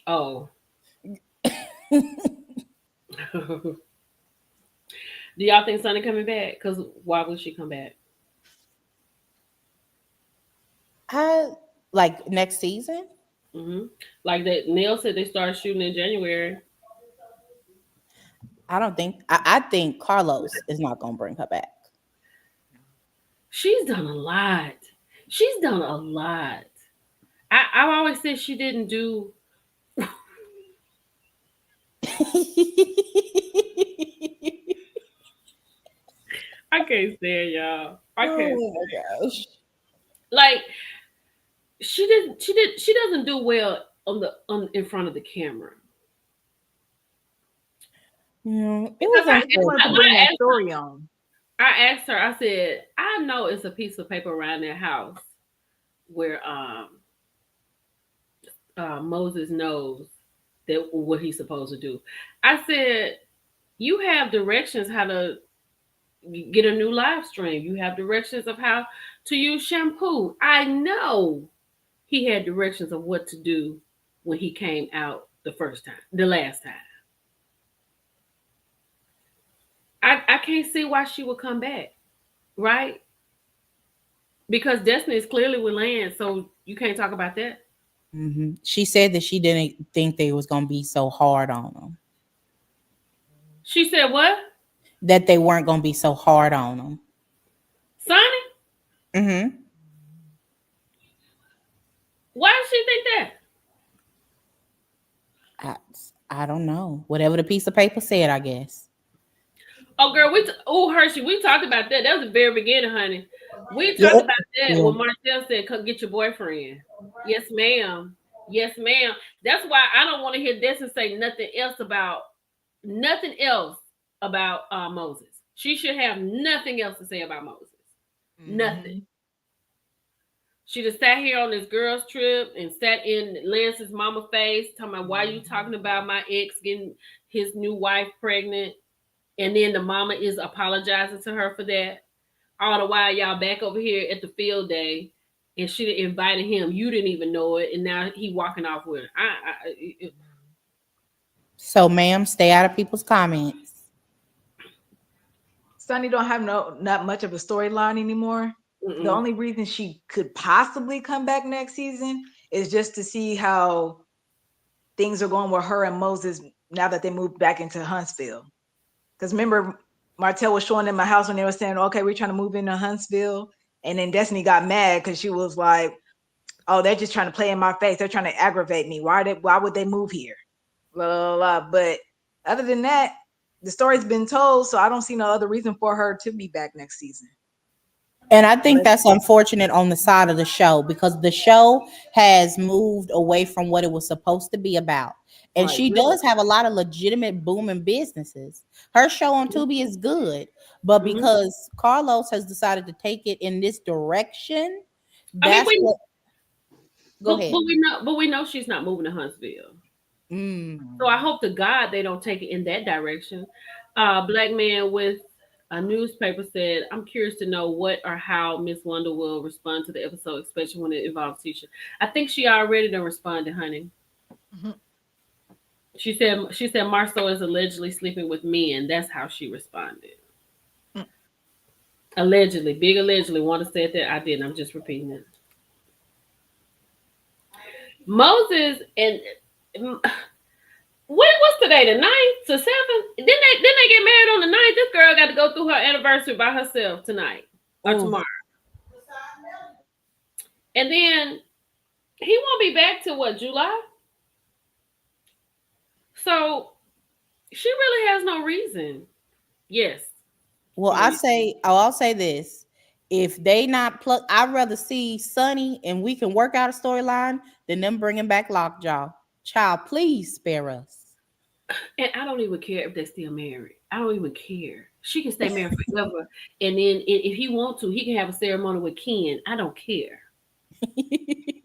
Oh. Do y'all think Sonny coming back? Cause why would she come back? I like next season. Hmm. Like that Neil said they started shooting in January. I don't think. I think Carlos is not gonna bring her back. She's done a lot. She's done a lot. I've always said she didn't do. I can't stand y'all. I can't. Oh my gosh. Like she didn't. She did. She doesn't do well on in front of the camera. Yeah, it Because was They wanted to when unfortunate. bring I that asked her, story on. I said, I know it's a piece of paper around their house where Moses knows that what he's supposed to do. I said, you have directions how to get a new live stream. You have directions of how to use shampoo. I know he had directions of what to do when he came out the first time, the last time. I can't see why she would come back, right? Because Destiny is clearly with Lance, so you can't talk about that. She said that she didn't think they was gonna be so hard on them. She said, what? That they weren't gonna be so hard on them. Sonny? Mm-hmm. Why did she think that? I, I don't know. Whatever the piece of paper said, I guess. Oh, girl, oh, Hershey, we talked about that. That was the very beginning, honey. We Yeah. talked about that Yeah. when Martell said, come get your boyfriend. Yes, ma'am. Yes, ma'am. That's why I don't want to hear Destin say nothing else about Moses. She should have nothing else to say about Moses. Nothing. Mm-hmm. She just sat here on this girls' trip and sat in Lance's mama face, talking about why you talking about my ex getting his new wife pregnant. And then the mama is apologizing to her for that. All the while y'all back over here at the field day, and she done invited him. You didn't even know it, and now he walking off with her. So, ma'am, stay out of people's comments. Sunny don't have not much of a storyline anymore. The Mm-mm. only reason she could possibly come back next season is just to see how things are going with her and Moses now that they moved back into Huntsville. Because remember, Martell was showing them a house when they were saying, okay, we're trying to move into Huntsville. And then Destiny got mad because she was like, oh, they're just trying to play in my face. They're trying to aggravate me. Why would they move here? Blah, blah, blah. But other than that, the story's been told, so I don't see no other reason for her to be back next season. And I think Unless, that's unfortunate on the side of the show because the show has moved away from what it was supposed to be about. And right, she really. does have a lot of legitimate booming businesses. Her show on Tubi is good, but Mm-hmm. because Carlos has decided to take it in this direction, I mean, that's what. Go ahead. but we know she's not moving to Huntsville. Mm. So I hope to God they don't take it in that direction. Black man with a newspaper said, "I'm curious to know what or how Miss Wonder will respond to the episode, especially when it involves Tisha." I think she already done responded, honey. Mhm. She said Marceau is allegedly sleeping with men. That's how she responded. Mm. Allegedly, big allegedly. Wanda said that I didn't. I'm just repeating it. Moses and what's today? The ninth to seventh? Didn't they get married on the ninth? This girl got to go through her anniversary by herself tonight or Oh, tomorrow, and then he won't be back till what, July? So she really has no reason. Yes, well, no, I'll say this. If they not plug, I'd rather see Sunny and we can work out a storyline than them bringing back Lockjaw. Child, please spare us. and I don't even care if they're still married. I don't even care. She can stay married forever, and then if he want to, he can have a ceremony with Ken. I don't care.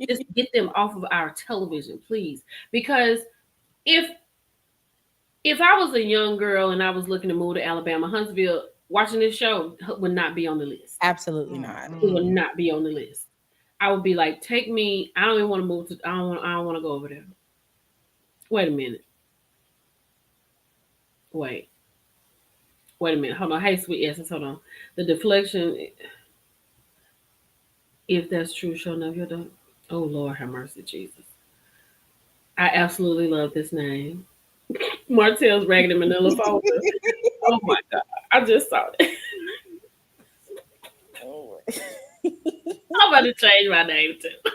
Just get them off of our television, please. Because if if I was a young girl and I was looking to move to Alabama, Huntsville, watching this show would not be on the list. Absolutely not. It would Mm-mm. not be on the list. I would be like, take me. I don't even want to move to. I don't want to go over there. Wait a minute. Wait. Wait a minute. Hold on. Hey, sweet essence. Hold on. The deflection. If that's true, show enough. You're done. Oh Lord, have mercy, Jesus. I absolutely love this name. Martell's Ragged and Manila folder. Oh my God. I just saw it. I'm about to change my name too.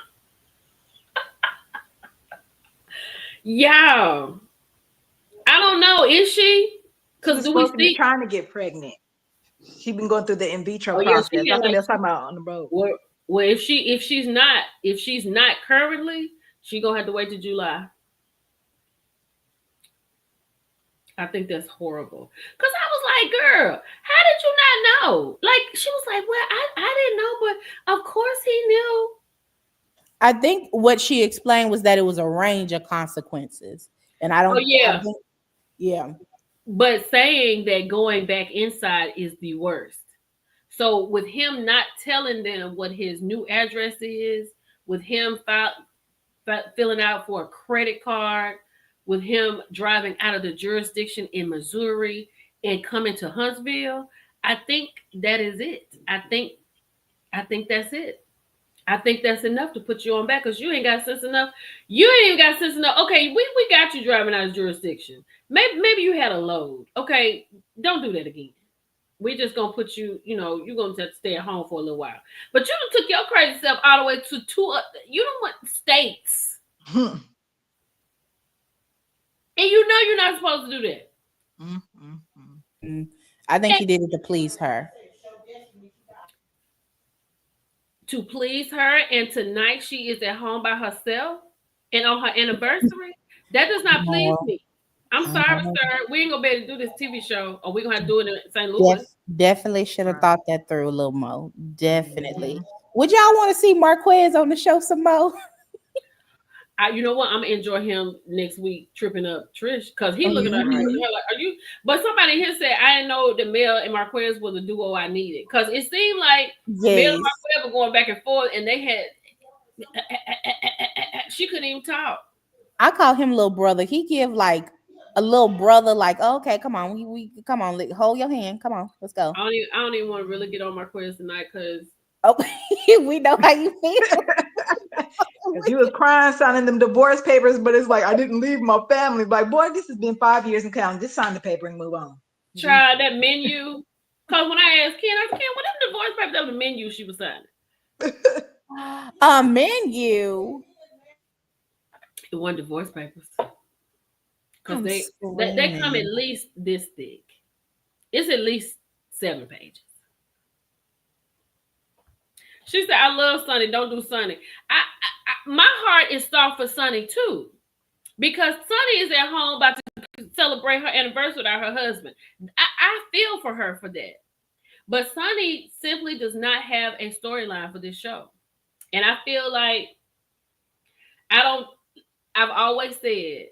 Yeah. I don't know. Is she? She Because was do we supposed to be see? trying to get pregnant. She been going through the in vitro Oh yeah, she process. had That's what like they was talking about on the road. well if she's not currently, she gonna have to wait to July. I think that's horrible. Cause I was like, girl, how did you not know? Like she was like, well, I didn't know, but of course he knew. I think what she explained was that it was a range of consequences. And Oh I yeah. think, yeah. But saying that going back inside is the worst. So with him not telling them what his new address is, with him filling out for a credit card, with him driving out of the jurisdiction in Missouri and coming to Huntsville, I think that is it. I think that's it. I think that's enough to put you on back because you ain't got sense enough. You ain't even got sense enough. Okay, we got you driving out of jurisdiction. Maybe you had a load. Okay, don't do that again. We just gonna put you. You're gonna have to stay at home for a little while. But you took your crazy self all the way to two. You don't want states, and you know you're not supposed to do that. Mm. I think he did it to please her. To please her, and tonight she is at home by herself and on her anniversary. That does not please No, me. I'm sorry, uh-huh. sir. We ain't gonna be able to do this TV show, or we're gonna have to do it in St. Louis. Definitely should have Right. thought that through a little more. Definitely. Mhm. Would y'all want to see Marquez on the show some more? You know what? I'm gonna enjoy him next week tripping up Trish because he looking at her Right. like, "Are you?" But somebody here said, "I didn't know that Mel and Marquez was the duo I needed," because it seemed like Mel and Yes. Marquez were going back and forth, and they had she couldn't even talk. I call him little brother. He give like a little brother, like, oh, okay, come on, we come on, hold your hand, come on, let's go. I don't even want to really get on Marquez tonight because Oh, we know how you feel. Cause he was crying, signing them divorce papers, but it's like I didn't leave my family. Like, boy, this has been 5 years and counting. Just sign the paper and move on. Try that menu. Cause when I asked Ken, I said, Ken, what them divorce papers? That was the menu she was signing. A menu. It wasn't divorce papers. Cause I'm they come at screaming. least this thick. It's at least 7 pages. She said, I love Sonny. Don't do Sonny. My heart is soft for Sonny too. Because Sonny is at home about to celebrate her anniversary without her husband. I feel for her for that. But Sonny simply does not have a storyline for this show. And I feel like I've always said,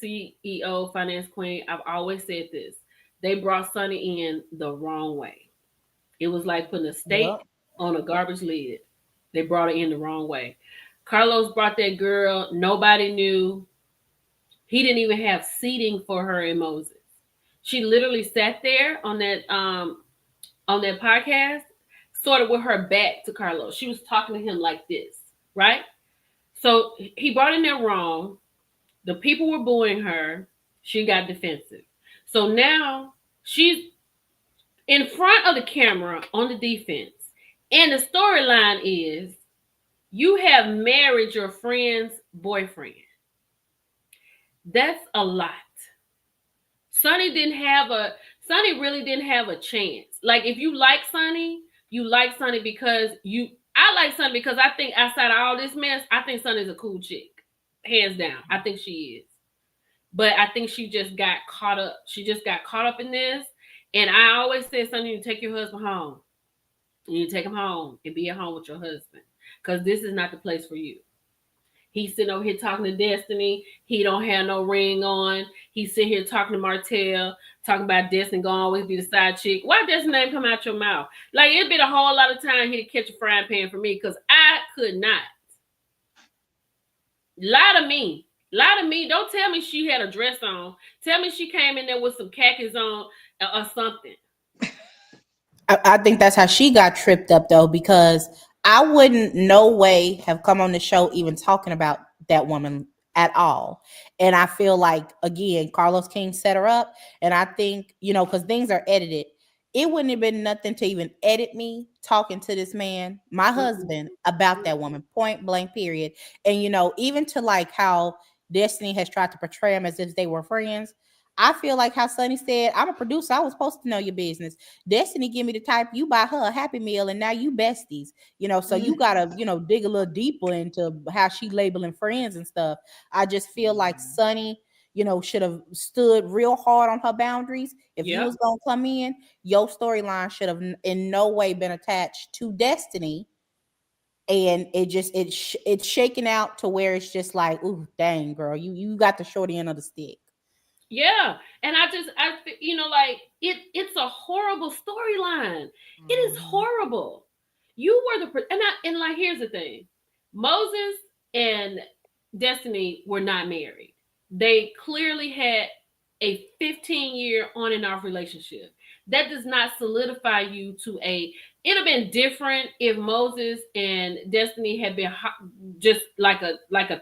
CEO, finance queen, I've always said this. They brought Sonny in the wrong way. It was like putting a steak Yep. on a garbage lid. They brought it in the wrong way. Carlos brought that girl. Nobody knew. He didn't even have seating for her and Moses. She literally sat there on that podcast, sort of with her back to Carlos. She was talking to him like this, right? So he brought in there wrong. The people were booing her. She got defensive. So now she's in front of the camera on the defense. And the storyline is you have married your friend's boyfriend. That's a lot. Sonny really didn't have a chance. Like if you like Sonny, you like Sonny because I like Sonny because I think outside of all this mess, I think Sonny's a cool chick. Hands down. I think she is. But I think she just got caught up. She just got caught up in this. And I always say, Sonny, you take your husband home. You need to take him home and be at home with your husband. Because this is not the place for you. He's sitting over here talking to Destiny. He don't have no ring on. He's sitting here talking to Martell, talking about Destiny gonna always be the side chick. Why Destiny name come out your mouth? Like it'd been a whole lot of time he'd catch a frying pan for me because I could not. Lie to me. Lie to me. Don't tell me she had a dress on. Tell me she came in there with some khakis on or something. I think that's how she got tripped up though, because I wouldn't no way have come on the show even talking about that woman at all. And I feel like again, Carlos King set her up. And I think, because things are edited, it wouldn't have been nothing to even edit me talking to this man, my husband, about that woman, point blank, period. And even to like how Destiny has tried to portray him as if they were friends. I feel like how Sonny said, I'm a producer. I was supposed to know your business. Destiny give me the type, you buy her a Happy Meal and now you besties. So you gotta, dig a little deeper into how she labeling friends and stuff. I just feel like Sonny, should have stood real hard on her boundaries. If you Yep. was gonna come in, your storyline should have in no way been attached to Destiny. And it's shaking out to where it's just like, ooh, dang, girl, you got the short end of the stick. Yeah, and like it's a horrible storyline. It is horrible. You were and like here's the thing. Moses and Destiny were not married. They clearly had a 15-year on and off relationship. That does not solidify you to a it'd have been different if Moses and Destiny had been just like a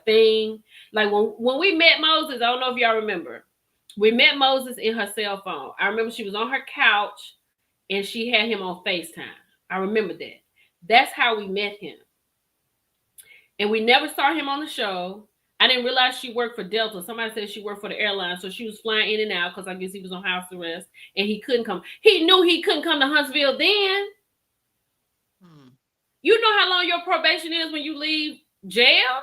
thing. Like when we met Moses, I don't know if y'all remember. We met Moses in her cell phone. I remember she was on her couch and she had him on FaceTime. I remember that. That's how we met him. And we never saw him on the show. I didn't realize she worked for Delta. Somebody said she worked for the airline. So she was flying in and out because I guess he was on house arrest and he couldn't come. He knew he couldn't come to Huntsville then. You know how long your probation is when you leave jail?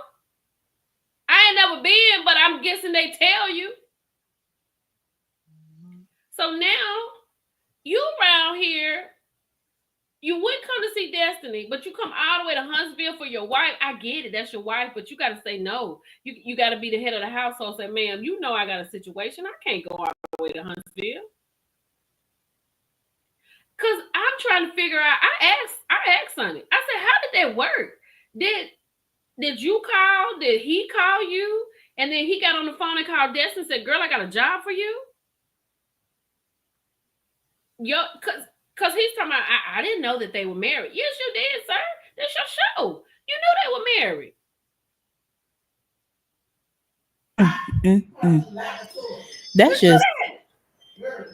I ain't never been, but I'm guessing they tell you. So now you around here, you wouldn't come to see Destiny, but you come all the way to Huntsville for your wife. I get it, that's your wife, but you got to say no. You got to be the head of the household. Say, ma'am, you know I got a situation. I can't go all the way to Huntsville. Cause I'm trying to figure out. I asked Sonny. I said, how did that work? Did you call? Did he call you? And then he got on the phone and called Destiny and said, girl, I got a job for you. Cause he's talking about, I didn't know that they were married. Yes, you did, sir. That's your show. You knew they were married. Mm-mm. Just That's do just, that.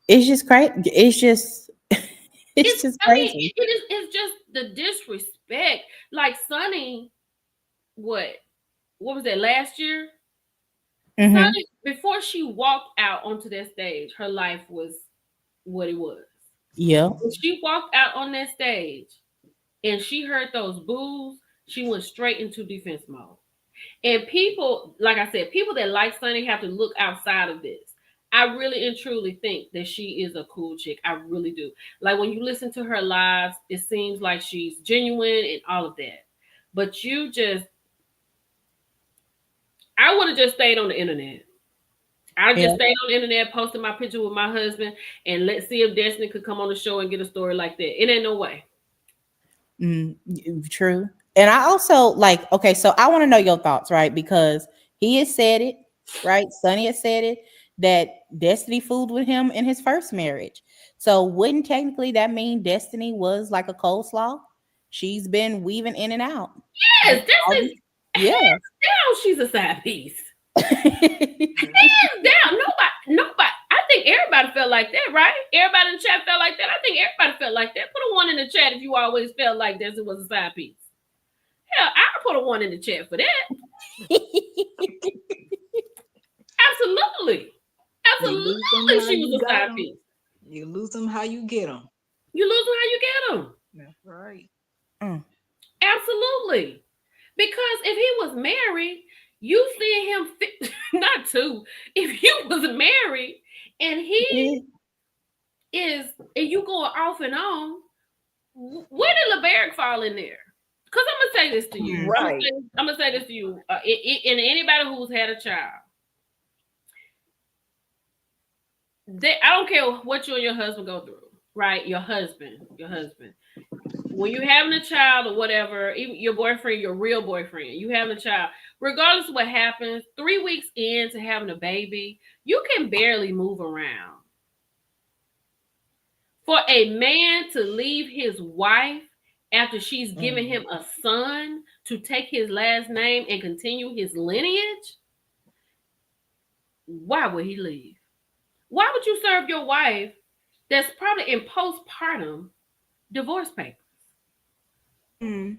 it's just crazy. It's just, it's It's just I mean, crazy. it is it's just the disrespect. Like Sonny, what? What was that last year? Mm-hmm. Sonny, before she walked out onto that stage, her life was what it was. Yeah. When she walked out on that stage and she heard those boos, she went straight into defense mode. And people, like I said, people that like Sunny have to look outside of this. I really and truly think that she is a cool chick. I really do. Like when you listen to her lives, it seems like she's genuine and all of that. But you just, I would have just stayed on the internet. I Yeah. just stayed on the internet, posted my picture with my husband, and let's see if Destiny could come on the show and get a story like that. It ain't no way. True. And I also like, okay, so I want to know your thoughts, right? Because he has said it, right? Sonny has said it that Destiny fooled with him in his first marriage. So wouldn't technically that mean Destiny was like a coleslaw? She's been weaving in and out. Yes, All these- Destiny, Yeah. hands down, she's a side piece. Yeah. Hands down, nobody. I think everybody felt like that, right? Everybody in the chat felt like that. I think everybody felt like that. Put a one in the chat if you always felt like this. It was a side piece. Hell, I put a one in the chat for that. Absolutely, You lose them absolutely, how she you was a got side them. piece. You lose them how you get them. You lose them how you get them. That's right. Mm. Absolutely, because if he was married, you see him not two. If you was married and he is, and you going off and on, where did LeBerick fall in there? Because I'm gonna say this to you. Right. I'm gonna say this to you. And anybody who's had a child, I don't care what you and your husband go through, right? Your husband. When you having a child or whatever, even your boyfriend, your real boyfriend, you having a child, regardless of what happens, 3 weeks into having a baby, you can barely move around. For a man to leave his wife after she's given him a son to take his last name and continue his lineage, why would he leave? Why would you serve your wife that's probably in postpartum divorce papers? Mm.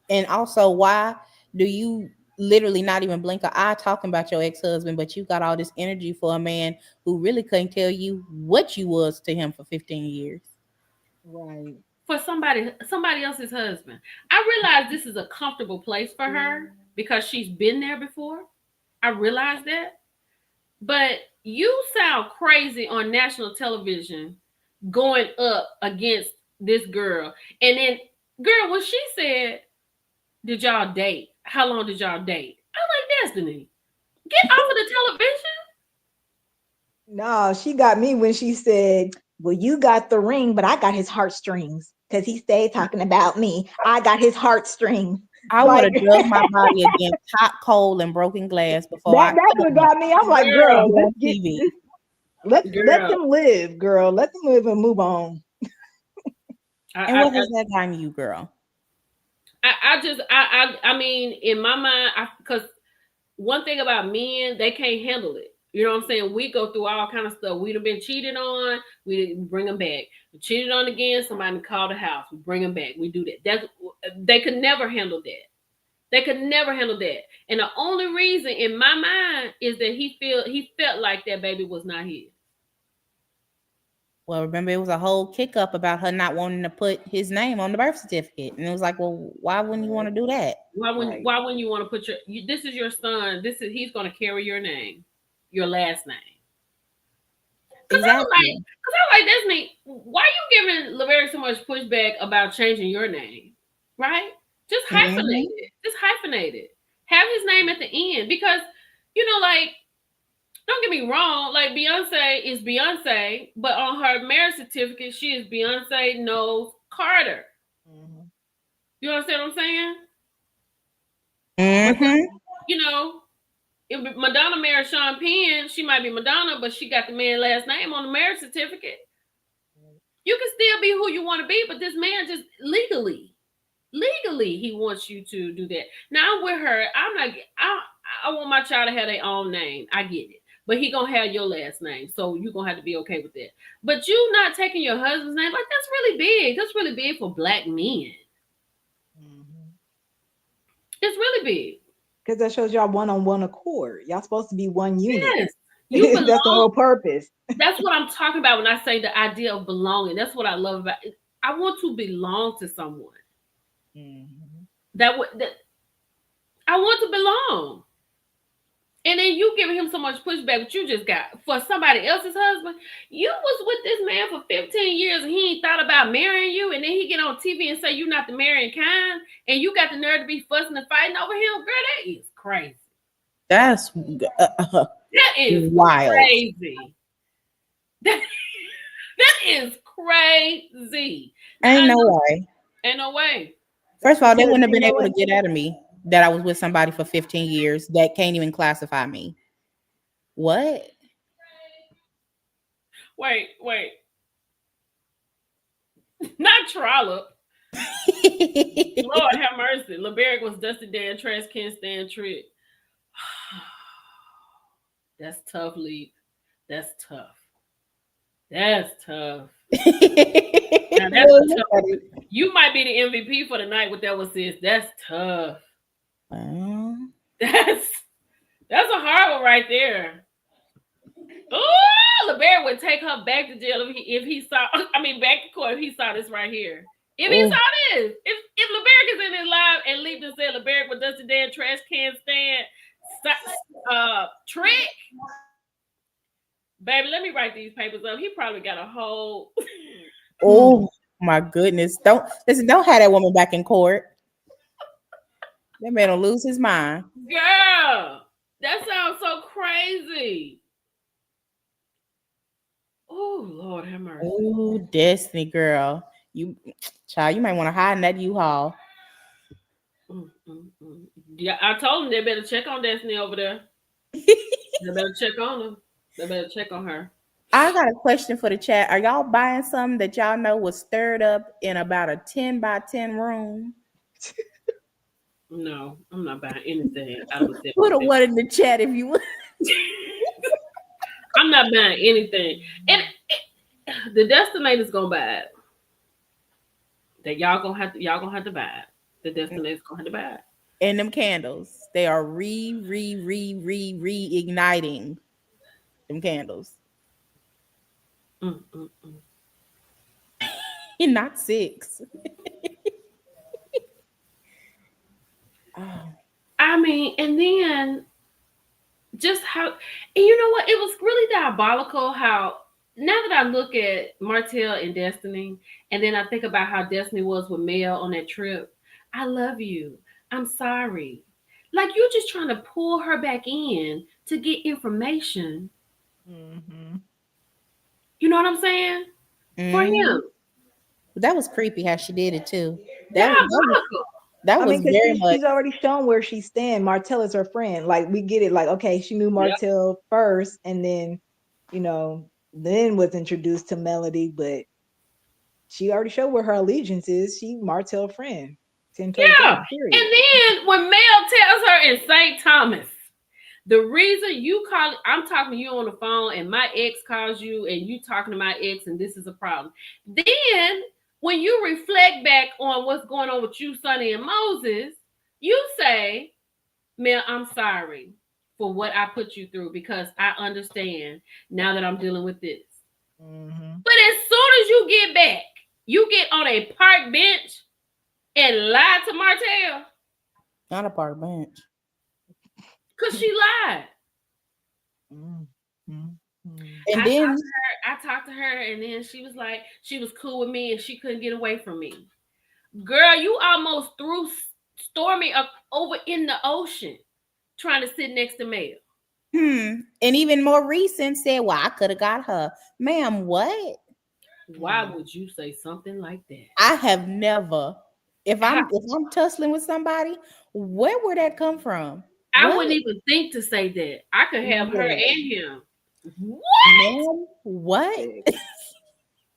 And also, why do you literally not even blink an eye talking about your ex-husband, but you got all this energy for a man who really couldn't tell you what you was to him for 15 years? Right. For somebody else's husband. I realize this is a comfortable place for her because she's been there before. I realize that. But you sound crazy on national television going up against this girl. And then, girl, when she said, did y'all date? How long did y'all date? I'm like, Destiny, get off of the television. No, she got me when she said, well, you got the ring, but I got his heartstrings because he stayed talking about me. I got his heartstrings. I would Like have dug my body against hot coal and broken glass before I that's what seen got me. I'm like, girl, Girl, it let's on get TV. this. Let girl. them live, girl. Let them live and move on. And I, what has that gotten you, girl? I mean, in my mind, because one thing about men, they can't handle it. You know what I'm saying? We go through all kind of stuff. We'd have been cheated on, we bring them back. We cheated on again, somebody called the house, we bring them back. We do that. They could never handle that. They could never handle that. And the only reason in my mind is that he felt like that baby was not his. Well, remember it was a whole kick up about her not wanting to put his name on the birth certificate, and it was like, well, why wouldn't you want to do that? Right. Why wouldn't you want to put this is your son. He's gonna carry your name, your last name. Exactly. Cause I like that's me. Why you giving Laverick so much pushback about changing your name? Right? Just hyphenate Hmm. it. Just hyphenate it. Have his name at the end because like don't get me wrong, like Beyonce is Beyonce, but on her marriage certificate she is Beyonce Knowles Carter. Mhm. You understand what I'm saying? Hmm. You know, if Madonna married Sean Penn, she might be Madonna, but she got the man's last name on the marriage certificate. You can still be who you want to be, but this man just legally he wants you to do that. Now I'm with her. I'm like, I want my child to have their own name. I get it. But he gonna have your last name. So you gonna have to be okay with that. But you not taking your husband's name, like that's really big. That's really big for black men. Mhm. It's really big. Because that shows y'all one on one accord. Y'all supposed to be one unit. Yes. You That's the belong. whole purpose. That's what I'm talking about when I say the idea of belonging. That's what I love about it. I want to belong to someone. Mhm. That I want to belong. And then you giving him so much pushback, but you just got for somebody else's husband. You was with this man for 15 years and he ain't thought about marrying you, and then he get on TV and say you're not the marrying kind, and you got the nerve to be fussing and fighting over him. Girl, that is crazy. That's That is wild. crazy. That, that is crazy. Now Ain't I no know way. ain't no way. First of all, they Because wouldn't have you been know able to what? get out of me that I was with somebody for 15 years that can't even classify me. What? Wait. Not Trollop. Lord have mercy. LeBerick was Dusty Dan, Trash Can Stand Trick. That's tough, Leap. That's tough. That's tough. Now that's a tough one. You might be the MVP for the night with that one, sis. That's tough. Well, That's that's a hard one right there. Oh, LeBerick would take her back to jail if he saw. I mean, back to court if he saw this right here. If he oh, saw this, if LeBerick is in his live and Leap just said LeBerick with Dusty Dan, Trash Can Stand, Trick, baby, let me write these papers up. He probably got a whole oh my goodness. Don't listen, don't have that woman back in court. That man will lose his mind. girl. That sounds so crazy. Oh Lord have mercy. Oh, Destiny girl. You child, you might want to hide in that U-Haul. Mm. Yeah, I told them they better check on Destiny over there. They better check on her. They better check on her. I got a question for the chat. Are y'all buying something that y'all know was stirred up in about a 10 by 10 room? No, I'm not buying anything out of a Put a 7 one in the chat if you would. I'm not buying anything. And the Destinator's gonna buy it. That y'all gonna have to buy it. The Destinator's gonna have to buy it. And them candles, they are reigniting them candles. Mm. And not six. Oh. I mean, and then just how, and you know what? It was really diabolical how now that I look at Martell and Destiny, and then I think about how Destiny was with Mel on that trip. I love you. I'm sorry. Like you're just trying to pull her back in to get information. Mhm. You know what I'm saying? For Mhm. him. That was creepy how she did it too. That was that was, Diabolical. that I was mean, because very much. she's already shown where she stand. Martell is her friend. Like we get it. Like okay, she knew Yep. Martell first, and then you know, then was introduced to Melody. But she already showed where her allegiance is. She Martell friend, 10 toes Yeah. down. Period. And then when Mel tells her in St. Thomas, the reason you call, I'm talking to you on the phone and my ex calls you and you talking to my ex and this is a problem. Then when you reflect back on what's going on with you, Sonny and Moses, you say, Mel, I'm sorry for what I put you through because I understand now that I'm dealing with this. Mhm. But as soon as you get back, you get on a park bench and lie to Martell Not a park bench. because she lied. Mhm. Mhm. And I then talked to her, and then she was like, she was cool with me, and she couldn't get away from me. Girl, you almost threw Stormy up over in the ocean trying to sit next to Mel. and even more recent said, well, I could have got her. Ma'am, what? Why would you say something like that? I have never. If How, I'm tussling with somebody, where would that come from? I What? wouldn't even think to say that. I could have her Yeah. and him. What? Ma'am, what?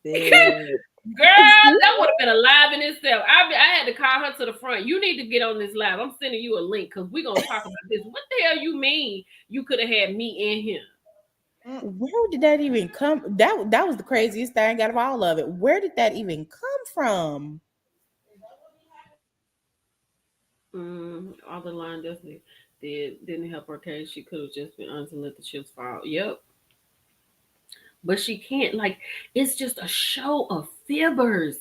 Big. Big. Girl, that would have been a live in itself. I had to call her to the front. You need to get on this live. I'm sending you a link because we're gonna talk about this. What the hell you mean you could have had me in here? Where did that even come? That was the craziest thing out of all of it. Where did that even come from? All the line definitely didn't help her case. She could have just been honest and let the chips fall. Yep. But she can't. Like, it's just a show of fibbers.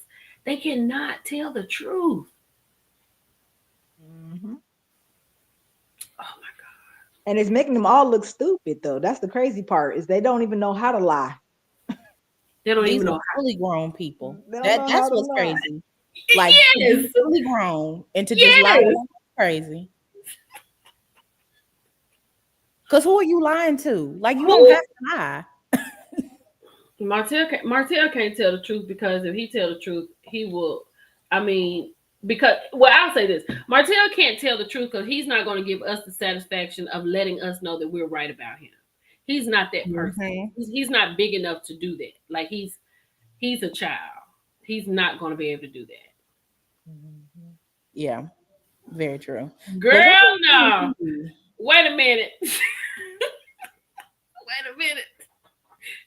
They cannot tell the truth. Mm-hmm. Oh my god. And it's making them all look stupid though. That's the crazy part, is they don't even know how to lie. They don't These even are know fully grown people. They don't know That's how to what's lie. crazy. Like to Yes. be fully grown and to just lie to Yes. them is crazy. Cause who are you lying to? Like you don't Who? have to lie. Martell can't tell the truth because if he tell the truth, he will. I mean, because well, I'll say this: Martell can't tell the truth because he's not going to give us the satisfaction of letting us know that we're right about him. He's not that person. Mhm. He's not big enough to do that. Like he's a child. He's not going to be able to do that. Mhm. Yeah, very true. But what Girl, was no. TV? Wait a minute. Wait a minute.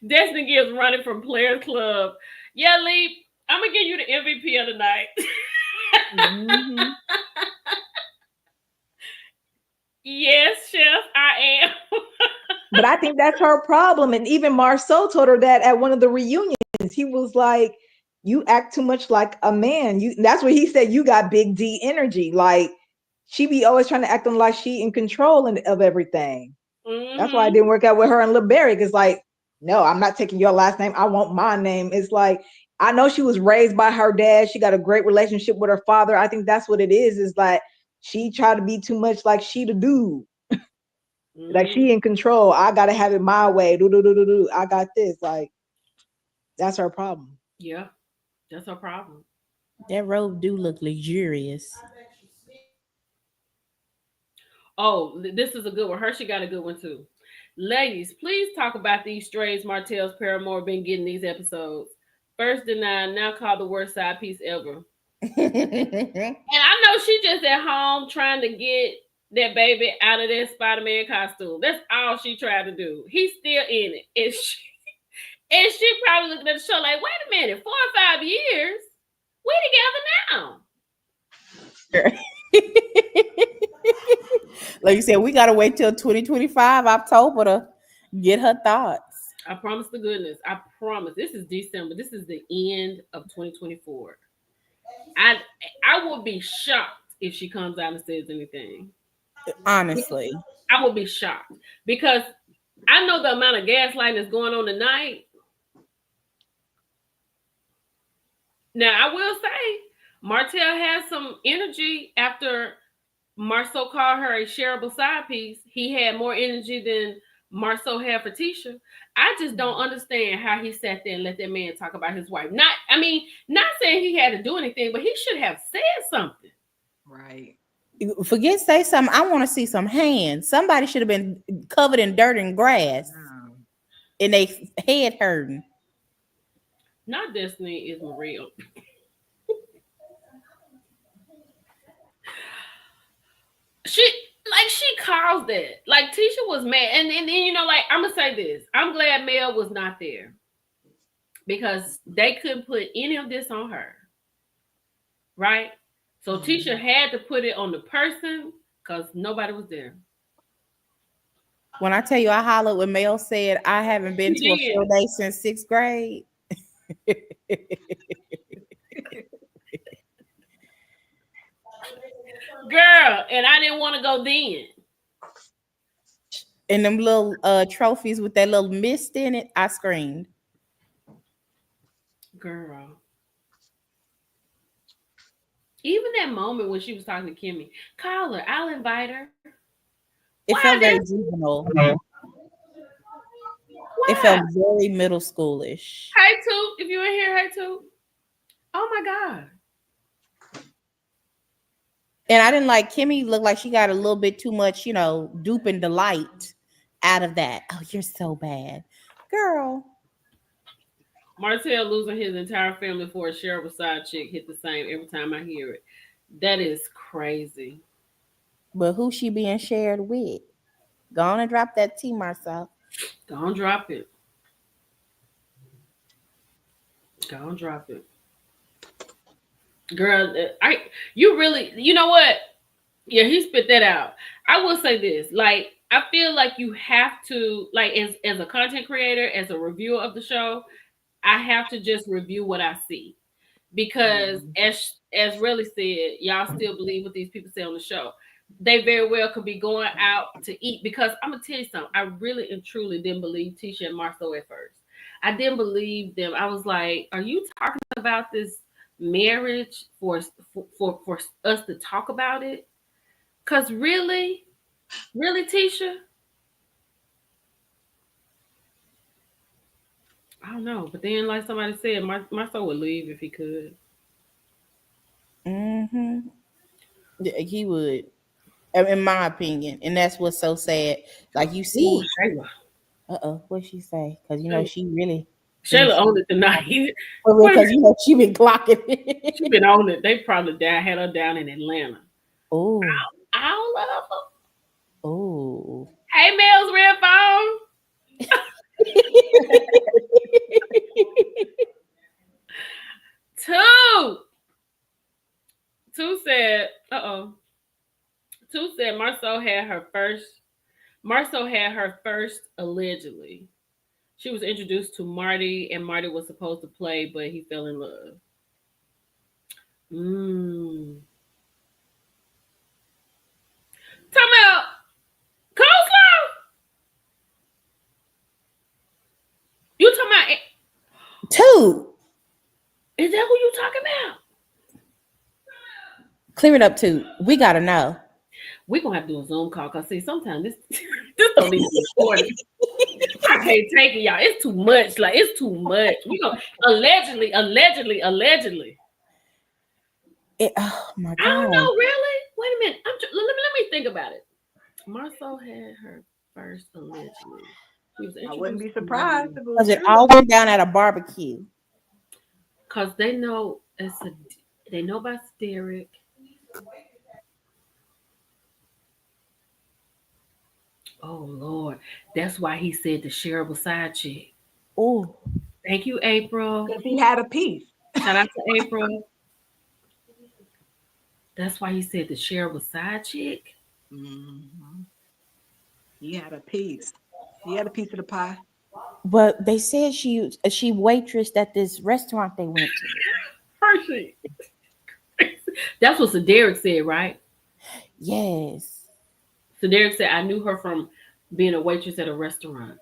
Destiny Gibbs running from Players Club. Yeah, Lee, I'm gonna give you the MVP of the night. Mhm. Yes, Chef, I am. But I think that's her problem. And even Marceau told her that at one of the reunions. He was like, "You act too much like a man." That's what he said. You got big D energy. Like she be always trying to act on like she in control of everything. That's why it Mm-hmm. didn't work out with her and LeBerry. It's like, no, I'm not taking your last name. I want my name. It's like, I know she was raised by her dad. She got a great relationship with her father. I think that's what it is like she tried to be too much like she the dude. Like Mm-hmm. she in control. I gotta have it my way. Do do do do do. I got this. Like that's her problem. Yeah, that's her problem. That robe do look luxurious. Oh, this is a good one. Hershey got a good one too. Ladies, please talk about these strays Martell's Paramore been getting these episodes. First denied, now called the worst side piece ever. And I know she just at home trying to get that baby out of that Spider-Man costume. That's all she tried to do. He's still in it. And she probably looking at the show like, wait a minute, 4 or 5 years? We together now. Like you said, we gotta wait till 2025 October to get her thoughts. I promise the goodness. I promise. This is December. This is the end of 2024. I I would be shocked if she comes out and says anything. Honestly. I would be shocked because I know the amount of gaslighting that's going on tonight. Now I will say, Martell has some energy after Marceau called her a shareable side piece. He had more energy than Marceau had for Tisha. I just don't understand how he sat there and let that man talk about his wife. Not saying he had to do anything, but he should have said something. Right. Forget say something. I want to see some hands. Somebody should have been covered in dirt and grass Wow. and they head hurting. Not Destiny is Maria. She caused that. Like Tisha was mad, and then like I'm gonna say this. I'm glad Mel was not there because they couldn't put any of this on her, right? So Tisha had to put it on the person because nobody was there. When I tell you I hollered when Mel said I haven't been to a She field day since sixth grade. did, girl, and I didn't want to go then, And them little trophies with that little mist in it, I screamed. girl. Even that moment when she was talking to Kimmy, call her. I'll invite her. It Why felt very this? juvenile. It felt Why? very middle schoolish. Hey, Toot, if you in here, hey, Toot. Oh my God. And I didn't like Kimmy looked like she got a little bit too much, dupe and delight out of that. Oh, you're so bad. Girl. Martell losing his entire family for a shareable side chick hit the same every time I hear it. That is crazy. But who she being shared with? Go on and drop that T, Marcel. Don't drop it. Don't drop it. Girl, you really, you know what? Yeah, he spit that out. I will say this, like, I feel like you have to, like, as a content creator, as a reviewer of the show, I have to just review what I see because, Mhm. as really said, y'all still believe what these people say on the show. They very well could be going out to eat because I'm gonna tell you something. I really and truly didn't believe Tisha and Marceau at first. I didn't believe them. I was like, "Are you talking about this marriage for us to talk about it?" Cause really, really, Tisha, I don't know. But then, like somebody said, Marceau would leave if he could. Mm-hmm. He would, in my opinion, and that's what's so sad. Like you Ooh, see, Shayla. what she say? Because Shayla, she really been Shayla owned it tonight. Wait a because minute. she been clocking She it. been on it. They probably had her down in Atlanta. Oh, All of them. oh. Hey, Mel's real phone. Two. Two said, uh-oh. Two said Marceau had her first allegedly. She was introduced to Marty, and Marty was supposed to play, but he fell in love. Mmm. Talking about coleslaw? You talking about, Two. is that who you talking about? Clear it up, two. We gotta know. We're gonna have to do a Zoom call because see, sometimes this this don't need to be recorded. I can't take it, y'all. It's too much. Like it's too much. We gonna allegedly. Oh my I don't god. know, really. Wait a minute. Let me think about it. Marceau had her first allegedly. She was I wouldn't introduced be to Marty surprised if it Because was it true all though. went down at a barbecue. because they know about Derek. Oh Lord, that's why he said the shareable side chick. Oh, Thank you, April. Because he had a piece. Shout out to April. That's why he said the shareable side chick. Mhm. He had a piece. He had a piece of the pie. but they said she waitressed at this restaurant they went to. Hershey. That's what Derek said, right? Yes. So Derek said, I knew her from being a waitress at a restaurant.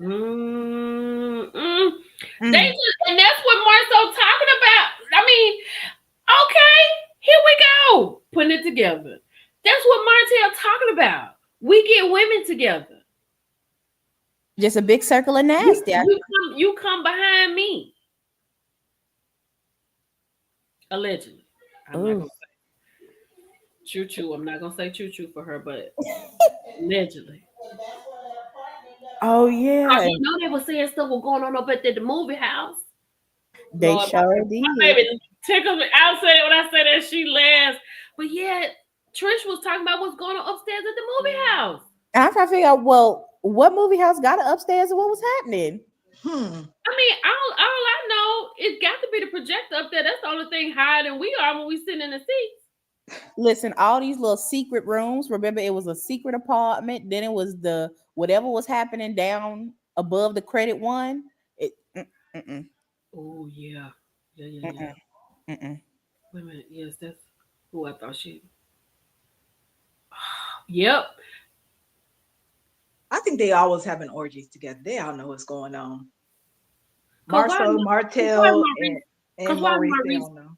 Mm-mm. They Mm. just, and that's what Marceau talking about. I mean, okay, here we go, putting it together. That's what Martell talking about. We get women together. Just a big circle of You nasty. you come behind me, allegedly. I'm not Oh. gonna say choo choo. I'm not gonna say choo choo for her, but allegedly. Oh Cause yeah. you know they were saying stuff was going on up at the movie house. They Lord, sure my did. baby tickles me. I'll say it when I say that she laughs. But yeah, Trish was talking about what's going on upstairs at the movie house. And I'm trying to figure out, well, what movie house got it upstairs and what was happening? Hmm. I mean, all I know, it got to be the projector up there. That's the only thing higher than we are when we sit in the seats. Listen, all these little secret rooms. Remember, it was a secret apartment. Then it was the whatever was happening down above the credit one. It, mm-mm, Oh yeah, yeah. mm-mm, mm-mm. Wait a minute. Yes, that's who I thought she. Yep. I think they always having orgies together. They all know what's going on. Cause why? Marcel, Cause why Martell, Maurice? and Cause why Maurice, they Maurice? don't know.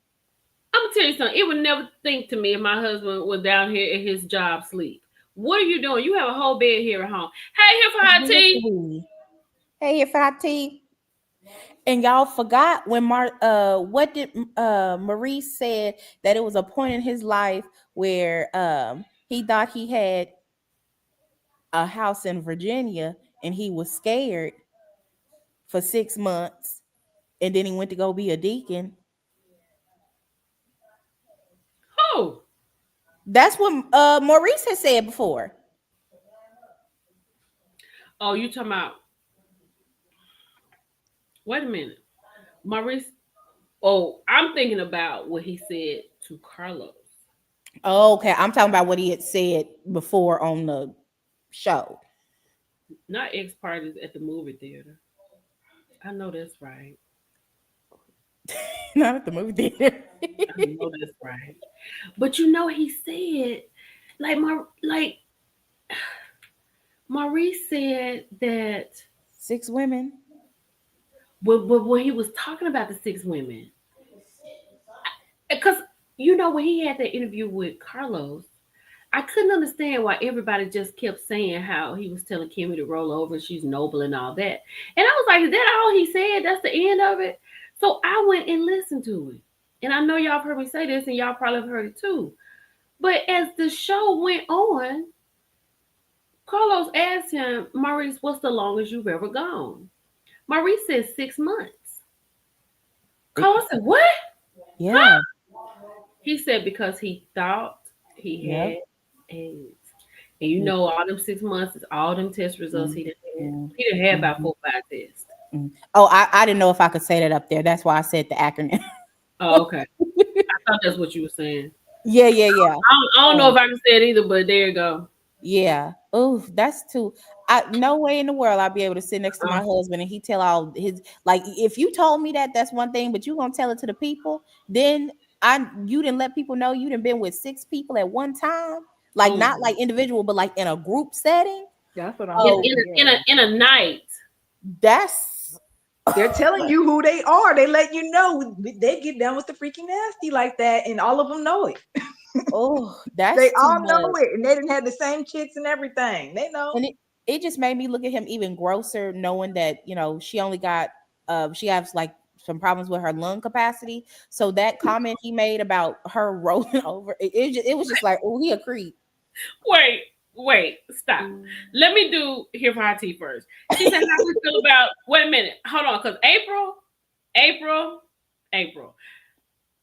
I'm gonna tell you something. It would never think to me if my husband was down here at his job sleep. What are you doing? You have a whole bed here at home. Hey, here for hot tea. Exactly. Hey, if I T and y'all forgot when what did Maurice said that it was a point in his life where he thought he had a house in Virginia and he was scared for 6 months, and then he went to go be a deacon. Oh, That's what Maurice has said before. oh, you talking about? Wait a minute, Maurice. Oh, I'm thinking about what he said to Carlos. Oh, okay, I'm talking about what he had said before on the show. Not ex parties at the movie theater. I know that's right. Not at the movie theater. I know that's right. But you know, he said, like Maurice said that 6 women. when he was talking about the 6 women, because you know when he had that interview with Carlos, I couldn't understand why everybody just kept saying how he was telling Kimmy to roll over, she's noble and all that. And I was like, is that all he said? That's the end of it? So I went and listened to it. And I know y'all have heard me say this, and y'all probably have heard it too. But as the show went on, Carlos asked him, Maurice, what's the longest you've ever gone? Maurice said 6 months. Carlos said, what? Yeah. He said because he thought he Yep. had AIDS. And you know, all them 6 months is all them test results he done had. He done had about 4 or 5 tests. Oh, I didn't know if I could say that up there. That's why I said the acronym. Oh, okay. I thought that's what you were saying. Yeah, yeah, yeah. I don't know if I can say it either, but there you go. Yeah. Oh, that's too. No way in the world I'll be able to sit next to my husband and he tell all his, like, if you told me that, that's one thing, but you gonna tell it to the people, then you didn't let people know you done been with 6 people at one time, like Oh, not like individual, but like in a group setting. That's what I'm Oh, saying. in a night. that's They're telling you who they are. They let you know. They get down with the freaking nasty like that, and all of them know it. oh, They that's too all know much. it, and they didn't have the same chicks and everything. They know. And it just made me look at him even grosser, knowing that she only got she has like some problems with her lung capacity. So that comment he made about her rolling over, it was just like, oh, he a creep. Wait, stop. Let me do here for hot tea first. She said, how we feel about, wait a minute, hold on, because April.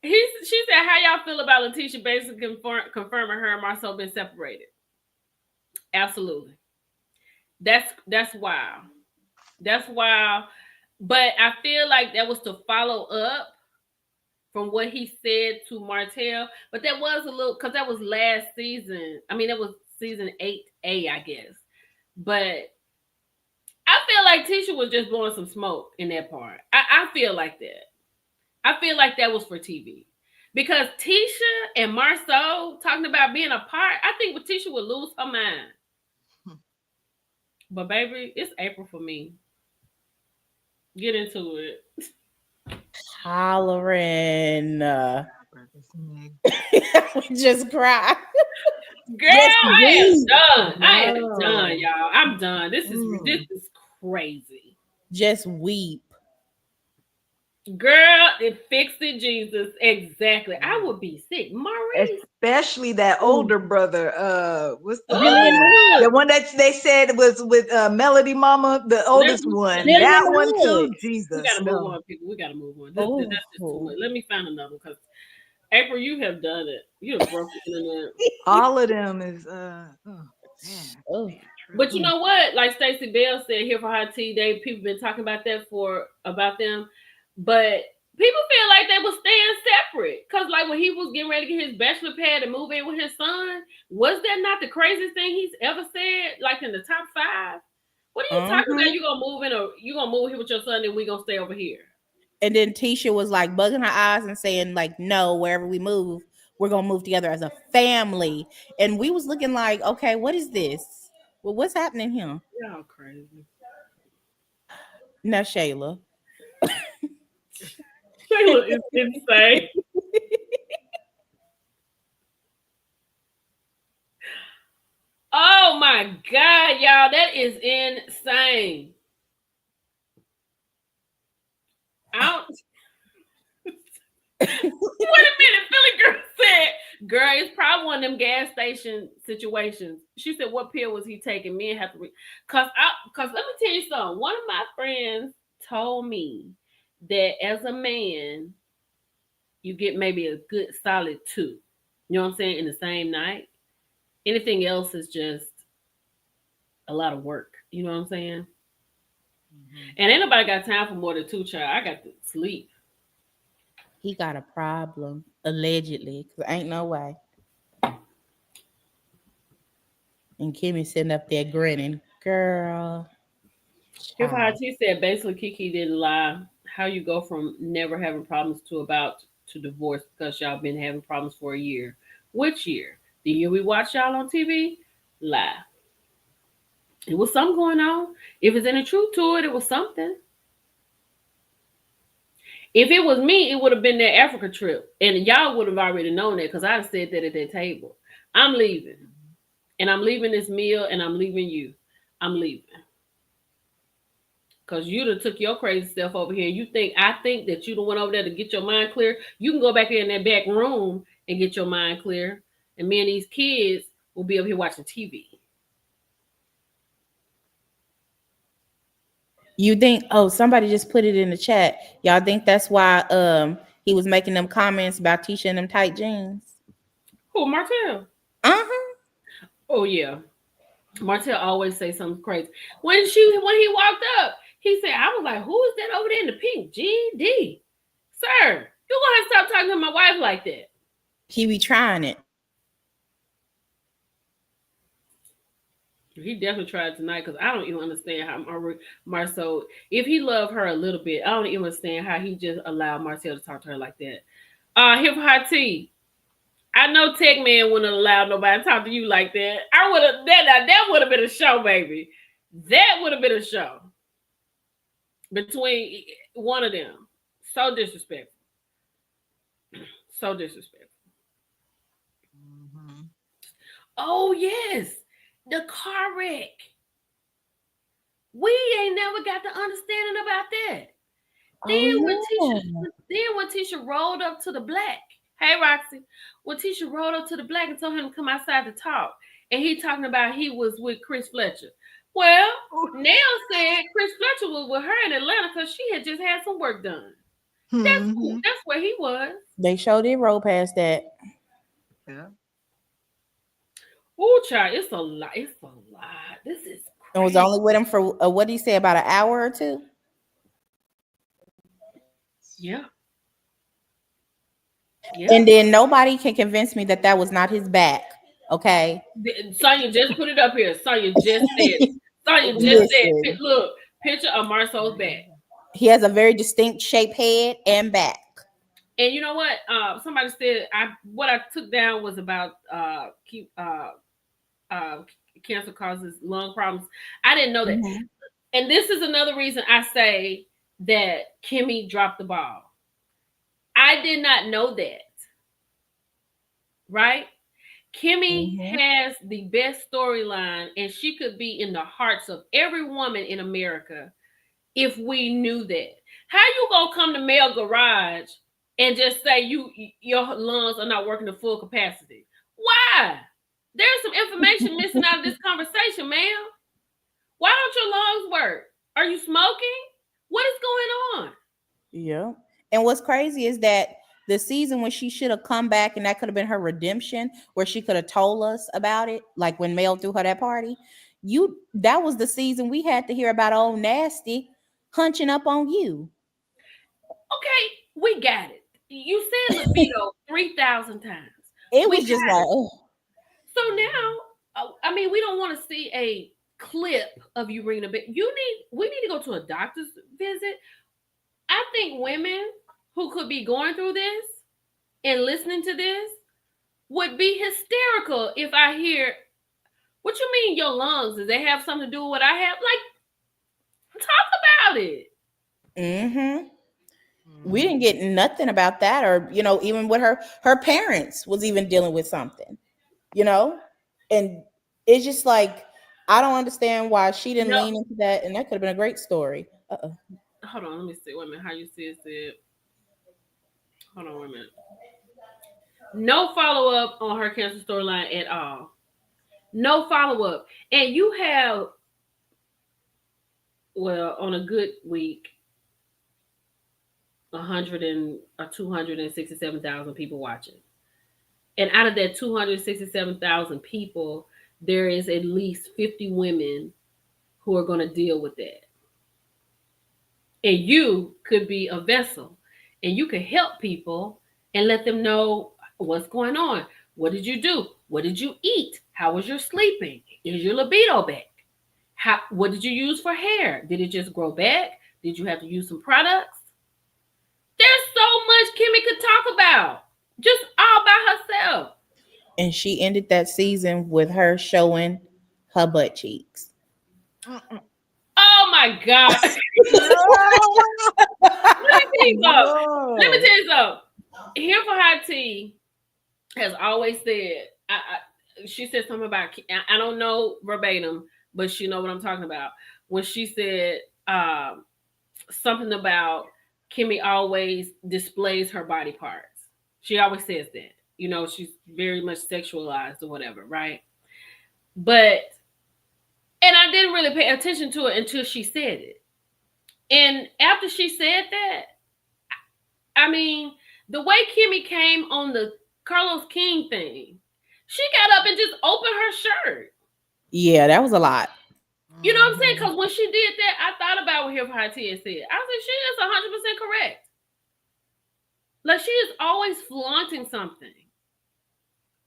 She said, how y'all feel about Letitia basically confirming her and Marcel been separated? Absolutely. That's wild. That's wild. But I feel like that was to follow up from what he said to Martell. But that was a little, because that was last season. I mean, that was season 8A, I guess. But I feel like Tisha was just blowing some smoke in that part. I feel like that. I feel like that was for TV. Because Tisha and Marceau talking about being apart, I think Tisha would lose her mind. But baby, it's April for me. Get into it. Hollering. Just cry. Girl, Just I am weep. done. I am No. done, y'all. I'm done. This is crazy. Just weep. Girl, it fixed it, Jesus. Exactly. I would be sick. Maurice. Especially that older brother. What's the Billy in the the Hood. one that they said was with Melody Mama, the oldest one. Billy in That the one Hood. too. We Jesus, gotta move no. on, people. We gotta move on. That's Oh, just too much. Let me find another because April, you have done it. You have broken the internet. All of them is man. oh. But you know what? Like Stacey Bell said here for Hot Tea, people been talking about that about them. But people feel like they were staying separate. Cause like when he was getting ready to get his bachelor pad and move in with his son, was that not the craziest thing he's ever said? Like in the top 5? What are you talking about? You gonna move here with your son and we gonna stay over here? And then Tisha was like bugging her eyes and saying like, no, wherever we move, we're gonna move together as a family. And we was looking like, okay, what is this? Well, what's happening here? Y'all crazy. Now, Shayla. Shayla is insane. Oh my God, y'all, that is insane. I don't. Wait a minute, Philly girl said Girl, it's probably one of them gas station situations. She said, "What pill was he taking?" Men have to cause let me tell you something. One of my friends told me that as a man, you get maybe a good solid two. You know what I'm saying? In the same night. Anything else is just a lot of work. You know what I'm saying? Mhm. And ain't nobody got time for more than two, child. I got to sleep. He got a problem, allegedly, because ain't no way. And Kimmy sitting up there grinning. Girl, If I child. T said basically Kiki didn't lie. How you go from never having problems to about to divorce because y'all been having problems for a year. Which year? The year we watched y'all on TV? Lie. It was something going on. If it's any truth to it, it was something. If it was me, it would have been their Africa trip. And y'all would have already known that because I'd have said that at that table. I'm leaving. And I'm leaving this meal and I'm leaving you. I'm leaving. Cause you done took your crazy stuff over here. You think I think that you the one over there to get your mind clear. You can go back here in that back room and get your mind clear. And me and these kids will be up here watching TV. You think, oh, somebody just put it in the chat. Y'all think that's why he was making them comments about Tisha and them tight jeans? Who, Martell? Uh-huh. Oh yeah. Martell always say something crazy. When he walked up, he said, I was like, who is that over there in the pink? GD. Sir, you gonna have to stop talking to my wife like that. He be trying it. He definitely tried tonight because I don't even understand how Marcel, if he loved her a little bit, I don't even understand how he just allowed Marcel to talk to her like that. Hip hot tea. I know Tech Man wouldn't have allowed nobody to talk to you like that. I would have that would have been a show, baby. That would have been a show between one of them. So disrespectful. So disrespectful. Mhm. Oh yes, the car wreck. We ain't never got the understanding about that. Oh yeah. Then when Tisha rolled up to the black, hey Roxy, when Tisha rolled up to the black and told him to come outside to talk, and he talking about he was with Chris Fletcher. Well, Nell said Chris Fletcher was with her in Atlanta because she had just had some work done. Mhm. That's where he was. They sure did roll past that. Yeah. Ooh, child, it's a lot. It's a lot. This is And was crazy. only with him for what did he say, about an hour or two? Yeah, yeah. And then nobody can convince me that that was not his back. Okay. Sonya just put it up here. Sonya just said it. Sonya just said, Listen, look, picture of Marcel's back. he has a very distinct shape head and back. And you know what? Somebody said what I took down was about uh, cancer causes lung problems. I didn't know that, Mhm. and this is another reason I say that Kimmy dropped the ball. I did not know that. Right? Kimmy Mhm. has the best storyline, and she could be in the hearts of every woman in America if we knew that. How you gonna come to Male Garage and just say your lungs are not working to full capacity? Why? There's some information missing out of this conversation, ma'am. Why don't your lungs work? Are you smoking? What is going on? Yeah. And what's crazy is that the season when she should have come back and that could have been her redemption, where she could have told us about it, like when Mel threw her that party. That was the season we had to hear about old nasty hunching up on you. Okay, we got it. You said libido 3,000 times. It We was just got like, it. oh, So now, I mean, we don't want to see a clip of you ringing a bell. We need to go to a doctor's visit. I think women who could be going through this and listening to this would be hysterical if I hear, what you mean your lungs? Does they have something to do with what I have? Like, talk about it. mm-hmm. We didn't Mhm. get nothing about that, or even with her parents was even dealing with something, you know, and it's just like I don't understand why she didn't No, lean into that, and that could have been a great story. hold on, let me see. Wait a minute. How you see it? Hold on, wait a minute. No follow up on her cancer storyline at all. No follow up. And you have, well, on a good week, 100 and 267,000 people watching. And out of that 267,000 people, there is at least 50 women who are going to deal with that. And you could be a vessel and you could help people and let them know what's going on. What did you do? What did you eat? How was your sleeping? Is your libido back? What did you use for hair? Did it just grow back? Did you have to use some products? There's so much Kimmy could talk about just all by herself. And she ended that season with her showing her butt cheeks. Mm-mm. Oh my God. Let me tell you something. Let me No. tell you something. Here for High Tea has always said, she said something about, I don't know verbatim, but she know what I'm talking about. When she said something about Kimmy always displays her body parts. She always says that. You know, she's very much sexualized or whatever, right? But, and I didn't really pay attention to it until she said it. And after she said that, I mean, the way Kimmy came on the Carlos King thing, she got up and just opened her shirt. Yeah, that was a lot. You know what I'm saying? Mhm. Because when she did that, I thought about what Here for High Tea had said. I said, she is 100% correct. Like, she is always flaunting something.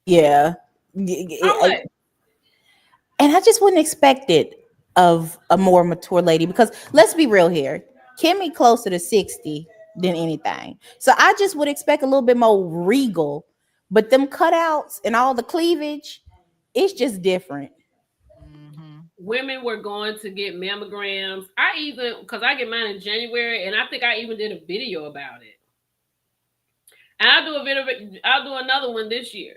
Yeah. I'm like, And I just wouldn't expect it of a more mature lady because let's be real here. Kimmy closer to 60 than anything. So I just would expect a little bit more regal. But them cutouts and all the cleavage, it's just different. Mhm. women were going to get mammograms. I even, because I get mine in January, and I think I even did a video about it. And I'll do a video, I'll do another one this year.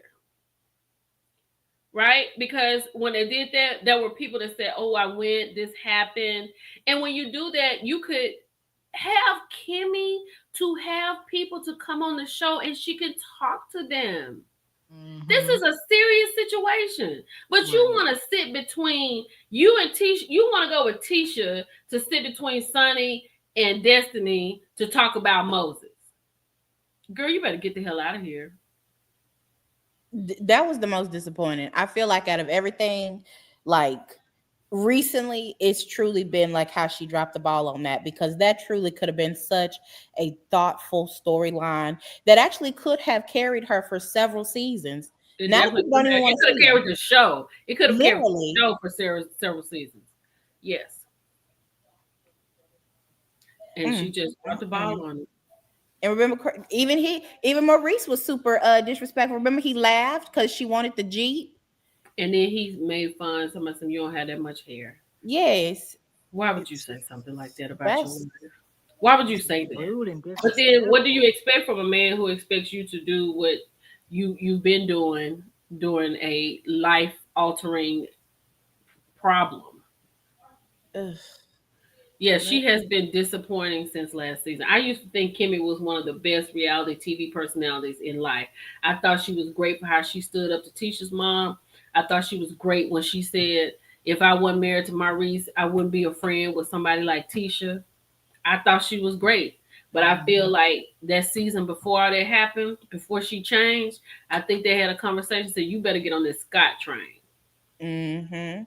Right? Because when they did that, there were people that said, oh, I went, this happened. And when you do that, you could have Kimmy to have people to come on the show and she could talk to them. This is Mhm. a serious situation. But you Right. want to sit between you and Tisha, you want to go with Tisha to sit between Sunny and Destiny to talk about Moses. Girl, you better get the hell out of here. That was the most disappointing. I feel like out of everything, like recently, it's truly been like how she dropped the ball on that because that truly could have been such a thoughtful storyline that actually could have carried her for several seasons. It Now definitely people could don't even have. want It to could see have them. carried the show. It could have carried the Literally. show for several seasons. Yes. And she Mm, just dropped mm, the ball mm. on it. And remember, even Maurice was super disrespectful. Remember, he laughed because she wanted the Jeep. And then he made fun. Somebody said, you don't have that much hair. Yes, Why would you It's say something like that about your that's wife? Why would you it's say that? rude and But then what do you disrespectful. expect from a man who expects you to do what you've been doing during a life altering problem? ugh, Yeah, Let she has been disappointing since last season. I used to think Kimmy was one of the best reality TV personalities in life. I thought she was great for how she stood up to Tisha's mom. I thought she was great when she said, if I wasn't married to Maurice, I wouldn't be a friend with somebody like Tisha. I thought she was great. But I feel Mhm. like that season before all that happened, before she changed, I think they had a conversation. Said, you better get on this Scott train. mm-hmm.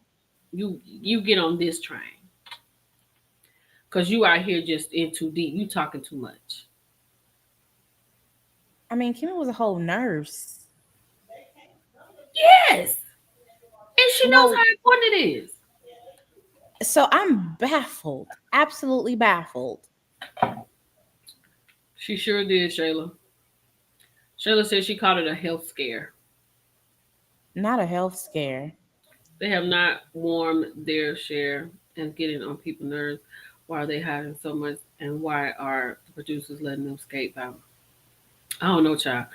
You get on this train. Cause you out here just in too deep. You talking too much. I mean, Kimmy was a whole nurse. Yes. And she knows Like, how important it is. so I'm baffled, absolutely baffled. She sure did, Shayla. Shayla said she called it a health scare. Not a health scare. They have not warmed their share and getting on people's nerves. Why are they hiding so much? And why are the producers letting them skate out? I don't know, child.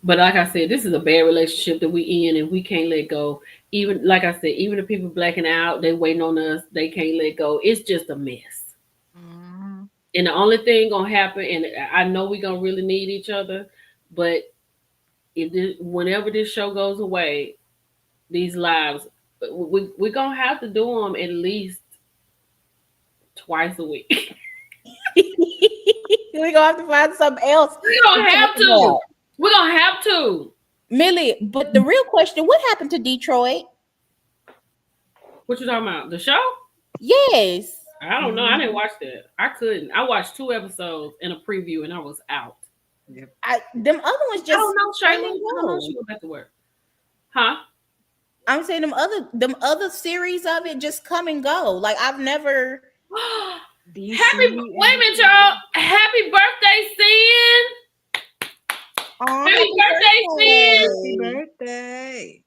But like I said, this is a bad relationship that we in and we can't let go. Even like I said, even the people blacking out, they waiting on us, they can't let go. It's just a mess. Mhm. And the only thing gonna happen, and I know we gonna really need each other, but Whenever this show goes away, these lives, we're gonna have to do them at least twice a week. We're gonna have to find something else We're to gonna talk have to. about. We're gonna have to. Millie, but the real question, what happened to Detroit? What you talking about? The show? Yes. I don't know. I didn't watch that. I couldn't. I watched 2 episodes and a preview, and I was out. Yep. Them other ones I don't just know, come Shayla. and I don't know. go. She went back to work, huh? I'm saying them other series of it just come and go. Like I've never Happy. DC. Wait a minute, y'all. Happy birthday, Sin. Oh, Happy happy birthday, Sin. Happy birthday. birthday.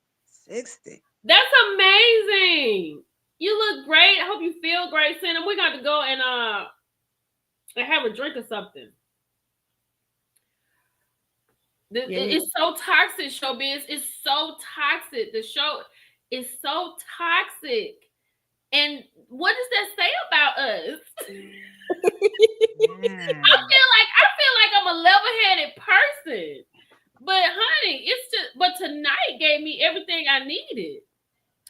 60. That's amazing. You look great. I hope you feel great, Sin. And we're going to go and have a drink or something. Yeah. It's so toxic, showbiz. It's so toxic. The show is so toxic. And what does that say about us? Yeah. I feel like I'm a level-headed person. But honey, it's just but tonight gave me everything I needed.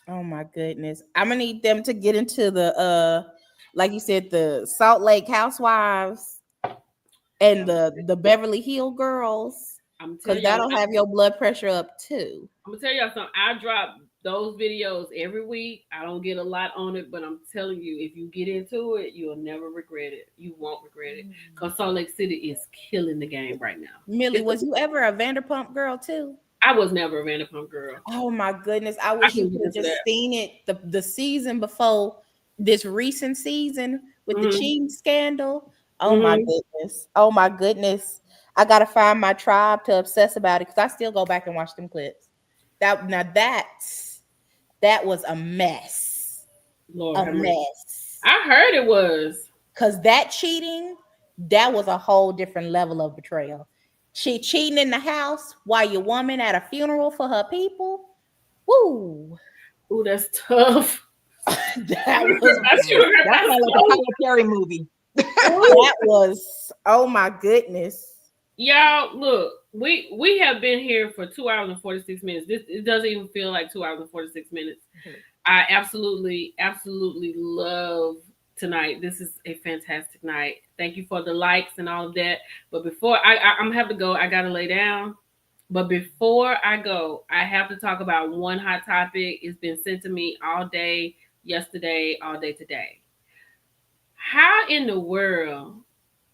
Oh my goodness. I'm gonna need them to get into the like you said, the Salt Lake Housewives and the Beverly Hill girls. I'm Because telling y'all, that'll have your blood pressure up too. I'm gonna tell y'all something. I drop those videos every week. I don't get a lot on it, but I'm telling you, if you get into it, you'll never regret it. You won't regret it. Because Salt Lake City is killing the game right now. Millie, was you ever a Vanderpump girl too? I was never a Vanderpump girl. Oh my goodness. I I wish you can could get have into just that. seen it the season before this recent season with the Hmm. cheating scandal. Oh my Hmm. goodness. Oh my goodness. I gotta find my tribe to obsess about it because I still go back and watch them clips. That was a mess. Lord A have mercy. mess. I heard it was. Cause that cheating, that was a whole different level of betrayal. She cheating in the house while your woman at a funeral for her people. Woo. Ooh, that's tough. That was She would hurt That my sounds like a soul. Tyler Perry movie. that was oh my goodness. Y'all, look, we have been here for 2 hours and 46 minutes. This it doesn't even feel like 2 hours and 46 minutes. I absolutely love tonight. This is a fantastic night. Thank you for the likes and all of that. But before I'm gonna have to go, I gotta lay down. But before I go, I have to talk about one hot topic. It's been sent to me all day yesterday, all day today. How in the world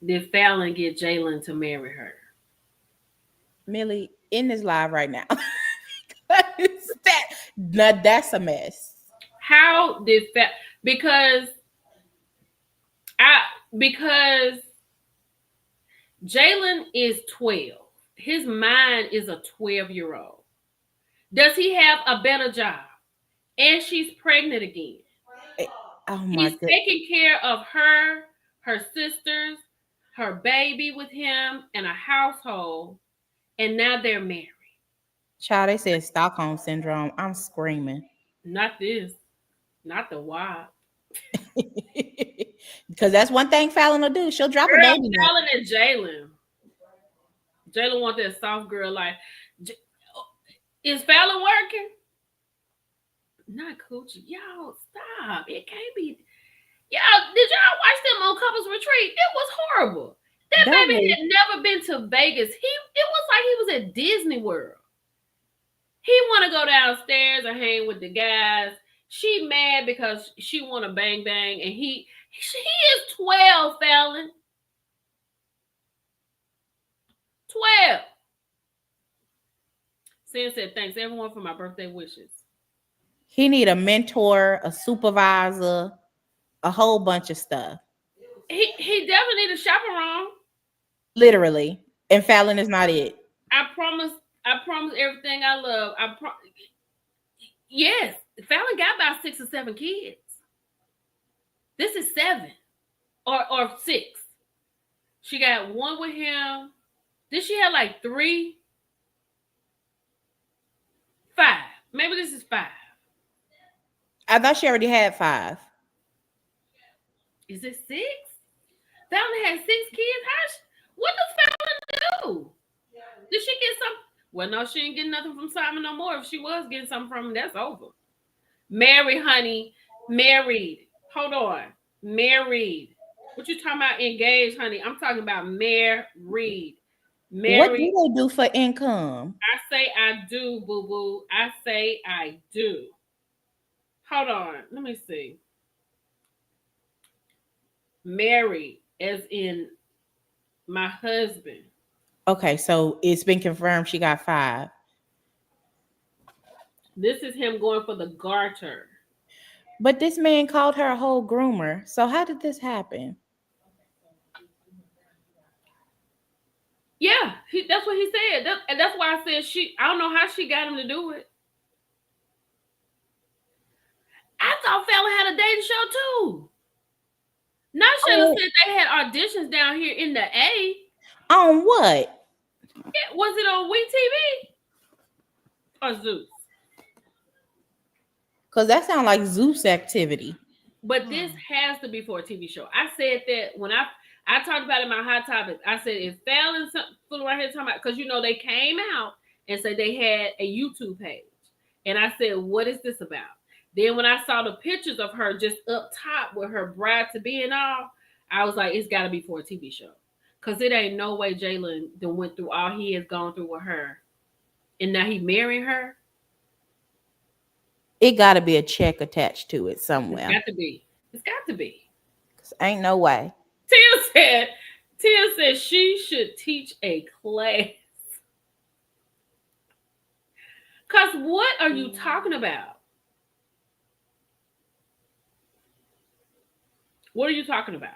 did Fallon get Jalen to marry her? Millie in this live right now. That's a mess. How did because I because Jalen is 12. His mind is a 12-year-old. Does he have a better job? And she's pregnant again. Oh my He's goodness. taking care of her, her sisters, her baby with him, and a household. And now they're married. Child, they said Stockholm syndrome. I'm screaming. Not this. Not the wild. Because that's one thing Fallon will do. She'll drop a Girl, baby now. Fallon and Jalen. Jalen want that soft girl life. Is Fallon working? Not coochie. Y'all, stop. It can't be. Y'all, did y'all watch them on Couples Retreat? It was horrible. That That baby was had never been to Vegas. It was like he was at Disney World. He want to go downstairs and hang with the guys. She mad because she want to bang bang, and he is 12, Fallon. 12. Sin said, thanks everyone for my birthday wishes. he need a mentor, a supervisor, a whole bunch of stuff. He definitely need a chaperone. Literally. And Fallon is not it. I promise everything I love. Yes, Fallon got about 6 or 7 kids. This is 7 or 6. She got one with him. Did she have like 3? 5. Maybe this is 5. I thought she already had 5. Is it 6? Fallon had 6 kids. What does Fallon do? Did she get some? Well, no, she ain't getting nothing from Simon no more. If she was getting something from him, that's over. Married, honey. Married. Hold on. Married. What you talking about? Engaged, honey. I'm talking about married. What do Married. they do for income? I say I do, boo boo. I say I do. Hold on. Let me see. Married, as in my husband. Okay, so it's been confirmed she got 5. This is him going for the garter. But this man called her a whole groomer. So how did this happen? Yeah, that's what he said. And that's why I said she. I don't know how she got him to do it. I thought Fallon had a dating show too. Not Shannon Oh, said they had auditions down here in the A. on what? Was it on WeTV or Zeus? Because that sounds like Zeus activity. But this has to be for a TV show. I said that when I talked about it in my hot topics. I said if Fallon fooling around here talking about, because you know they came out and said they had a YouTube page, and I said, what is this about? Then when I saw the pictures of her just up top with her bride to be and all, I was like, it's got to be for a TV show, because it ain't no way Jalen done went through all he has gone through with her, and now he marrying her. It got to be a check attached to it It's somewhere. got to be. It's got to be. 'Cause ain't no way. Tia said, she should teach a class. Cause what are you talking about? What are you talking about?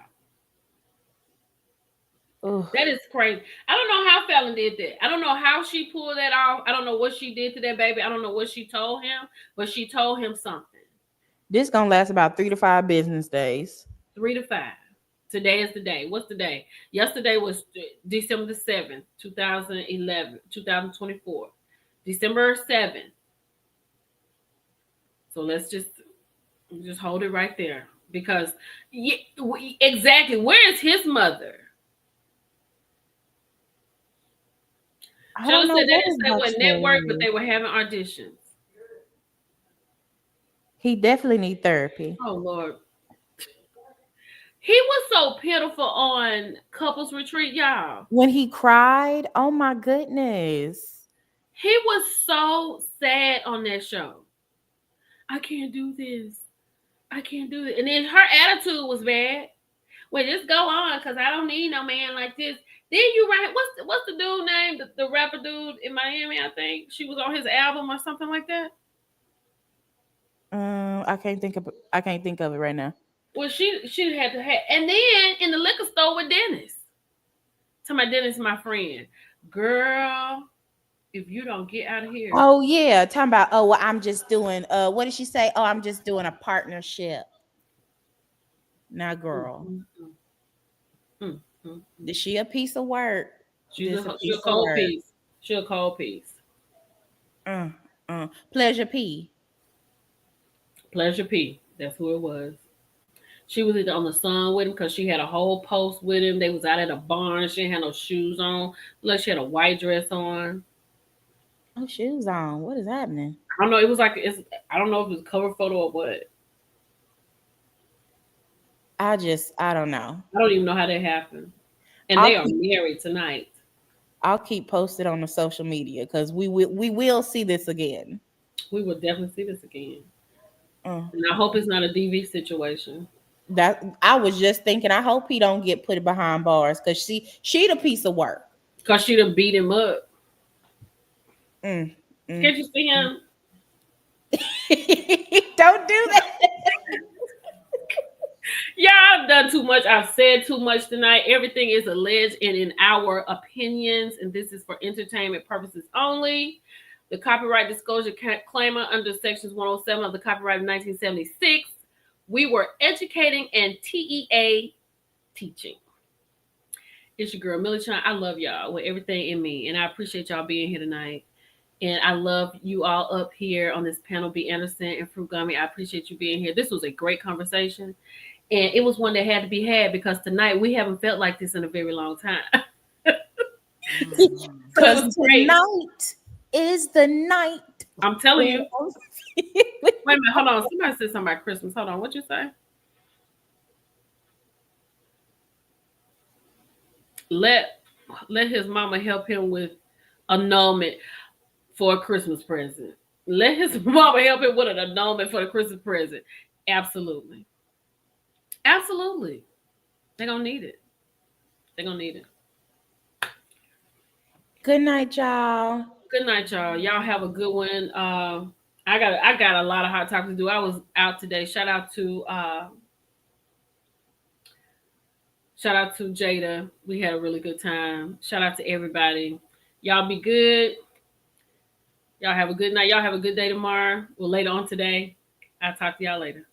Ugh. That is crazy. I don't know how Fallon did that. I don't know how she pulled that off. I don't know what she did to that baby. I don't know what she told him, but she told him something. This gonna last about 3 to 5 business days. 3 to 5. Today is the day. What's the day? Yesterday was December the 7th, 2011, 2024. December 7th. So let's just hold it right there. Because exactly, where is his mother? I don't Shella know said they what didn't his say what network, but husband they is. were having auditions. He definitely need therapy. Oh Lord. He was so pitiful on couples retreat, y'all. When he cried, oh my goodness. He was so sad on that show. I can't do this. I can't do it. And then her attitude was bad. Well, just go on, cause I don't need no man like this. Then you write what's the dude name? The rapper dude in Miami, I think. She was on his album or something like that. I can't think of it right now. Well, she had to have, and then in the liquor store with Dennis. To my Dennis, my friend. Girl, if you don't get out of here. Oh yeah, talking about well, I'm just doing what did she say? Oh, I'm just doing a partnership. Now, Mm, girl, mm, mm, mm, mm. is she a piece of work? This a She a piece of cold work. piece. She a cold piece. Mm, Pleasure P. Pleasure P. That's who it was. She was either on the sun with him because she had a whole post with him. They was out at a barn. She didn't have no shoes on. Look, she had a white dress on. Oh, shoes on. What is happening? I don't know. It was like it's. I don't know if it was a cover photo or what. I don't know. I don't even know how that happened. And I'll they are keep married tonight. I'll keep posted on the social media because we will see this again. We will definitely see this again. Mm. And I hope it's not a DV situation. That I was just thinking. I hope he don't get put behind bars because she the piece of work. Because she done beat him up. Mm, Can't you see mm. him? Don't do that. Yeah, I've done too much. I've said too much tonight. Everything is alleged and in our opinions, and this is for entertainment purposes only. The copyright disclosure claimer under sections 107 of the copyright of 1976. We were educating and TEA teaching. It's your girl, Millie Chan. I love y'all with everything in me, and I appreciate y'all being here tonight. And I love you all up here on this panel, B. Anderson and Fruit Gummy. I appreciate you being here. This was a great conversation. And it was one that had to be had because tonight we haven't felt like this in a very long time. Because tonight is the night. I'm telling when you. Wait a minute, hold on. Somebody said something about Christmas. Hold on, what you say? Let let his mama help him with annulment for a Christmas present. Let his mama help him with an annulment for the Christmas present. Absolutely. Absolutely. They're gonna need it. They're gonna need it. Good night, y'all. Good night, y'all. Y'all have a good one. I got a lot of hot topics to do. I was out today. Shout out to Jada. We had a really good time. Shout out to everybody. Y'all be good. Y'all have a good night. Y'all have a good day tomorrow. Well, later on today. I'll talk to y'all later.